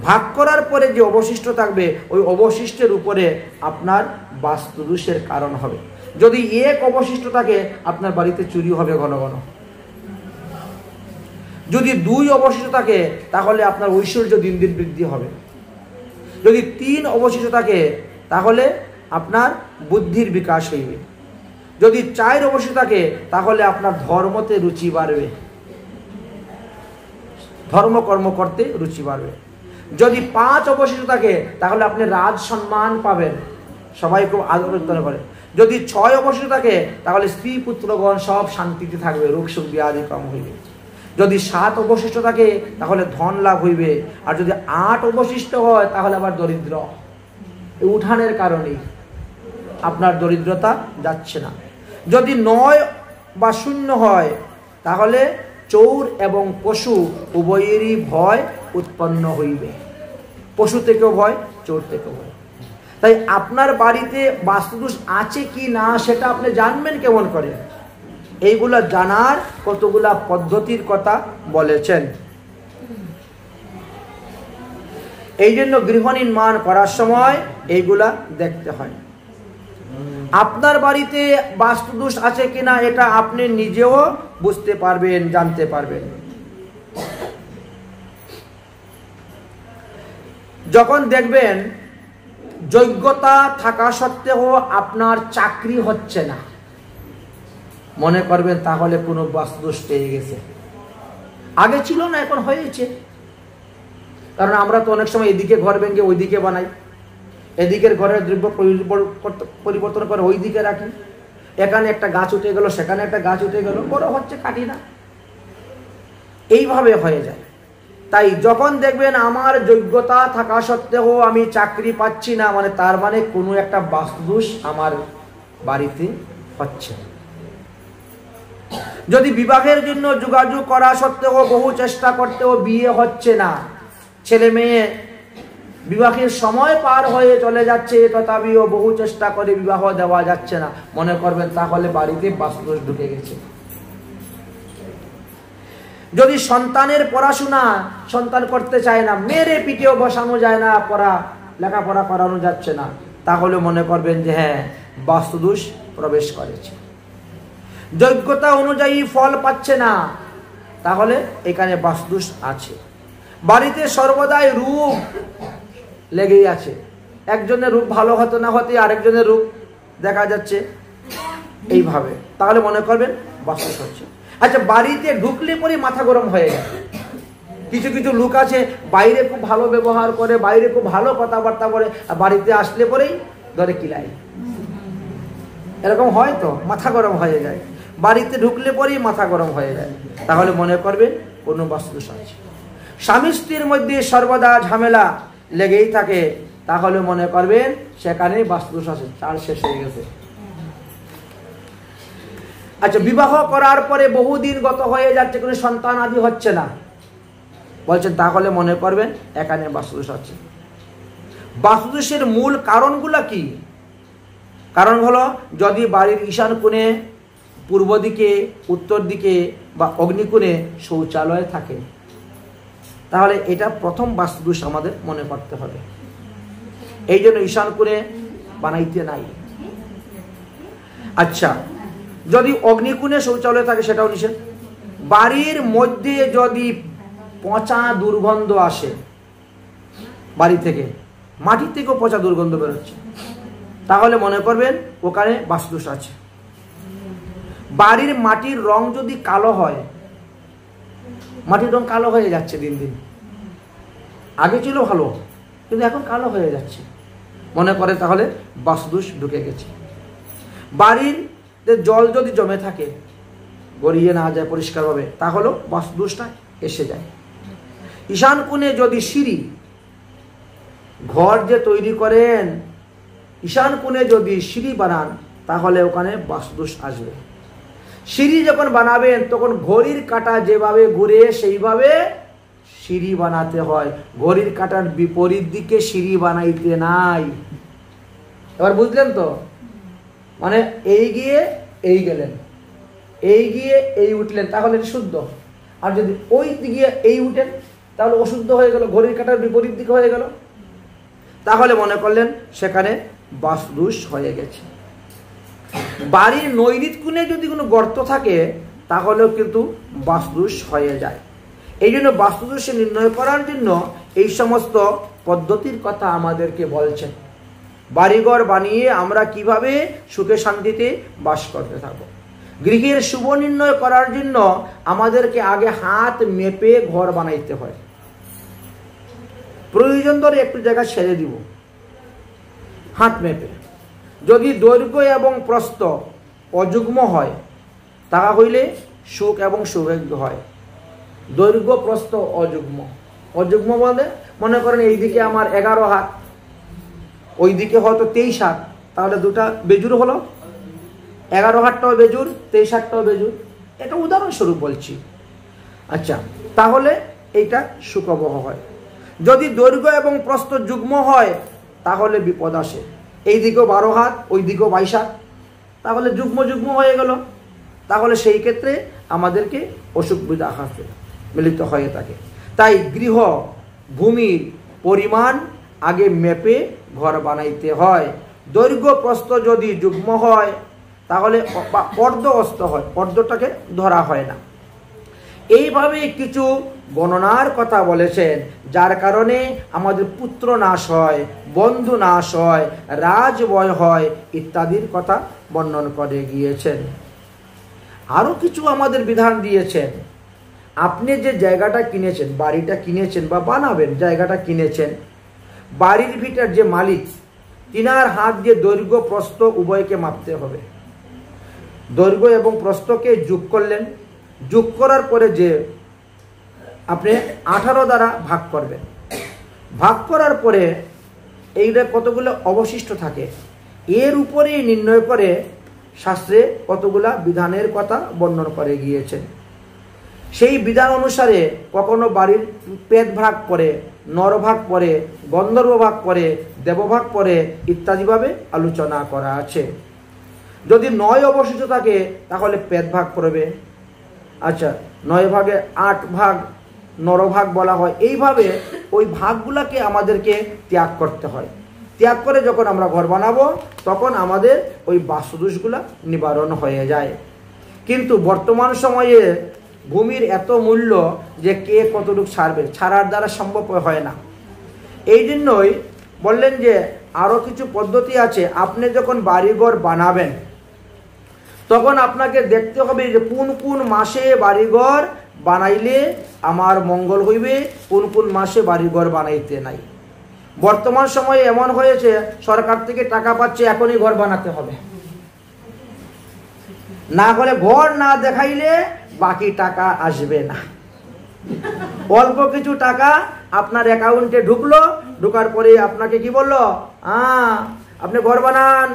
ভাগ করার পরে যে অবশিষ্ট থাকবে ওই অবশিষ্টের উপরে আপনার বাস্তুদোষের কারণ হবে। যদি 1 অবশিষ্ট থাকে আপনার বাড়িতে চুরি হবে ঘন ঘন। যদি 2 অবশিষ্ট থাকে তাহলে আপনার ঐশ্বর্য দিন দিন বৃদ্ধি হবে। যদি 3 অবশিষ্ট থাকে তাহলে আপনার বুদ্ধির বিকাশ হইবে। যদি 4 অবশিষ্ট থাকে তাহলে আপনার ধর্মতে রুচি বাড়বে, ধর্মকর্ম করতে রুচি বাড়বে। যদি 5 অবশিষ্ট থাকে তাহলে আপনি রাজ সম্মান পাবেন, সবাই খুব আদর করে। যদি 6 অবশিষ্ট থাকে তাহলে স্ত্রী পুত্রগণ সব শান্তিতে থাকবে, রোগ সুখ ব্যাধি কম হইবে। যদি 7 অবশিষ্ট থাকে তাহলে ধন লাভ হইবে। আর যদি 8 অবশিষ্ট হয় তাহলে আবার দরিদ্র। এই উঠানের কারণেই আপনার দরিদ্রতা যাচ্ছে না। যদি 9 বা 0 হয় তাহলে চোর এবং পশু উভয়েরই ভয় উৎপন্ন হইবে, পশু থেকেও ভয়, চোর থেকেও ভয়। তাই আপনার বাড়িতে বাস্তুদোষ আছে কি না সেটা আপনি জানবেন কেমন করে? এইগুলা জানার কতগুলা পদ্ধতির কথা বলেছেন। এই জন্য গৃহ নির্মাণ করার সময় এইগুলা দেখতে হয়। আপনার বাড়িতে বাস্তুদোষ আছে কিনা এটা আপনি নিজেও বুঝতে পারবেন, জানতে পারবেন। যখন দেখবেন যোগ্যতা থাকা সত্ত্বেও আপনার চাকরি হচ্ছে না, মনে করবেন তাহলে কোনো বাস্তুদোষ পেয়ে গেছে। আগে ছিল না, এখন হয়েছে। কারণ আমরা তো অনেক সময় এদিকে ঘর ভেঙে ওইদিকে বানাই, এদিকের ঘরের দ্রব্য পরিবর্তন করে ওই দিকে রাখি, এখানে একটা গাছ উঠে গেল, সেখানে একটা গাছ উঠে গেল, বড় হচ্ছে, কাটি না, এইভাবে হয়ে যায়। তাই যখন দেখবেন আমার যোগ্যতা থাকা সত্ত্বেও আমি চাকরি পাচ্ছি না, মানে তার মানে কোনো একটা বাস্তুদোষ আমার বাড়িতে হচ্ছে। যদি বিবাহের জন্য যোগাযোগ করা সত্ত্বেও বহু চেষ্টা করতেও বিয়ে হচ্ছে না, ছেলে মেয়ে বিবাহের সময় পার হয়ে চলে যাচ্ছে, তথাপিও বহু চেষ্টা করে বিবাহ দেওয়া যাচ্ছে না, মনে করবেন তাহলে বাড়িতে বাস্তুদোষ ঢুকে গেছে। যদি সন্তানের পড়াশোনা সন্তান করতে চায় না, মেরে পিঠেও বসানো যায় না, লেখাপড়া করানো যাচ্ছে না, তাহলে মনে করবেন যে হ্যাঁ বাস্তুদোষ প্রবেশ করেছে। যোগ্যতা অনুযায়ী ফল পাচ্ছে না, তাহলে এখানে বাস্তুদোষ আছে। বাড়িতে সর্বদাই রূপ লেগেই আছে, একজনের রূপ ভালো হতে না হতে আরেকজনের রূপ দেখা যাচ্ছে, এইভাবে, তাহলে মনে করবেন বাস্তুদোষ হচ্ছে। আচ্ছা, বাড়িতে ঢুকলে পরে মাথা গরম হয়ে যায়। কিছু কিছু লোক আছে বাইরে খুব ভালো ব্যবহার করে, বাইরে খুব ভালো কথাবার্তা বলে, আর বাড়িতে আসলে পরেই ধরে কিলাই, এরকম হয় তো, মাথা গরম হয়ে যায়। বাড়িতে ঢুকলে পরেই মাথা গরম হয়ে যায়, তাহলে মনে করবেন কোনো বাস্তুদোষ আছে। স্বামী স্ত্রীর মধ্যে সর্বদা ঝামেলা লেগেই থাকে, তাহলে মনে করবেন সেখানেই বাস্তুদোষ আছে, চার শেষ হয়ে গেছে। আচ্ছা, বিবাহ করার পরে বহুদিন গত হয়ে যাচ্ছে, কোনো সন্তান আদি হচ্ছে না, বলছেন তাহলে মনে করবেন এখানে বাস্তুদোষ আছে। বাস্তুদোষের মূল কারণগুলো কি? কারণ হলো, যদি বাড়ির ঈশান কোণে, পূর্ব দিকে, উত্তর দিকে বা অগ্নিকোণে শৌচালয় থাকে, তাহলে এটা প্রথম বাস্তুদোষ আমাদের মনে করতে হবে। এই জন্য ঈশান কোণে বানাইতে নাই। আচ্ছা, যদি অগ্নিকোণে শৌচালয় থাকে সেটাও নিষেধ। বাড়ির মধ্যে যদি পচা দুর্গন্ধ আসে, বাড়ি থেকে, মাটি থেকেও পচা দুর্গন্ধ বেরোচ্ছে, তাহলে মনে করবেন ওখানে বাস্তুদোষ আছে। বাড়ির মাটির রং যদি কালো হয়, মাটির রং কালো হয়ে যাচ্ছে দিন দিন, আগে ছিল ভালো কিন্তু এখন কালো হয়ে যাচ্ছে, মনে করে তাহলে বাস্তুদোষ ঢুকে গেছে। বাড়ির জল যদি জমে থাকে, গড়িয়ে না যায় পরিষ্কারভাবে, তাহলেও বাস্তুদোষটা এসে যায়। ঈশান কোণে যদি সিঁড়ি, ঘর যে তৈরি করেন, ঈশান কোণে যদি সিঁড়ি বানান, তাহলে ওখানে বাস্তুদোষ আসবে। সিঁড়ি যখন বানাবেন তখন ঘড়ির কাঁটা যেভাবে ঘুরে সেইভাবে সিঁড়ি বানাতে হয়, ঘড়ির কাঁটার বিপরীত দিকে সিঁড়ি বানাইতে নাই। এবার বুঝলেন তো? মানে এই গিয়ে এই গেলেন, এই গিয়ে এই উঠলেন, তাহলে শুদ্ধ। আর যদি ওই দিকে এই উঠেন তাহলে অশুদ্ধ হয়ে গেল, ঘড়ির কাঁটার বিপরীত দিকে হয়ে গেল, তাহলে মনে করলেন সেখানে বাস্তুদোষ হয়ে গেছে। বাড়ির নৈরিত কোণে যদি কোনো গর্ত থাকে, তাহলেও কিন্তু বাস্তুদোষ হয়ে যায়। এই জন্য বাস্তুদোষ নির্ণয় করার জন্য এই সমস্ত পদ্ধতির কথা আমাদেরকে বলছেন। বাড়িঘর বানিয়ে আমরা কিভাবে সুখে শান্তিতে বাস করতে থাকবো। গৃহের শুভ নির্ণয় করার জন্য আমাদেরকে আগে হাত মেপে ঘর বানাইতে হয়। প্রয়োজন ধরে একটু জায়গা ছেড়ে দিব, হাত মেপে। যদি দৈর্ঘ্য এবং প্রস্থ অযুগ্ম হয় তাহা হইলে সুখ এবং সৌভাগ্য হয়। দৈর্ঘ্য প্রস্থ অযুগ্ম, অযুগ্ম বলতে মনে করেন এইদিকে আমার 11 হাত, ওইদিকে হয়তো 23 হাত, তাহলে দুটা বেজুর হলো। 11 হাতটাও বেজুর, 23 হাতটাও বেজুর, এটা উদাহরণস্বরূপ বলছি। আচ্ছা, তাহলে এইটা সুখবহ হয়। যদি দৈর্ঘ্য এবং প্রস্থ যুগ্ম হয় তাহলে বিপদ আসে। এইদিকেও 12 হাত, ওইদিকেও 22 হাত, তাহলে যুগ্ম যুগ্ম হয়ে গেল। তাহলে সেই ক্ষেত্রে আমাদেরকে অসুখ বিধা হাসে মিলিত হয়ে থাকে। তাই গৃহ ভূমির পরিমাণ আগে মেপে ঘর বানাইতে হয়। দৈর্ঘ্য প্রস্থ যদি যুগ্ম হয় তাহলে অর্ধ অস্ত হয়, অর্ধটাকে ধরা হয় না। এইভাবে কিছু গণনার কথা বলেছেন, যার কারণে আমাদের পুত্র নাশ হয়, বন্ধু নাশ হয়, রাজবয় হয় ইত্যাদির কথা বর্ণন করে গিয়েছেন। আরও কিছু আমাদের বিধান দিয়েছেন। আপনি যে জায়গাটা কিনেছেন, বাড়িটা কিনেছেন বা বানাবেন, জায়গাটা কিনেছেন, বাড়ির ভিটার যে মালিক তিনার হাত দিয়ে দৈর্ঘ্য প্রস্থ উভয়কে মাপতে হবে। দৈর্ঘ্য এবং প্রস্থকে যোগ করলেন, যোগ করার পরে যে আপনি 18 দ্বারা ভাগ করবেন, ভাগ করার পরে এইটা কতগুলো অবশিষ্ট থাকে এর উপরেই নির্ণয় করে শাস্ত্রে কতগুলা বিধানের কথা বর্ণন করে গিয়েছেন। সেই বিধান অনুসারে কখনো বাড়ির পেট ভাগ পরে, নরভাগ পরে, গন্ধর্ব ভাগ পরে, দেবভাগ পরে ইত্যাদিভাবে আলোচনা করা আছে। যদি 9 অবশিষ্ট থাকে তাহলে পেট ভাগ পড়বে। আচ্ছা, 9 ভাগে 8 ভাগ নরভাগ বলা হয়। এইভাবে ওই ভাগগুলাকে আমাদেরকে ত্যাগ করতে হয়। ত্যাগ করে যখন আমরা ঘর বানাবো তখন আমাদের ওই বাস্তুদোষগুলা নিবারণ হয়ে যায়। কিন্তু বর্তমান সময়ে ভূমির এত মূল্য যে কে কতটুকু ছাড়বে, ছাড়ার দ্বারা সম্ভব হয় না। এই জন্যই বললেন যে আরও কিছু পদ্ধতি আছে। আপনি যখন বাড়িঘর বানাবেন তখন আপনাকে দেখতে হবে যে কোন কোন মাসে বাড়িঘর বানাইলে আমার মঙ্গল হইবে, কোন কোন মাসে বাড়িঘর বানাইতে নাই। বর্তমান সময়ে এমন হয়েছে সরকার থেকে টাকা পাচ্ছে, এখনই ঘর বানাতে হবে, না হলে ঘর না দেখাইলে বাকি টাকা আসবে না। অল্প কিছু টাকা আপনার অ্যাকাউন্টে ঢুকলো, ঢুকার পরে আপনাকে কি বললো, আপনি ঘর বানান,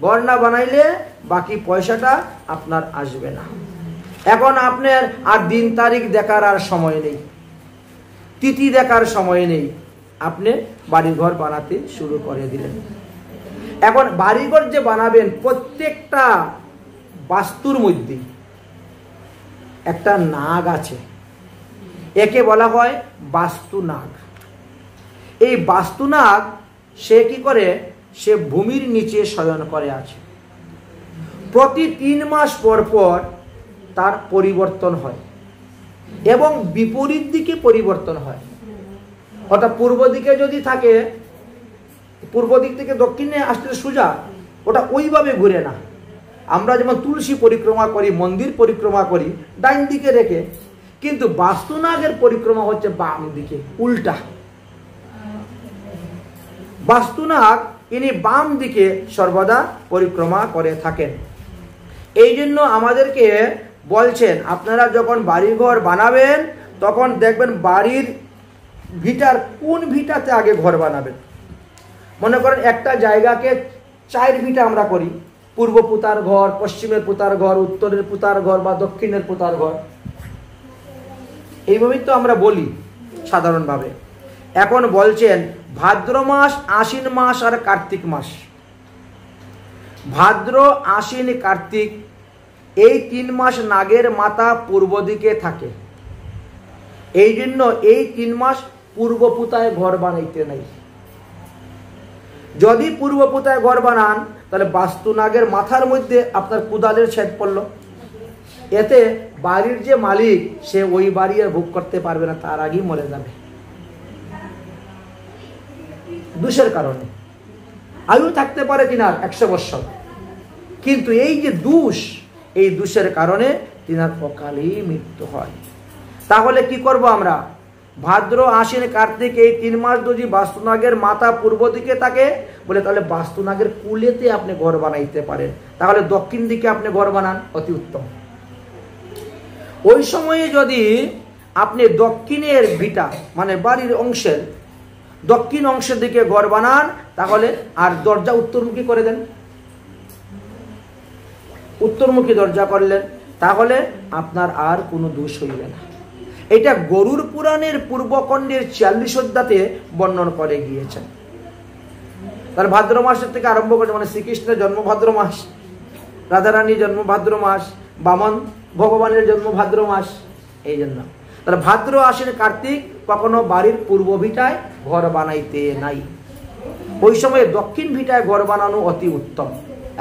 ঘর না বানাইলে বাকি পয়সাটা আপনার আসবে না। এখন আপনার আর দিন তারিখ দেখার আর সময় নেই, তিথি দেখার সময় নেই, আপনি বাড়িঘর বানাতে শুরু করে দিলেন। এখন বাড়িঘর যে বানাবেন প্রত্যেকটা বাস্তুর মধ্যে একটা নাগ আছে, একে বলা হয় বাস্তু নাগ। এই বাস্তু নাগ সে কি করে, সে ভূমির নিচে শয়ন করে আছে। প্রতি 3 মাস পর পর তার পরিবর্তন হয় এবং বিপরীত দিকে পরিবর্তন হয়। অর্থাৎ পূর্ব দিকে যদি থাকে, পূর্ব দিক থেকে দক্ষিণে আসতে সোজা, ওটা ওইভাবে ঘুরে না। আমরা যেমন তুলসী পরিক্রমা করি, মন্দির পরিক্রমা করি ডাইন দিকে রেখে, কিন্তু বাস্তুনাগের পরিক্রমা হচ্ছে বাম দিকে, উল্টা। বাস্তুনাগ ইনি বাম দিকে সর্বদা পরিক্রমা করে থাকেন। এই জন্য আমাদেরকে বলছেন আপনারা যখন বাড়িঘর বানাবেন তখন দেখবেন বাড়ির ভিটার কোন ভিটাতে আগে ঘর বানাবেন। মনে করেন একটা জায়গাকে 4 ভিটা আমরা করি, পূর্ব পুতার ঘর, পশ্চিমের পুতার ঘর, উত্তরের পুতার ঘর বা দক্ষিণের পুতার ঘর, এইভাবেই তো আমরা বলি সাধারণভাবে। এখন বলছেন ভাদ্র মাস, আশ্বিন মাস আর কার্তিক মাস, ভাদ্র, আশ্বিন, কার্তিক এই 3 মাস নাগের মাথা পূর্ব দিকে থাকে। এই জন্য এই 3 মাস পূর্ব পুতায় ঘর বানাইতে নাই। যদি পূর্ব পুতায় ঘর বানান তাহলে বাস্তু নাগের মাথার মধ্যে আপনার কুদালের ছেদ পড়লো, এতে বাড়ির যে মালিক সে ওই বাড়ি আর ভোগ করতে পারবে না, তার আগেই মরে যাবে দোষের কারণে। আয়ু থাকতে পারে তিনার 100 বৎসর, কিন্তু এই যে দোষ, এই দোষের কারণে তিনার অকালেই মৃত্যু হয়। তাহলে কি করব আমরা? ভাদ্র, আশ্বিন, কার্তিক এই 3 মাস যদি বাস্তুনাগের মাথা পূর্ব দিকে থাকে, বলে তাহলে বাস্তুনাগের কুলেতে আপনি ঘর বানাইতে পারেন। তাহলে দক্ষিণ দিকে আপনি ঘর বানান, অতি উত্তম। ওই সময়ে যদি আপনি দক্ষিণের ভিটা মানে বাড়ির অংশের দক্ষিণ অংশের দিকে ঘর বানান, তাহলে আর দরজা উত্তরমুখী করে দেন, উত্তরমুখী দরজা করলেন, তাহলে আপনার আর কোনো দোষ হইবে না। এটা গরুর পুরাণের পূর্বখণ্ডের 46 অধ্যায়ে বর্ণন করে গিয়েছেন। তার ভাদ্র মাসের থেকে আরম্ভ করে, মানে শ্রীকৃষ্ণের জন্ম ভাদ্র মাস, রাধারানীর জন্ম ভাদ্র মাস, বামন ভগবানের জন্ম ভাদ্র মাস, এই জন্য তার ভাদ্র, আশ্বিন, কার্তিক কখনো বাড়ির পূর্ব ভিটায় ঘর বানাইতে নাই। ওই সময়ে দক্ষিণ ভিটায় ঘর বানানো অতি উত্তম,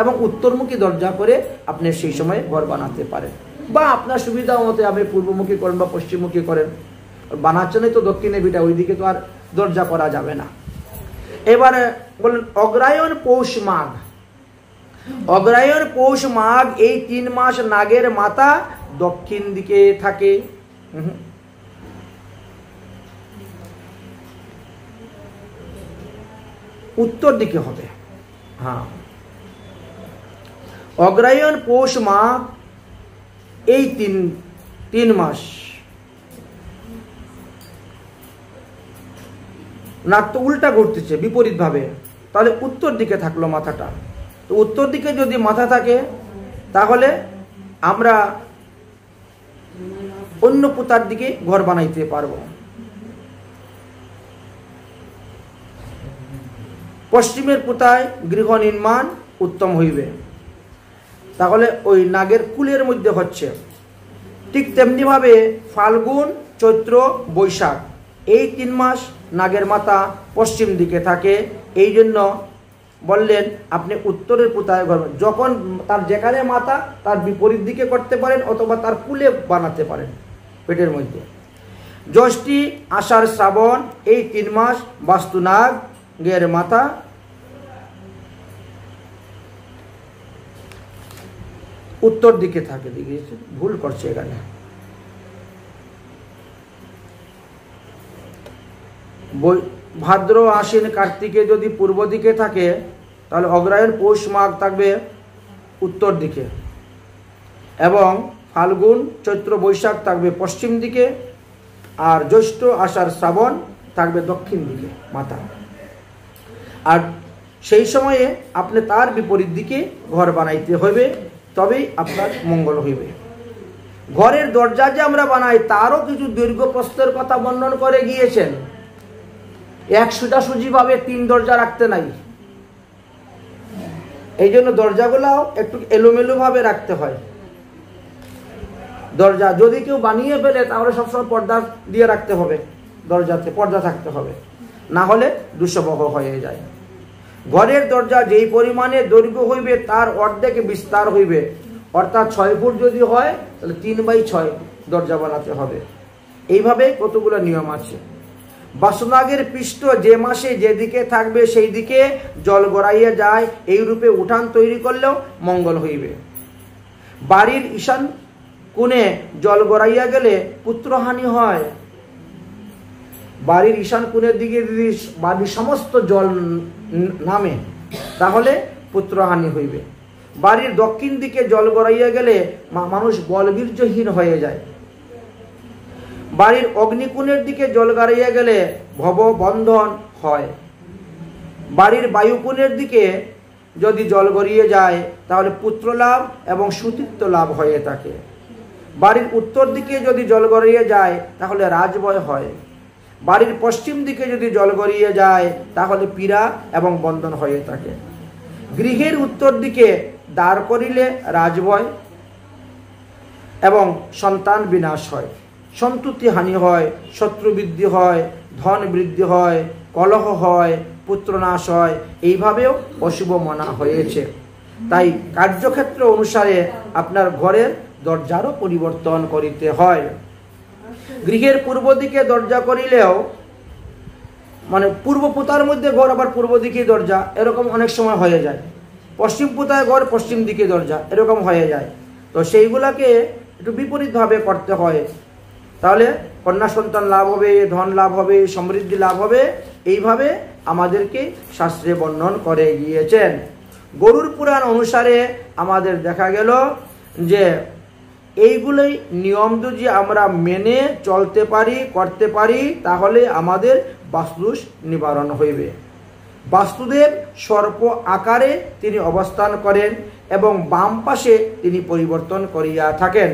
এবং উত্তরমুখী দরজা করে আপনি সেই সময় ঘর বানাতে পারেন, বা আপনার সুবিধা মতে আপনি পূর্বমুখী করেন বা পশ্চিমমুখী করেন। বানাচ্ছেনই তো দক্ষিণে ভিটা, ওইদিকে তো আর দরজা করা যাবে না। এবারে বলেন অগ্রায়ণ, পৌষ, মাঘ। অগ্রায়ণ, পৌষ, মাঘ এই 3 মাস নাগের মাথা দক্ষিণ দিকে থাকে। উত্তর দিকে হবে। হ্যাঁ, অগ্রায়ণ, পৌষ, মাঘ এই তিন মাস নাক তো উল্টা ঘুরতেছে বিপরীত ভাবে, তাহলে উত্তর দিকে থাকলো মাথাটা। তো উত্তর দিকে যদি মাথা থাকে, তাহলে আমরা অন্য পুতার দিকে ঘর বানাইতে পারবো। পশ্চিমের পুতায় গৃহ নির্মাণ উত্তম হইবে। তাহলে ওই নাগের কুলের মধ্যে হচ্ছে। ঠিক তেমনি ভাবে ফাল্গুন, চৈত্র, বৈশাখ এই 3 মাস নাগের মাথা পশ্চিম দিকে থাকে। এই জন্য বললেন আপনি উত্তরের পুতায় ঘর, যখন তার যেখানে মাথা তার বিপরীত দিকে করতে পারেন, অথবা তার কুলে বানাতে পারেন পেটের মধ্যে। জ্যৈষ্ঠী, আষাঢ়, শ্রাবণ এই 3 মাস বাস্তুনাগের মাথা উত্তর দিকে থাকে। ভুল করছে এখানে, ভাদ্র, আশ্বিন, কার্তিকে যদি পূর্ব দিকে থাকে, তাহলে অগ্রায়ণ, পৌষ, মাঘ থাকবে উত্তর দিকে, এবং ফাল্গুন, চৈত্র, বৈশাখ থাকবে পশ্চিম দিকে, আর জ্যৈষ্ঠ, আষাঢ়, শ্রাবণ থাকবে দক্ষিণ দিকে মাথা। আর সেই সময়ে আপনি তার বিপরীত দিকে ঘর বানাইতে হবে, তবেই আপনার মঙ্গল হইবে। ঘরের দরজা যে আমরা বানাই, তারও কিছু দৈর্ঘ্য প্রস্থের কথা বর্ণন করে গিয়েছেন। এক সোজাসুজি ভাবে 3 দরজা রাখতে নাই, এই জন্য দরজাগুলাও একটু এলোমেলো ভাবে রাখতে হয়। দরজা যদি কেউ বানিয়ে ফেলে, তাহলে সবসময় পর্দা দিয়ে রাখতে হবে, দরজাতে পর্দা থাকতে হবে, না হলে দুঃসবহ হয়ে যায়। ঘরের দরজা যেই পরিমাণে দৈর্ঘ্য হইবে, তার অর্ধেক বিস্তার হইবে। অর্থাৎ 6 ফুট যদি হয়, তাহলে 3/6 দরজা বানাতে হবে। এইভাবে কতগুলো নিয়ম আছে। বাসনাগের পৃষ্ঠ যে মাসে যেদিকে থাকবে, সেই দিকে জল গড়াইয়া যায়, এই রূপে উঠান তৈরি করলেও মঙ্গল হইবে। বাড়ির ঈশান কোণে জল গড়াইয়া গেলে পুত্রহানি হয়। বাড়ির ঈশান কোণের দিকে যদি বাড়ির সমস্ত জল নামে, তাহলে পুত্রহানি হইবে। বাড়ির দক্ষিণ দিকে জল গড়াইয়া গেলে মানুষ বলবীর্যহীন হয়ে যায়। বাড়ির অগ্নিকোণের দিকে জল গড়াইয়া গেলে ভব বন্ধন হয়। বাড়ির বায়ুকোণের দিকে যদি জল গড়িয়ে যায়, তাহলে পুত্র লাভ এবং সুতিত্ব লাভ হয়ে থাকে। বাড়ির উত্তর দিকে যদি জল গড়িয়ে যায়, তাহলে রাজবয় হয়। বাড়ির পশ্চিম দিকে যদি জল গড়িয়ে যায়, তাহলে পীড়া এবং বন্ধন হয়ে থাকে। গৃহের উত্তর দিকে দ্বার করিলে রাজবয় এবং সন্তান বিনাশ হয়, সন্ততি হানি হয়, শত্রু বৃদ্ধি হয়, ধন বৃদ্ধি হয়, কলহ হয়, পুত্রনাশ হয়। এইভাবেও অশুভ মানা হয়েছে। তাই কার্যক্ষেত্র অনুসারে আপনার ঘরের দরজারও পরিবর্তন করিতে হয়। গৃহের পূর্ব দিকে দরজা করিলেও মানে পূর্ব পুতার মধ্যে ঘর আবার পূর্ব দিকে দরজা, এরকম অনেক সময় হয়ে যায়। পশ্চিম পুতায় ঘর, পশ্চিম দিকে দরজা, এরকম হয়ে যায়। তো সেইগুলাকে একটু বিপরীতভাবে করতে হয়, তাহলে কন্যা সন্তান লাভ হবে, ধন লাভ হবে, সমৃদ্ধি লাভ হবে। এইভাবে আমাদেরকে শাস্ত্রে বর্ণন করে গিয়েছেন। গরুড় পুরাণ অনুসারে আমাদের দেখা গেল যে এইগুলোই নিয়ম যদি আমরা মেনে চলতে পারি, করতে পারি, তাহলে আমাদের বাস্তুদোষ নিবারণ হইবে। বাস্তুদেব সর্প আকারে তিনি অবস্থান করেন এবং বাম পাশে তিনি পরিবর্তন করিয়া থাকেন,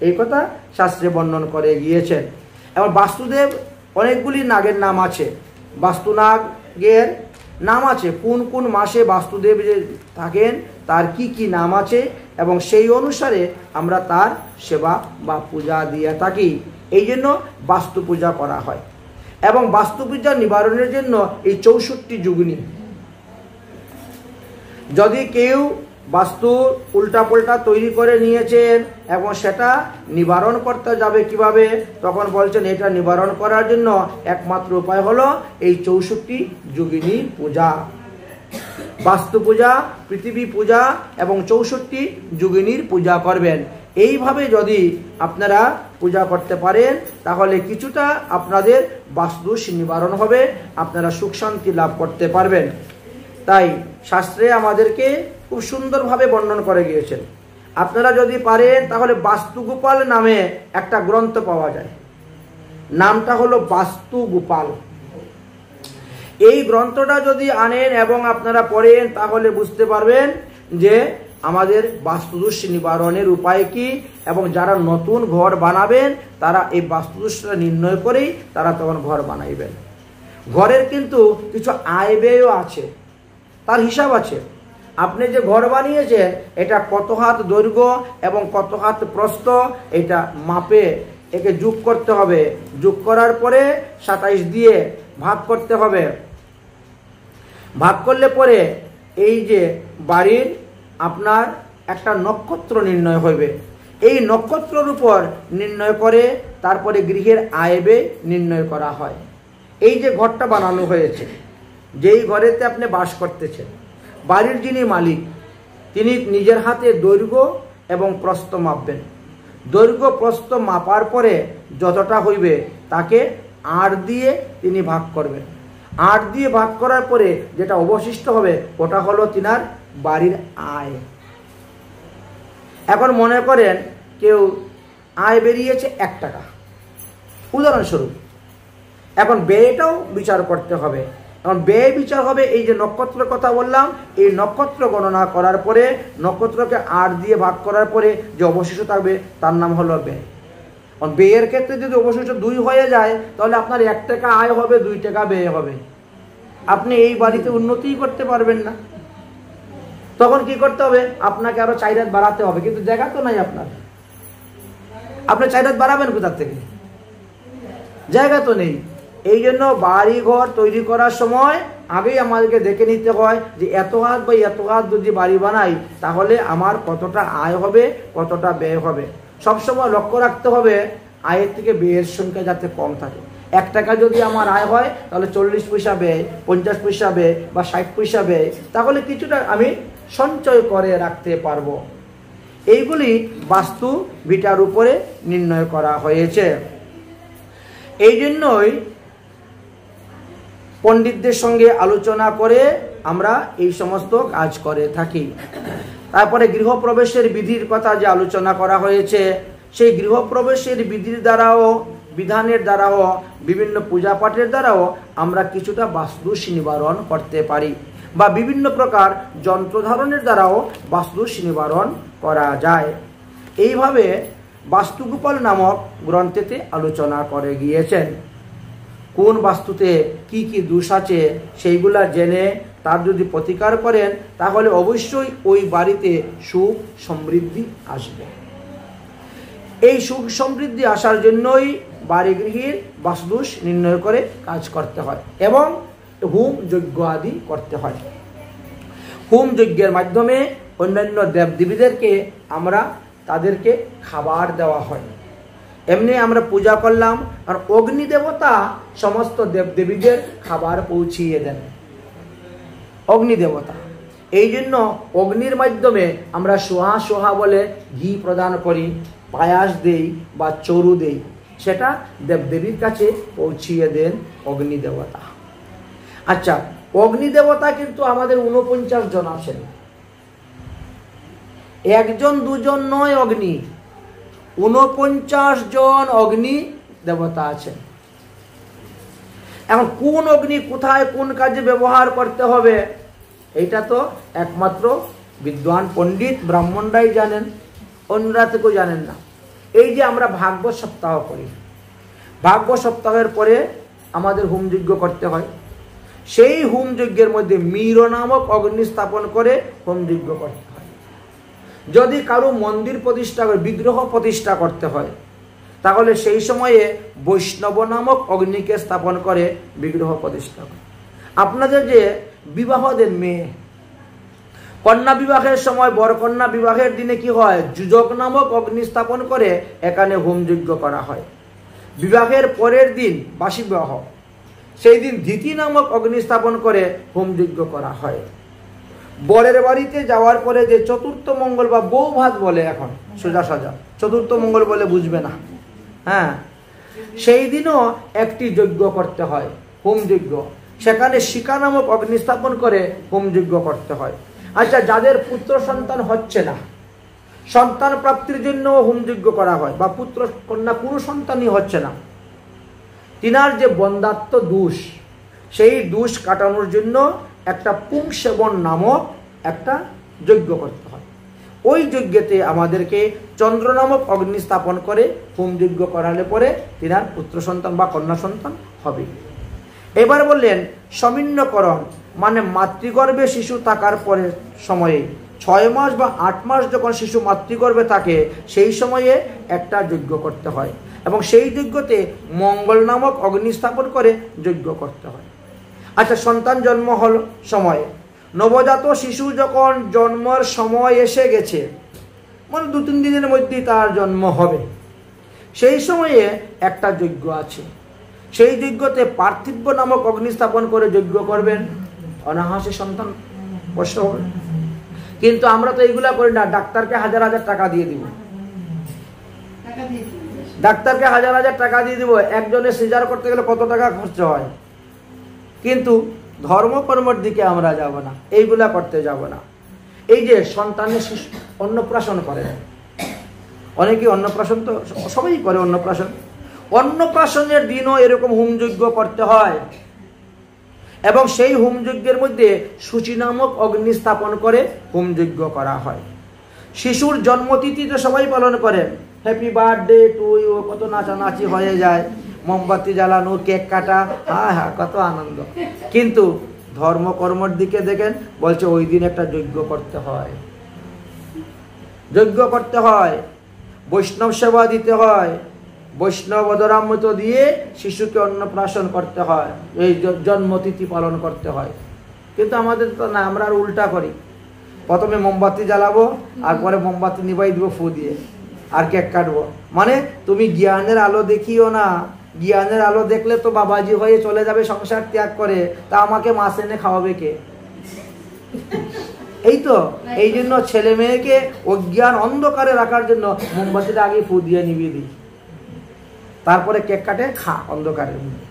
এই কথা শাস্ত্রে বর্ণন করে গিয়েছেন। এবং বাস্তুদেব অনেকগুলি নাগের নাম আছে, বাস্তুনাগের নাম আছে, কোন কোন মাসে বাস্তুদেব যে থাকেন তার কি কি নাম আছে, এবং সেই অনুসারে আমরা তার সেবা বা পূজা দিয়ে থাকি। এই জন্য বাস্তু পূজা করা হয়। এবং বাস্তু পূজা নিবারণের জন্য এই 64 যুগিনী, যদি কেউ বাস্তু উল্টাপাল্টা তৈরি করে নিয়েছেন এবং সেটা নিবারণ করতে যাবে কিভাবে, তখন বলছেন এটা নিবারণ করার জন্য একমাত্র উপায় হলো এই 64 যুগিনী পূজা। বাস্তু পূজা, পৃথিবী পূজা এবং 64 যুগিনীর পূজা করবেন। এইভাবে যদি আপনারা পূজা করতে পারেন তাহলে কিছুটা আপনাদের বাস্তুদোষ নিবারণ হবে, আপনারা সুখ শান্তি লাভ করতে পারবেন। তাই শাস্ত্রে আমাদেরকে খুব সুন্দরভাবে বর্ণন করে গিয়েছেন। আপনারা যদি পারেন তাহলে বাস্তুগোপাল নামে একটা গ্রন্থ পাওয়া যায়, নামটা হলো বাস্তুগোপাল। এই গ্রন্থটা যদি আনেন এবং আপনারা পড়েন তাহলে বুঝতে পারবেন যে আমাদের বাস্তুদোষ নিবারণের উপায় কি, এবং যারা নতুন ঘর বানাবেন তারা এই বাস্তুদোষটা নির্ণয় করেই তারা তখন ঘর বানাইবেন। ঘরের কিন্তু কিছু আয় ব্যয়ও আছে, তার হিসাব আছে। আপনি যে ঘর বানিয়েছেন এটা কত হাত দৈর্ঘ্য এবং কত হাত প্রস্থ, এটা মাপে একে যোগ করতে হবে। যোগ করার পরে 27 দিয়ে ভাগ করতে হবে। ভাগ করলে পরে এই যে বাড়ির আপনার একটা নক্ষত্র নির্ণয় হবে। এই নক্ষত্রের উপর নির্ণয় করে তারপরে গৃহের আয় ব্যয় নির্ণয় করা হয়। এই যে ঘরটা বানানো হয়েছে, যেই ঘরেতে আপনি বাস করতেছেন, বাড়ির যিনি মালিক তিনি নিজের হাতে দৈর্ঘ্য এবং প্রস্থ মাপবেন। দৈর্ঘ্য প্রস্থ মাপার পরে যতটা হইবে তাকে 8 দিয়ে তিনি ভাগ করবেন। 8 দিয়ে ভাগ করার পরে যেটা অবশিষ্ট হবে ওটা হলো তিনার বাড়ির আয়। এখন মনে করেন কেউ আয় বেরিয়েছে 1 টাকা, উদাহরণস্বরূপ। এখন ব্যয়টাও বিচার করতে হবে। এখন ব্যয় বিচার হবে এই যে নক্ষত্রের কথা বললাম, এই নক্ষত্র গণনা করার পরে নক্ষত্রকে 8 দিয়ে ভাগ করার পরে যে অবশিষ্ট থাকবে তার নাম হলো ব্যয়। এখন ব্যয়ের ক্ষেত্রে যদি অবশিষ্ট 2 হয়ে যায় তাহলে আপনার 1 টাকা আয় হবে, 2 টাকা ব্যয় হবে। আপনি এই বাড়িতে উন্নতিই করতে পারবেন না। তখন কি করতে হবে, আপনাকে আরো 4 হাত বাড়াতে হবে, কিন্তু জায়গা তো নাই আপনার। আপনি 4 হাত বাড়াবেন কোথা থেকে, জায়গা তো নেই। এই জন্য বাড়ি ঘর তৈরি করার সময় আগেই আমাদেরকে দেখে নিতে হয় যে এত হাত বা এত হাত যদি বাড়ি বানাই তাহলে আমার কতটা আয় হবে, কতটা ব্যয় হবে। সবসময় লক্ষ্য রাখতে হবে আয়ের থেকে ব্যয়ের সংখ্যা যাতে কম থাকে। 1 টাকা যদি আমার আয় হয় তাহলে 40 পয়সা ব্যয়, 50 পয়সা ব্যয় বা 60 পয়সা ব্যয়, তাহলে কিছুটা আমি সঞ্চয় করে রাখতে পারবো। এইগুলি বাস্তু ভিটার উপরে নির্ণয় করা হয়েছে। এই জন্যই পণ্ডিতদের সঙ্গে আলোচনা করে আমরা এই সমস্ত কাজ করে থাকি। তারপরে গৃহপ্রবেশের বিধির কথা যে আলোচনা করা হয়েছে, সেই গৃহপ্রবেশের বিধির দ্বারাও, বিধানের দ্বারাও, বিভিন্ন পূজা পাঠের দ্বারাও আমরা কিছুটা বাস্তুদোষ নিবারণ করতে পারি, বা বিভিন্ন প্রকার যন্ত্র ধারণের দ্বারাও বাস্তুদোষ নিবারণ করা যায়। এইভাবে বাস্তুগোপাল নামক গ্রন্থেতে আলোচনা করে গিয়েছেন। কোন বাস্তুতে কি কি দোষ আছে সেইগুলা জেনে তার যদি প্রতিকার করেন তাহলে অবশ্যই ওই বাড়িতে সুখ সমৃদ্ধি আসবে। এই সুখ সমৃদ্ধি আসার জন্যই বাড়ি গৃহের বাস্তুদোষ নির্ণয় করে কাজ করতে হয় এবং হোম যজ্ঞ আদি করতে হয়। হোম যজ্ঞের মাধ্যমে অন্যান্য দেবদেবীদেরকে আমরা তাদেরকে খাবার দেওয়া হয় এমনি আমরা পূজা করলাম। আর অগ্নি দেবতা সমস্ত দেবদেবীদের খাবার পৌঁছিয়ে দেন, অগ্নি দেবতা। এই জন্য অগ্নির মাধ্যমে আমরা সোহা সোহা বলে ঘি প্রদান করি, পায়াস দেই বা চরু দেই, সেটা দেবদেবীর কাছে পৌঁছিয়ে দেন অগ্নি দেবতা। আচ্ছা, অগ্নি দেবতা কিন্তু আমাদের 49 জন আছেন, একজন দুজন নয় অগ্নি, 49 জন অগ্নি দেবতা আছেন। এখন কোন অগ্নি কোথায় কোন কাজে ব্যবহার করতে হবে এটা তো একমাত্র বিদ্বান পণ্ডিত ব্রাহ্মণরাই জানেন, অন্যরা তো কেউ জানেন না। এই যে আমরা ভাগবত সপ্তাহ করি, ভাগবত সপ্তাহের পরে আমাদের হোমযজ্ঞ করতে হয়। সেই হোমযজ্ঞের মধ্যে মীর নামক অগ্নি স্থাপন করে হোমযজ্ঞ করতে হয়। যদি কারো মন্দির প্রতিষ্ঠা করে, বিগ্রহ প্রতিষ্ঠা করতে হয়, তাহলে সেই সময়ে বৈষ্ণব নামক অগ্নিকে স্থাপন করে বিগ্রহ প্রতিষ্ঠা করে। আপনাদের যে বিবাহ দেন মেয়ে, কন্যা বিবাহের সময় বরকন্যা বিবাহের দিনে কি হয়, যুজক নামক অগ্নি স্থাপন করে এখানে হোমযজ্ঞ করা হয়। বিবাহের পরের দিন বাসী বিবাহ, সেই দিন ধীতি নামক অগ্নি স্থাপন করে হোমযজ্ঞ করা হয়। বরের বাড়িতে যাওয়ার পরে যে চতুর্থ মঙ্গল বা বউ ভাত বলে, এখন সোজা সাজা চতুর্থ মঙ্গল বলে বুঝবে না, হ্যাঁ, সেই দিনও একটি যজ্ঞ করতে হয়, হোমযজ্ঞ। সেখানে শিকা নামক অগ্নি স্থাপন করে হোমযজ্ঞ করতে হয়। আচ্ছা, যাদের পুত্র সন্তান হচ্ছে না, সন্তান প্রাপ্তির জন্য হোমযজ্ঞ করা হয়, বা পুত্র কন্যা কোনো সন্তানই হচ্ছে না, তিনার যে বন্ধাত্ম দোষ, সেই দোষ কাটানোর জন্য একটা পুং সেবন নামক একটা যজ্ঞ করতে হয়। ওই যজ্ঞতে আমাদেরকে চন্দ্র নামক অগ্নি স্থাপন করে হোমযজ্ঞ করালে পরে তিনার পুত্র সন্তান বা কন্যা সন্তান হবে। এবার বললেন সমিন্নকরণ, মানে মাতৃগর্ভে শিশু থাকার পরে সময়ে 6 মাস বা 8 মাস যখন শিশু মাতৃগর্ভে থাকে, সেই সময়ে একটা যজ্ঞ করতে হয়, এবং সেই যজ্ঞতে মঙ্গল নামক অগ্নি স্থাপন করে যজ্ঞ করতে হয়। আচ্ছা, সন্তান জন্ম হল সময়ে, নবজাত শিশু যখন জন্মের সময় এসে গেছে, মানে 2-3 দিনের মধ্যেই তার জন্ম হবে, সেই সময়ে একটা যজ্ঞ আছে। সেই যজ্ঞতে পার্থিব্য নামক অগ্নি স্থাপন করে যজ্ঞ করবেন, অনায়াসে সন্তান বর্ষ হবে। কিন্তু আমরা তো এইগুলা করি না, ডাক্তারকে 1000 টাকা দিয়ে দিব, ডাক্তারকে 1000 টাকা দিয়ে দিব, একজনে সিজার করতে গেলে কত টাকা খরচ হয়। কিন্তু ধর্মকর্মের দিকে আমরা যাব না, এইগুলা করতে যাব না। এই যে সন্তানের শিশু অন্নপ্রাশন করে, অনেকে অন্নপ্রাশন তো সবাই করে, অন্নপ্রাশন, অন্নপ্রাশনের দিনও এরকম হোমযজ্ঞ করতে হয়, এবং সেই হোমযজ্ঞের মধ্যে সূচি নামক অগ্নি স্থাপন করে হোমযজ্ঞ করা হয়। শিশুর জন্মতিথি তো সবাই পালন করেন, হ্যাপি বার্থডে টু ইউ, কত নাচানাচি হয়ে যায়, মোমবাতি জ্বালানো, কেক কাটা, হ্যাঁ কত আনন্দ। কিন্তু ধর্মকর্মের দিকে দেখেন, বলছে ওই দিন একটা যজ্ঞ করতে হয়, যজ্ঞ করতে হয়, বৈষ্ণব সেবা দিতে হয়, বৈষ্ণব অধরামৃত দিয়ে শিশুকে অন্নপ্রাশন করতে হয়, এই জন্মতিথি পালন করতে হয়। কিন্তু আমাদের তো না, আমরা আর উল্টা করি, প্রথমে মোমবাতি জ্বালাবো, আর পরে মোমবাতি নিভাই দিব ফু দিয়ে, আর কেক কাটবো। মানে তুমি জ্ঞানের আলো দেখিও না, জ্ঞানের আলো দেখলে তো বাবাজি হয়ে চলে যাবে সংসার ত্যাগ করে, তা আমাকে মাছ এনে খাওয়াবে কে? এই তো, এই জন্য ছেলে মেয়েকে অজ্ঞান অন্ধকারে রাখার জন্য মোমবাতিটা আগে ফু দিয়ে নিভিয়ে দিই, তারপরে কেক কাটে খা অন্ধকারের মধ্যে।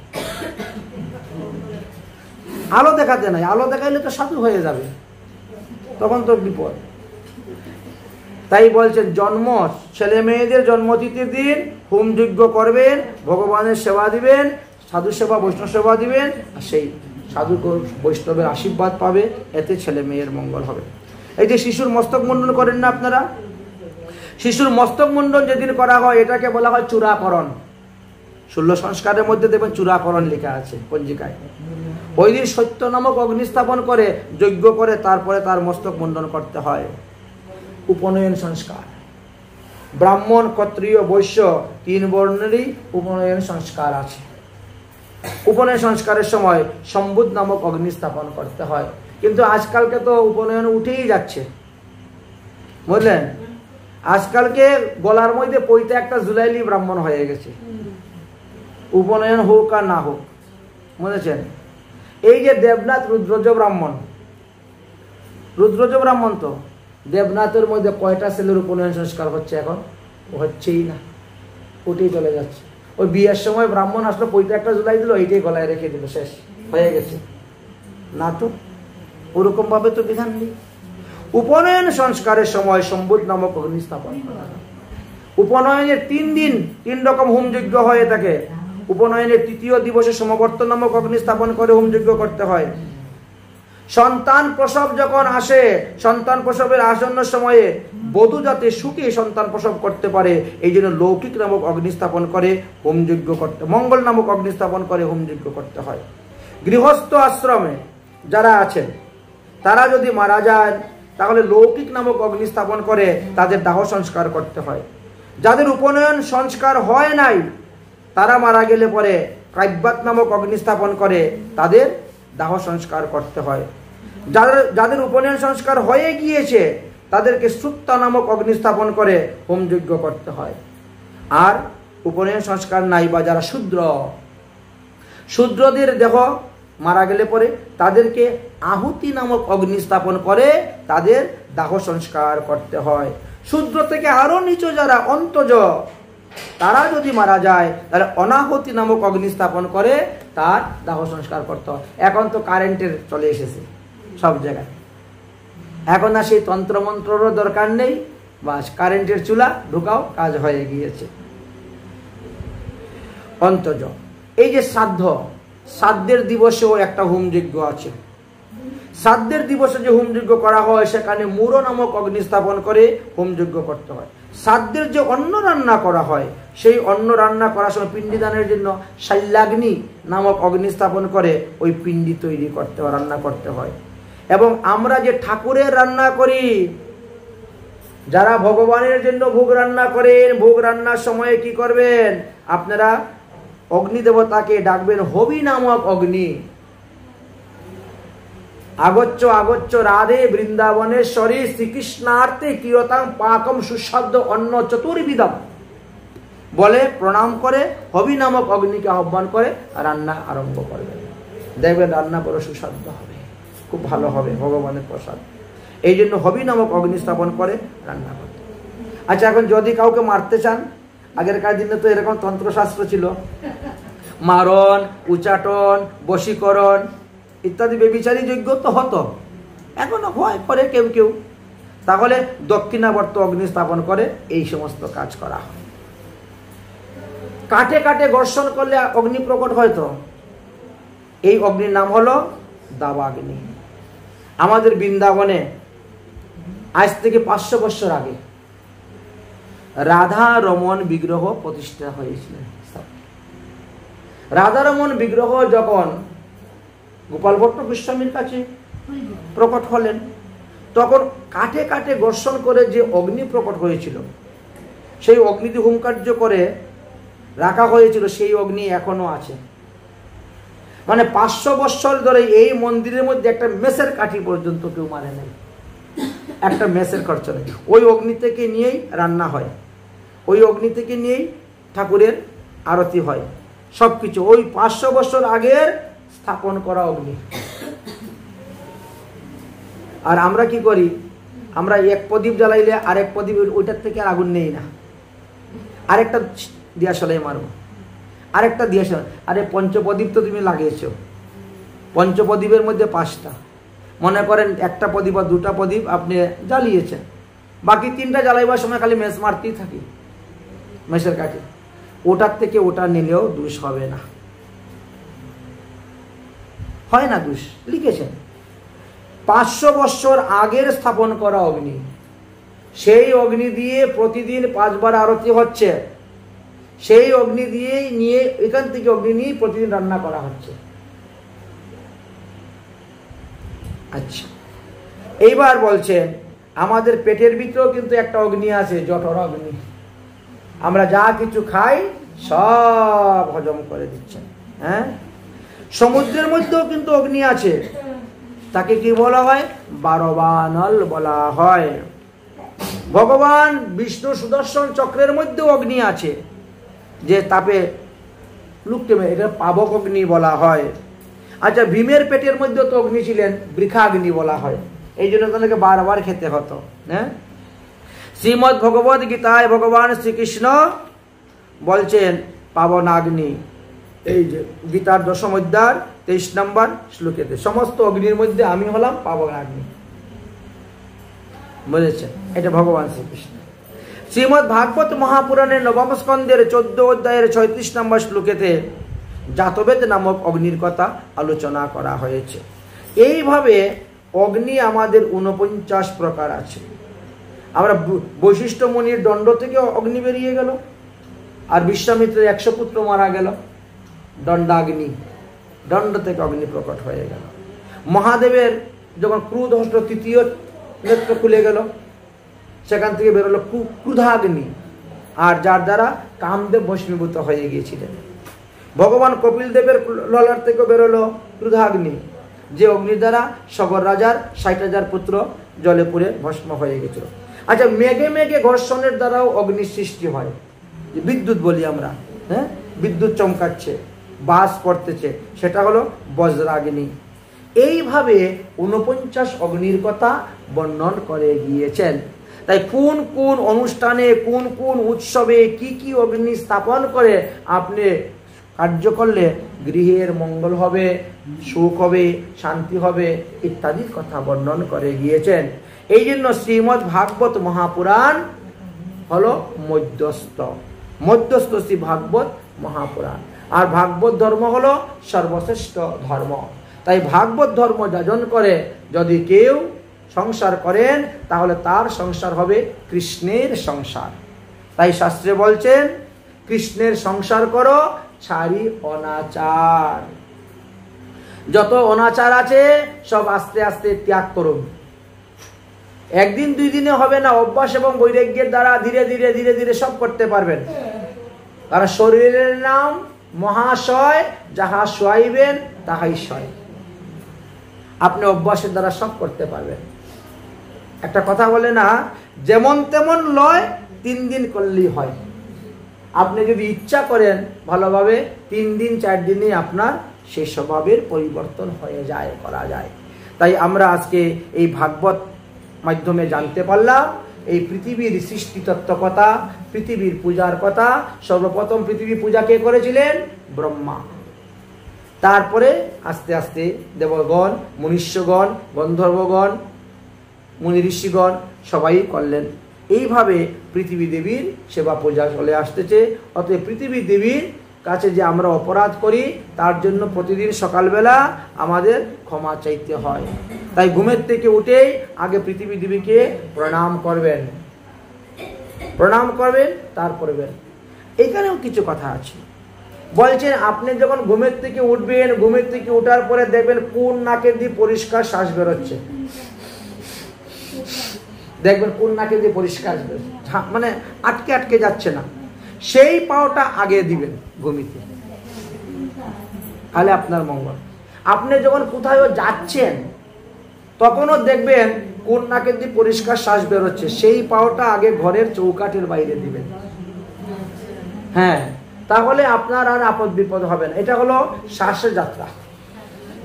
আলো দেখাতে নাই, আলো দেখাইলে তো সাধু হয়ে যাবে, তখন তো বিপদ। তাই বলছেন জন্ম, ছেলে মেয়েদের জন্মতিথির দিন হোমযজ্ঞ করবেন, ভগবানের সেবা দিবেন, সাধু সেবা বৈষ্ণব সেবা দিবেন, আর সেই সাধু বৈষ্ণবের আশীর্বাদ পাবে, এতে ছেলে মেয়ের মঙ্গল হবে। এই যে শিশুর মস্তক মুন্ডন করেন না আপনারা, শিশুর মস্তক মুন্ডন যেদিন করা হয় এটাকে বলা হয় চূড়াকরণ। 16 সংস্কারের মধ্যে দেখবেন চূড়াকরণ লেখা আছে পঞ্জিকায়। ওই দিন সত্য নামক অগ্নি স্থাপন করে যজ্ঞ করে তারপরে তার মস্তক মুন্ডন করতে হয়। উপনয়ন সংস্কার, ব্রাহ্মণ ক্ষত্রিয় বৈশ্য 3 বর্ণেরই উপনয়ন সংস্কার আছে। উপনয়ন সংস্কারের সময় সম্বুধ নামক অগ্নি স্থাপন করতে হয়, কিন্তু আজকালকে তো উপনয়ন উঠেই যাচ্ছে, বুঝলেন। আজকালকে গলার মধ্যে পইতে একটা জুলাইলি ব্রাহ্মণ হয়ে গেছে, উপনয়ন হোক আর না হোক, বুঝেছেন? এই যে দেবনাথ রুদ্রজ ব্রাহ্মণ, রুদ্রজ ব্রাহ্মণ তো দেবনাথের মধ্যে কয়টা ছেলের উপনয়ন সংস্কার হচ্ছে? এখন হচ্ছেই না, উঠেই চলে যাচ্ছে। ওই বিয়ের সময় ব্রাহ্মণ আসলো, পইতে একটা জুলাই দিল, এইটাই গলায় রেখে দিল, শেষ হয়ে গেছে। না তো, ওরকম ভাবে তো বিধান নেই। উপনয়ন সংস্কারের সময় সম্বুধ নামক অগ্নি স্থাপন করা হয়। উপনয়নের 3 দিন 3 রকম হোমযজ্ঞ হয়ে থাকে। উপনয়নের তৃতীয় দিবসে সমবর্ত নামক অগ্নি স্থাপন করে হোমযজ্ঞ করতে হয়। সন্তান প্রসব যখন আসে, সন্তান প্রসবের আসন্ন সময়ে বধূ যাতে সুখে সন্তান প্রসব করতে পারে, এই জন্য লৌকিক নামক অগ্নি স্থাপন করে হোমযজ্ঞ করতে, মঙ্গল নামক অগ্নি স্থাপন করে হোমযজ্ঞ করতে হয়। গৃহস্থ আশ্রমে যারা আছেন তারা যদি মারা যায় তাহলে লৌকিক নামক অগ্নি স্থাপন করে তাদের দাহ সংস্কার করতে হয়। যাদের উপনয়ন সংস্কার হয় নাই তারা মারা গেলে পরে কাব্যাত নামক অগ্নি স্থাপন করে তাদের দাহ সংস্কার করতে হয়। যাদের উপনয়ন সংস্কার হয়ে গিয়েছে তাদেরকে সুত্তা নামক অগ্নি স্থাপন করে হোমযজ্ঞ করতে হয়। আর উপনয়ন সংস্কার নাই বা যারা শূদ্রদের দেহ মারা গেলে পরে তাদেরকে আহুতি নামক অগ্নি স্থাপন করে তাদের দাহ সংস্কার করতে হয়। শূদ্র থেকে আরো নিচু যারা অন্তজ তারা যদি মারা যায় তাহলে অনাহুতি নামক অগ্নি স্থাপন করে তার দাহ সংস্কার করতে হয়। এখন তো কারেন্টের চলে এসেছে সব জায়গায়, এখন আর সেই তন্ত্রমন্ত্রেরও দরকার নেই, বাস কারেন্টের চুলা ঢুকাও, কাজ হয়ে গিয়েছে। অন্তজ এই যে শ্রাদ্ধের দিবসেও একটা হোমযজ্ঞ আছে। শ্রাদ্ধের দিবসে যে হোমযজ্ঞ করা হয় সেখানে মূঢ় নামক অগ্নি স্থাপন করে হোমযজ্ঞ করতে হয়। শ্রাদ্ধের যে অন্ন রান্না করা হয় সেই অন্ন রান্না করার সময় পিণ্ডিদানের জন্য শাল্যাগ্নি নামক অগ্নি স্থাপন করে ওই পিণ্ডি তৈরি করতে হয়, রান্না করতে হয়। এবং আমরা যে ঠাকুরের রান্না করি, যারা ভগবানের জন্য ভোগ রান্না করেন, ভোগ রান্নার সময়ে কি করবেন আপনারা? অগ্নি দেবতাকে ডাকবেন হবি নামক অগ্নি। আগচ্ছ রাধে বৃন্দাবনেশ্বরী শ্রীকৃষ্ণার্থে কিয়তাং পাকম সুস্বাদ্য অন্ন চতুর্বিধম বলে প্রণাম করে হবি নামক অগ্নিকে আহ্বান করে রান্না আরম্ভ করবেন। দেখবেন রান্না বড় সুস্বাদ্য হবে, খুব ভালো হবে, ভগবানের প্রসাদ। এই জন্য হবি নামক অগ্নি স্থাপন করে রান্না করতে। আচ্ছা, এখন যদি কাউকে মারতে চান, আগেরকার দিনে তো এরকম তন্ত্রশাস্ত্র ছিল, মারণ, উচাটন, বশীকরণ ইত্যাদি বেবিচারী যজ্ঞ তো হতো, এখনো হয় করে কেউ কেউ। তাহলে দক্ষিণাবর্ত অগ্নি স্থাপন করে এই সমস্ত কাজ করা হয়। কাঠে কাঠে ঘর্ষণ করলে অগ্নি প্রকট হয় তো, এই অগ্নির নাম হলো দাবাগ্নি। আমাদের বৃন্দাবনে আজ থেকে 500 বছর আগে রাধা রমন বিগ্রহ প্রতিষ্ঠা হয়েছিল। রাধা রমন বিগ্রহ যখন গোপাল ভট্ট গোস্বামীর কাছে প্রকট হলেন, তখন কাঠে কাঠে ঘর্ষণ করে যে অগ্নি প্রকট হয়েছিল, সেই অগ্নিতে হোমকার্য করে রাখা হয়েছিল, সেই অগ্নি এখনো আছে। মানে 500 বছর ধরে এই মন্দিরের মধ্যে একটা মেসের কাঠি পর্যন্ত কেউ মারে নাই, একটা মেসের খরচ নেই। ওই অগ্নি থেকে নিয়েই রান্না হয়, ওই অগ্নি থেকে নিয়েই ঠাকুরের আরতি হয়, সবকিছু ওই 500 বছর আগের স্থাপন করা অগ্নি। আর আমরা কি করি? আমরা এক প্রদীপ জ্বালাইলে আরেক প্রদীপ ওইটার থেকে আর আগুন নেই না, আরেকটা দিয়াশলাই মারবো, আরেকটা দিয়াশলাই। আরে পঞ্চপ্রদীপ তো তুমি লাগিয়েছো, পঞ্চপ্রদীপের মধ্যে 5টা, মনে করেন একটা প্রদীপ বা 2টা প্রদীপ আপনি জ্বালিয়েছেন, বাকি 3টা জ্বালাইবার সময় খালি মেস মারতেই থাকি মেসের কাঠি, ওটার থেকে ওটা নিলেও দোষ হবে না, হয় না দোষ। লিখেছেন 500 বছর আগের স্থাপন করা অগ্নি, সেই অগ্নি দিয়ে প্রতিদিন 5 বার আরতি হচ্ছে, সেই অগ্নি দিয়েই নিয়ে এখান থেকে অগ্নি নিয়ে প্রতিদিন রান্না করা হচ্ছে। আচ্ছা, এইবার বলছেন আমাদের পেটের ভিতরেও কিন্তু একটা অগ্নি আছে, জঠর অগ্নি। আমরা যা কিছু খাই সব হজম করে দিচ্ছেন। হ্যাঁ, সমুদ্রের মধ্যেও কিন্তু অগ্নি আছে, তাকে কি বলা হয়? বারবানল বলা হয়। ভগবান বিষ্ণু সুদর্শন চক্রের মধ্যেও অগ্নি আছে, যে তাপে লুকতে এটা পাবক অগ্নি বলা হয়। আচ্ছা, ভীমের পেটের মধ্যে তো অগ্নি ছিলেন, বৃক্ষাগ্নি বলা হয়, এই জন্য তাদেরকে বারবার খেতে হতো। হ্যাঁ, শ্রীমদ্ ভগবদ গীতায় ভগবান শ্রীকৃষ্ণ বলছেন পাবনাগ্নি, এই যে গীতার 10ম অধ্যায় 23 নম্বর শ্লোকেতে, সমস্ত অগ্নির মধ্যে আমি হলাম পাবনাগ্নি, বুঝেছেন? এটা ভগবান শ্রীকৃষ্ণ। শ্রীমদ্ ভাগবত মহাপুরাণের 9ম স্কন্ধের 14 অধ্যায়ের 36 নম্বর শ্লোকেতে জাতবেদ নামক অগ্নির কথা আলোচনা করা হয়েছে। এইভাবে অগ্নি আমাদের 49 প্রকার আছে। আমরা বৈশিষ্ট্য মুনির দণ্ড থেকে অগ্নি বেরিয়ে গেল, আর বিশ্বামিত্রের 100 পুত্র মারা গেল, দণ্ডাগ্নি, দণ্ড থেকে অগ্নি প্রকট হয়ে গেল। মহাদেবের যখন ক্রোধ হস্ত তৃতীয় নেত্র খুলে গেল, সেখান থেকে বেরোলো ক্রোধাগ্নি, আর যার দ্বারা কামদেব ভস্মীভূত হয়ে গিয়েছিলেন। ভগবান কপিল দেবের ললাট থেকে বেরোলো ক্রোধাগ্নি, যে অগ্নির দ্বারা সগর রাজার 60,000 পুত্র জলে পুড়ে ভস্ম হয়ে গেছিল। আচ্ছা, মেঘে মেঘে ঘর্ষণের দ্বারাও অগ্নি সৃষ্টি হয়, বিদ্যুৎ বলি আমরা, হ্যাঁ, বিদ্যুৎ চমকাচ্ছে, বাস পড়তেছে, সেটা হলো বজ্রাগ্নি। এইভাবে 49 অগ্নির কথা বর্ণন করে গিয়েছেন। তাই কোন কোন অনুষ্ঠানে, কোন কোন উৎসবে কি কি অগ্নি স্থাপন করে আপনি কার্য করলে গৃহের মঙ্গল হবে, সুখ হবে, শান্তি হবে, ইত্যাদির কথা বর্ণন করে গিয়েছেন। এই জন্য শ্রীমদ্ ভাগবত মহাপুরাণ হলো মধ্যস্থ, মধ্যস্থ শ্রী ভাগবত মহাপুরাণ। আর ভাগবত ধর্ম হলো সর্বশ্রেষ্ঠ ধর্ম। তাই ভাগবত ধর্ম যাজন করে যদি কেউ সংসার করেন, তাহলে তার সংসার হবে কৃষ্ণের সংসার। তাই শাস্ত্রে বলছেন, কৃষ্ণের সংসার করো, ছাড়ি অনাচার। যত অনাচার আছে সব আস্তে আস্তে ত্যাগ করুন। একদিন 2 দিনে হবে না, অভ্যাস এবং বৈরাগ্যের দ্বারা ধীরে ধীরে ধীরে ধীরে সব করতে পারবেন। কারণ শরীরের নাম মহাশয়, যাহা শোয়াইবেন তাহাই শয়। আপনি অভ্যাসের দ্বারা সব করতে পারবেন। একটা কথা বলে না, যেমন তেমন লয়, 3 দিন করলেই হয়। আপনি যদি ইচ্ছা করেন ভালোভাবে, 3 দিন 4 দিনে আপনার সেই স্বভাবের পরিবর্তন হয়ে যায়, করা যায়। তাই আমরা আজকে এই ভাগবত মাধ্যমে জানতে পারলাম এই পৃথিবীর সৃষ্টি তত্ত্ব কথা, পৃথিবীর পূজার কথা। সর্বপ্রথম পৃথিবী পূজা কে করেছিলেন? ব্রহ্মা। তারপরে আস্তে আস্তে দেবগণ, মনুষ্যগণ, গন্ধর্বগণ, মুনি ঋষিগণ সবাই করলেন। এইভাবে পৃথিবী দেবীর সেবা পূজা চলে আসতেছে। অতএব পৃথিবী দেবীর কাছে যে আমরা অপরাধ করি, তার জন্য প্রতিদিন সকালবেলা আমাদের ক্ষমা চাইতে হয়। তাই ঘুমের থেকে উঠেই আগে পৃথিবী দেবীকে প্রণাম করবেন, প্রণাম করবেন, তারপরে এখানেও কিছু কথা আছে। বলছেন আপনি যখন ঘুমের থেকে উঠবেন, ঘুমের থেকে ওঠার পরে দেখবেন কোন নাকের দিয়ে পরিষ্কার শ্বাস বেরোচ্ছে, দেখবেন কোন নাকে দিয়ে পরিষ্কার মানে আটকে আটকে যাচ্ছে না, সেই পাওটা আগে দিবেন ভূমিতে, তাহলে আপনার মঙ্গল। আপনি যখন কোথাও যাচ্ছেন তখনও দেখবেন কোন নাকে দিয়ে পরিষ্কার শ্বাস বেরোচ্ছে, সেই পাওটা আগে ঘরের চৌকাঠের বাইরে দিবেন। হ্যাঁ, তাহলে আপনার আর আপদ বিপদ হবে না। এটা হলো শ্বাসের যাত্রা।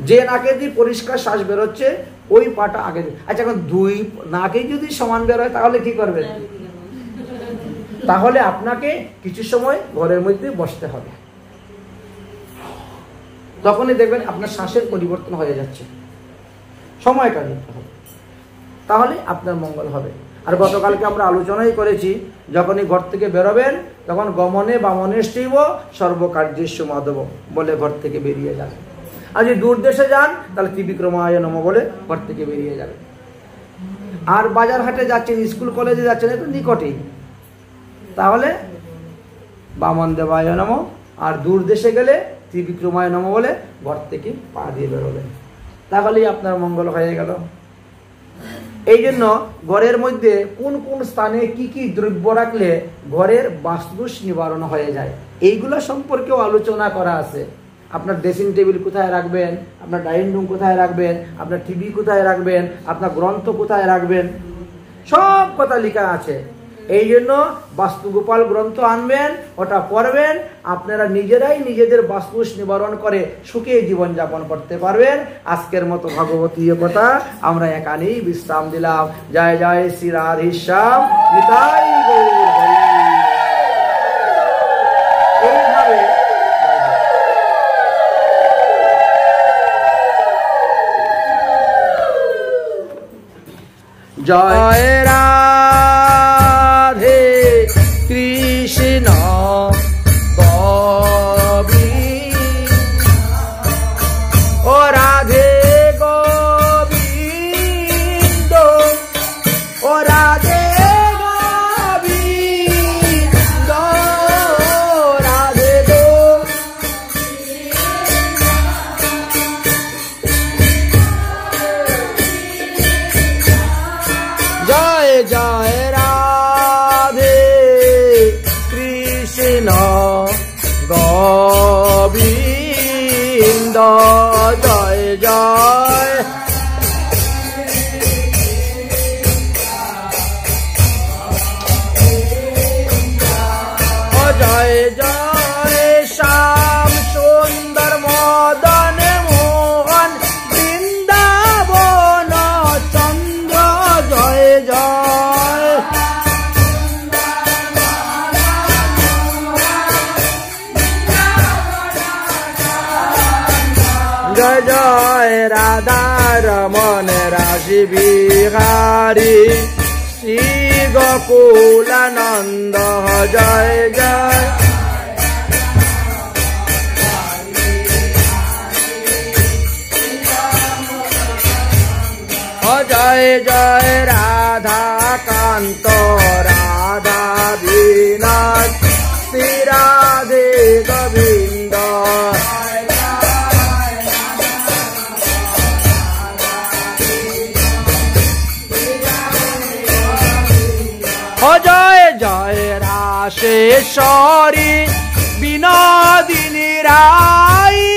যে নাকে দিয়ে পরিষ্কার শ্বাস বেরোচ্ছে ওই পাটা আগে দিন। আচ্ছা, এখন 2 নাকেই যদি সমান বেরোয় তাহলে কি করবেন? তাহলে আপনাকে কিছু সময় ঘরের মধ্যে বসতে হবে, তখনই দেখবেন আপনার শ্বাসের পরিবর্তন হয়ে যাচ্ছে, সময়টা নিতে হবে, তাহলে আপনার মঙ্গল হবে। আর গতকালকে আমরা আলোচনাই করেছি, যখনই ঘর থেকে বেরোবেন তখন গমনে বামনে স্টৈব সর্বকার্যেষু মাধব বলে ঘর থেকে বেরিয়ে যাবেন। আর যদি দূর দেশে যান তাহলে ত্রিবিক্রমায় নমঃ বলে ঘর থেকে বেরিয়ে যাবেন। আর বাজার হাটে যাচ্ছেন, স্কুল কলেজে যাচ্ছেন, এটা নিকটেই, তাহলে বামন দেবায় নমঃ, আর দূর দেশে গেলে ত্রিবিক্রমায় নমঃ বলে ঘর থেকে পা দিয়ে বেরোবেন, তাহলেই আপনার মঙ্গল হয়ে গেল। এই জন্য ঘরের মধ্যে কোন কোন স্থানে কি কি দ্রব্য রাখলে ঘরের বাস্তুদোষ নিবারণ হয়ে যায়, এইগুলো সম্পর্কেও আলোচনা করা আছে। আপনার ড্রেসিং টেবিল কোথায় রাখবেন, আপনার ডাইনিং রুম কোথায় রাখবেন, আপনার টিভি কোথায় রাখবেন, আপনার গ্রন্থ কোথায় রাখবেন, সব কথা লেখা আছে। এই জন্য বাস্তুগোপাল গ্রন্থ আনবেন, ওটা পড়বেন, আপনারা নিজেরাই নিজেদের বাস্তুদোষ নিবারণ করে সুখে জীবনযাপন করতে পারবেন। আজকের মতো ভগবতীয় কথা আমরা এখানেই বিশ্রাম দিলাম। জয় জয় শ্রী রাধেশ্যাম, নিতাই গৌর হরি। এইভাবে জয় রাধে কৃষ্ণ গোবিন্দ, ও রাধে গোবিন্দ, ও রাধে গোবিন্দ, রাধে জয় জয় রাধে কৃষ্ণ গোবিন্দ, জয় জয় জয় জয় শ্যাম সুন্দর মদন মোহন বৃন্দাবন চন্দ্র, জয় জয় জয় জয় রাধা রমন রাশি বিহারী শ্রী গোকুলানন্দ, জয় জয় জয় জয় রাধা কান্ত রাধা বিনাথ শ্রী রাধে গোবিন্দ, জয় জয় রাশেশ্বরী বিনোদিনী রায়।